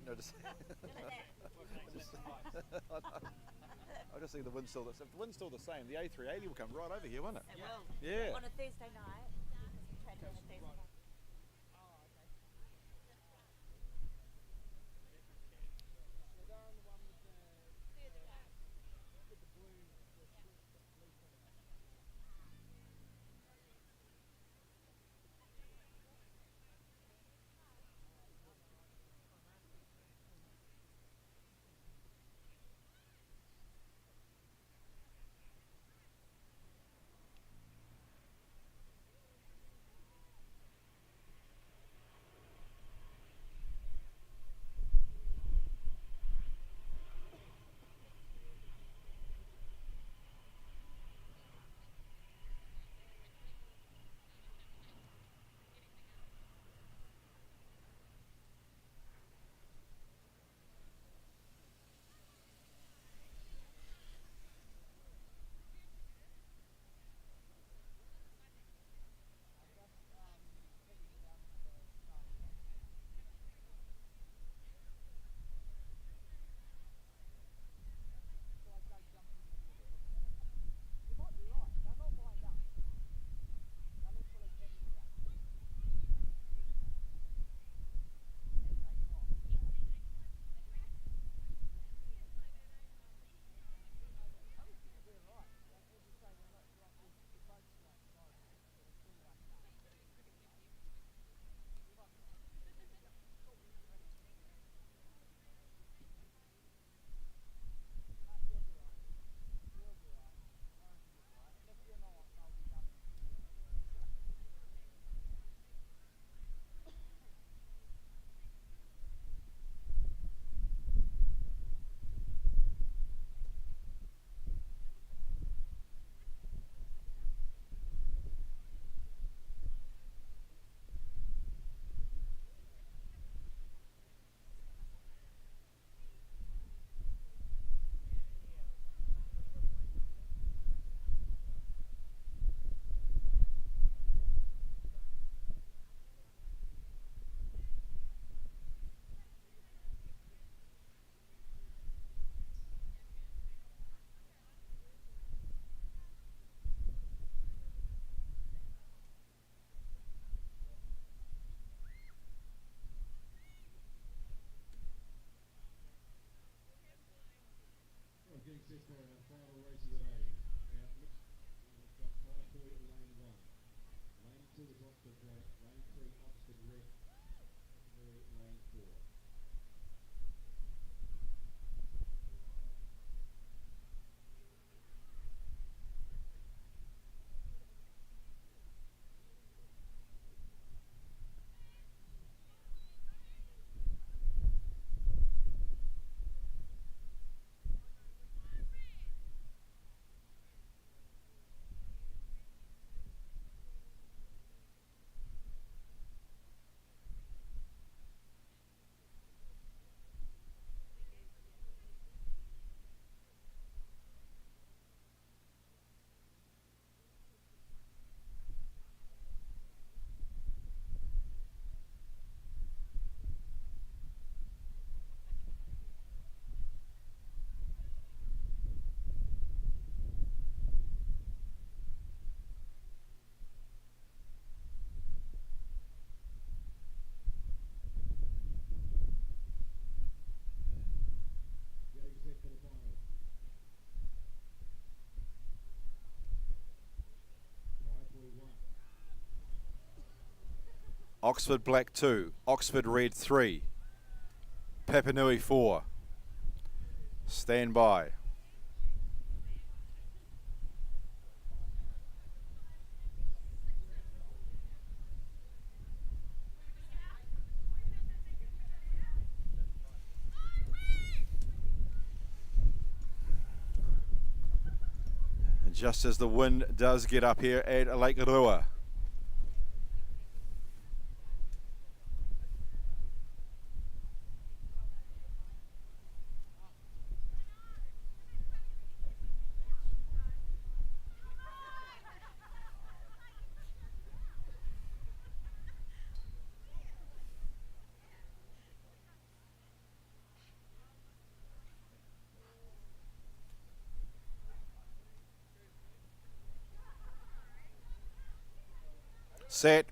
No, just, I just think the wind's still the same. If the wind's still the same, the A380 will come right over here, won't it? It will. Yeah. On a Thursday night, because we trained on a Thursday night. Well, getting set for our final race of the day. We've got 5 for lane 1. Lane 2 is Oxford Black. Lane 3, Oxford Red. Secondary, lane 4. Getting set for the final. 541. Oxford Black 2, Oxford Red 3, Papanui 4. Stand by. And just as the wind does get up here at Lake Rua. set.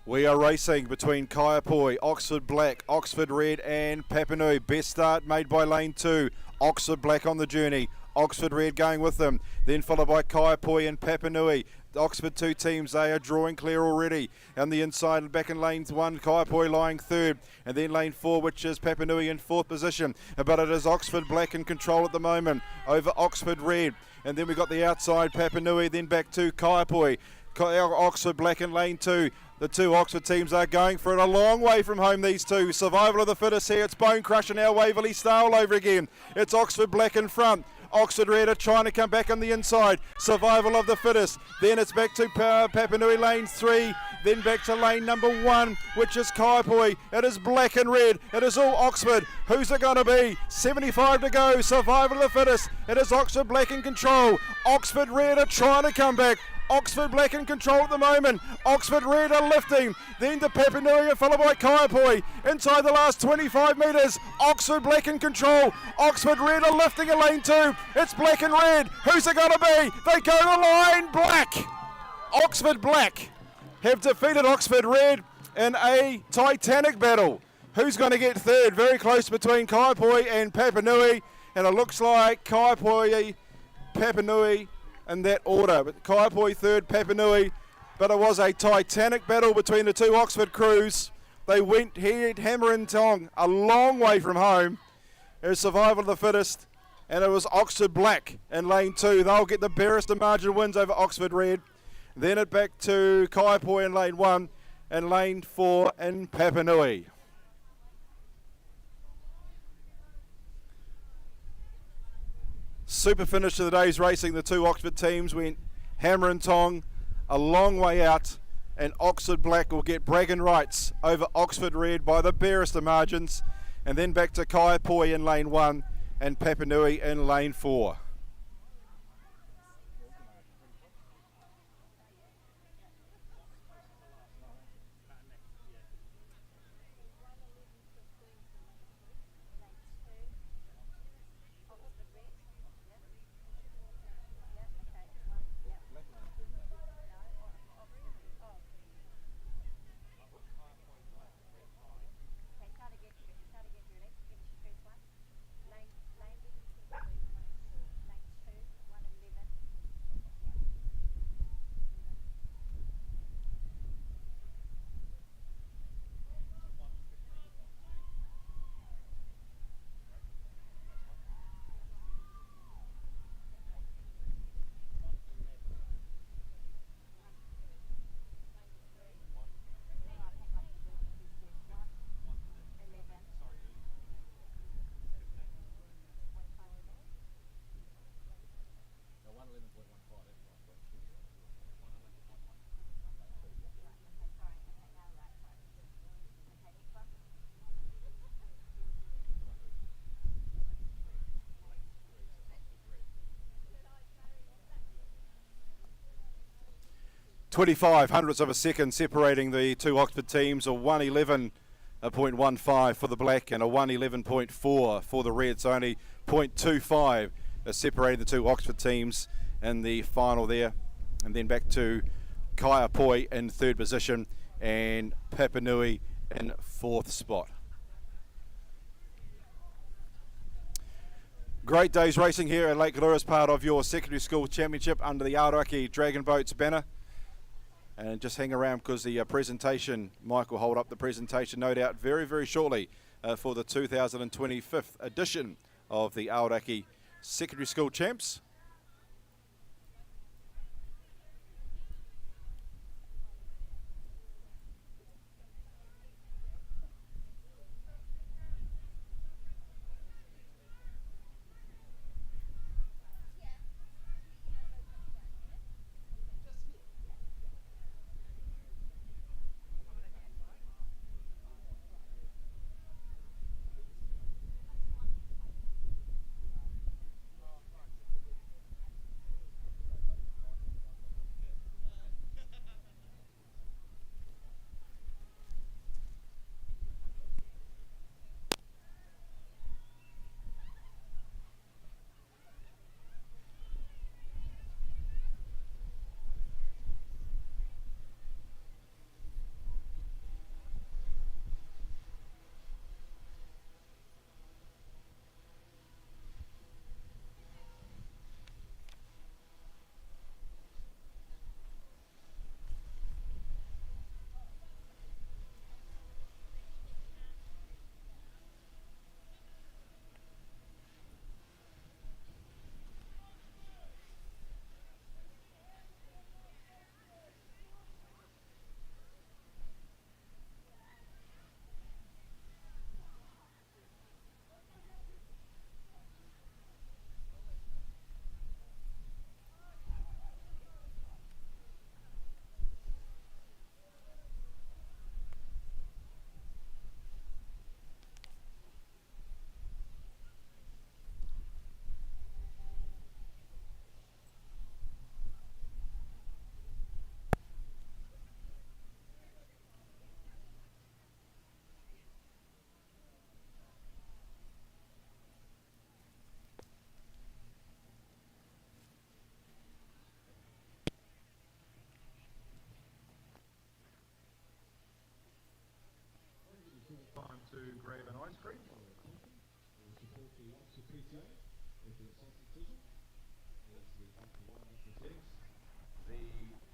We are racing between Kaiapoi, Oxford Black, Oxford Red and Papanui. Best start made by lane 2. Oxford Black on the journey. Oxford Red going with them. Then followed by Kaiapoi and Papanui. The Oxford 2 teams, they are drawing clear already. On the inside, back in lane 1, Kaiapoi lying 3rd. And then lane 4, which is Papanui in 4th position. But it is Oxford Black in control at the moment over Oxford Red. And then we got the outside Papanui, then back to Kaiapoi. Oxford Black in lane 2. The two Oxford teams are going for it a long way from home, these two. Survival of the fittest here. It's Bone Crusher now, Waverley Star all over again. It's Oxford Black in front. Oxford Red are trying to come back on the inside. Survival of the fittest. Then it's back to Papanui lane 3. Then back to lane number 1, which is Kaiapoi. It is black and red. It is all Oxford. Who's it going to be? 75 to go. Survival of the fittest. It is Oxford Black in control. Oxford Red are trying to come back. Oxford Black in control at the moment. Oxford Red are lifting. Then to Papanui followed by Kaiapoi. Inside the last 25 metres. Oxford Black in control. Oxford Red are lifting in lane 2. It's black and red. Who's it going to be? They go to line black. Oxford Black have defeated Oxford Red in a titanic battle. Who's going to get 3rd? Very close between Kaiapoi and Papanui. And it looks like Kaiapoi, Papanui, in that order. But Kaiapoi 3rd, Papanui. But it was a titanic battle between the two Oxford crews. They went head, hammer and tong, a long way from home. It was survival of the fittest. And it was Oxford Black in lane 2. They'll get the barrister margin wins over Oxford Red. Then it back to Kaiapoi in lane 1 and lane 4 in Papanui. Super finish to the day's racing. The two Oxford teams went hammer and tong a long way out, and Oxford Black will get bragging rights over Oxford Red by the barrister margins. And then back to Kaiapoi in lane 1 and Papanui in lane 4. Lane 2, 111. 25 hundredths of a second separating the two Oxford teams, a 111.15 for the black and a 111.4 for the red, so only 0.25 separating the two Oxford teams in the final there. And then back to Kaiapoi in 3rd position and Papanui in 4th spot. Great days racing here at Lake Rua as part of your secondary school championship under the Aoraki Dragon Boats banner. And just hang around because the presentation, Mike will hold up the presentation no doubt very, very shortly for the 2025th edition of the Aoraki Secondary School Champs. screen. We'll support the officer PTA with the sausage sizzle as we come to wind up the settings. The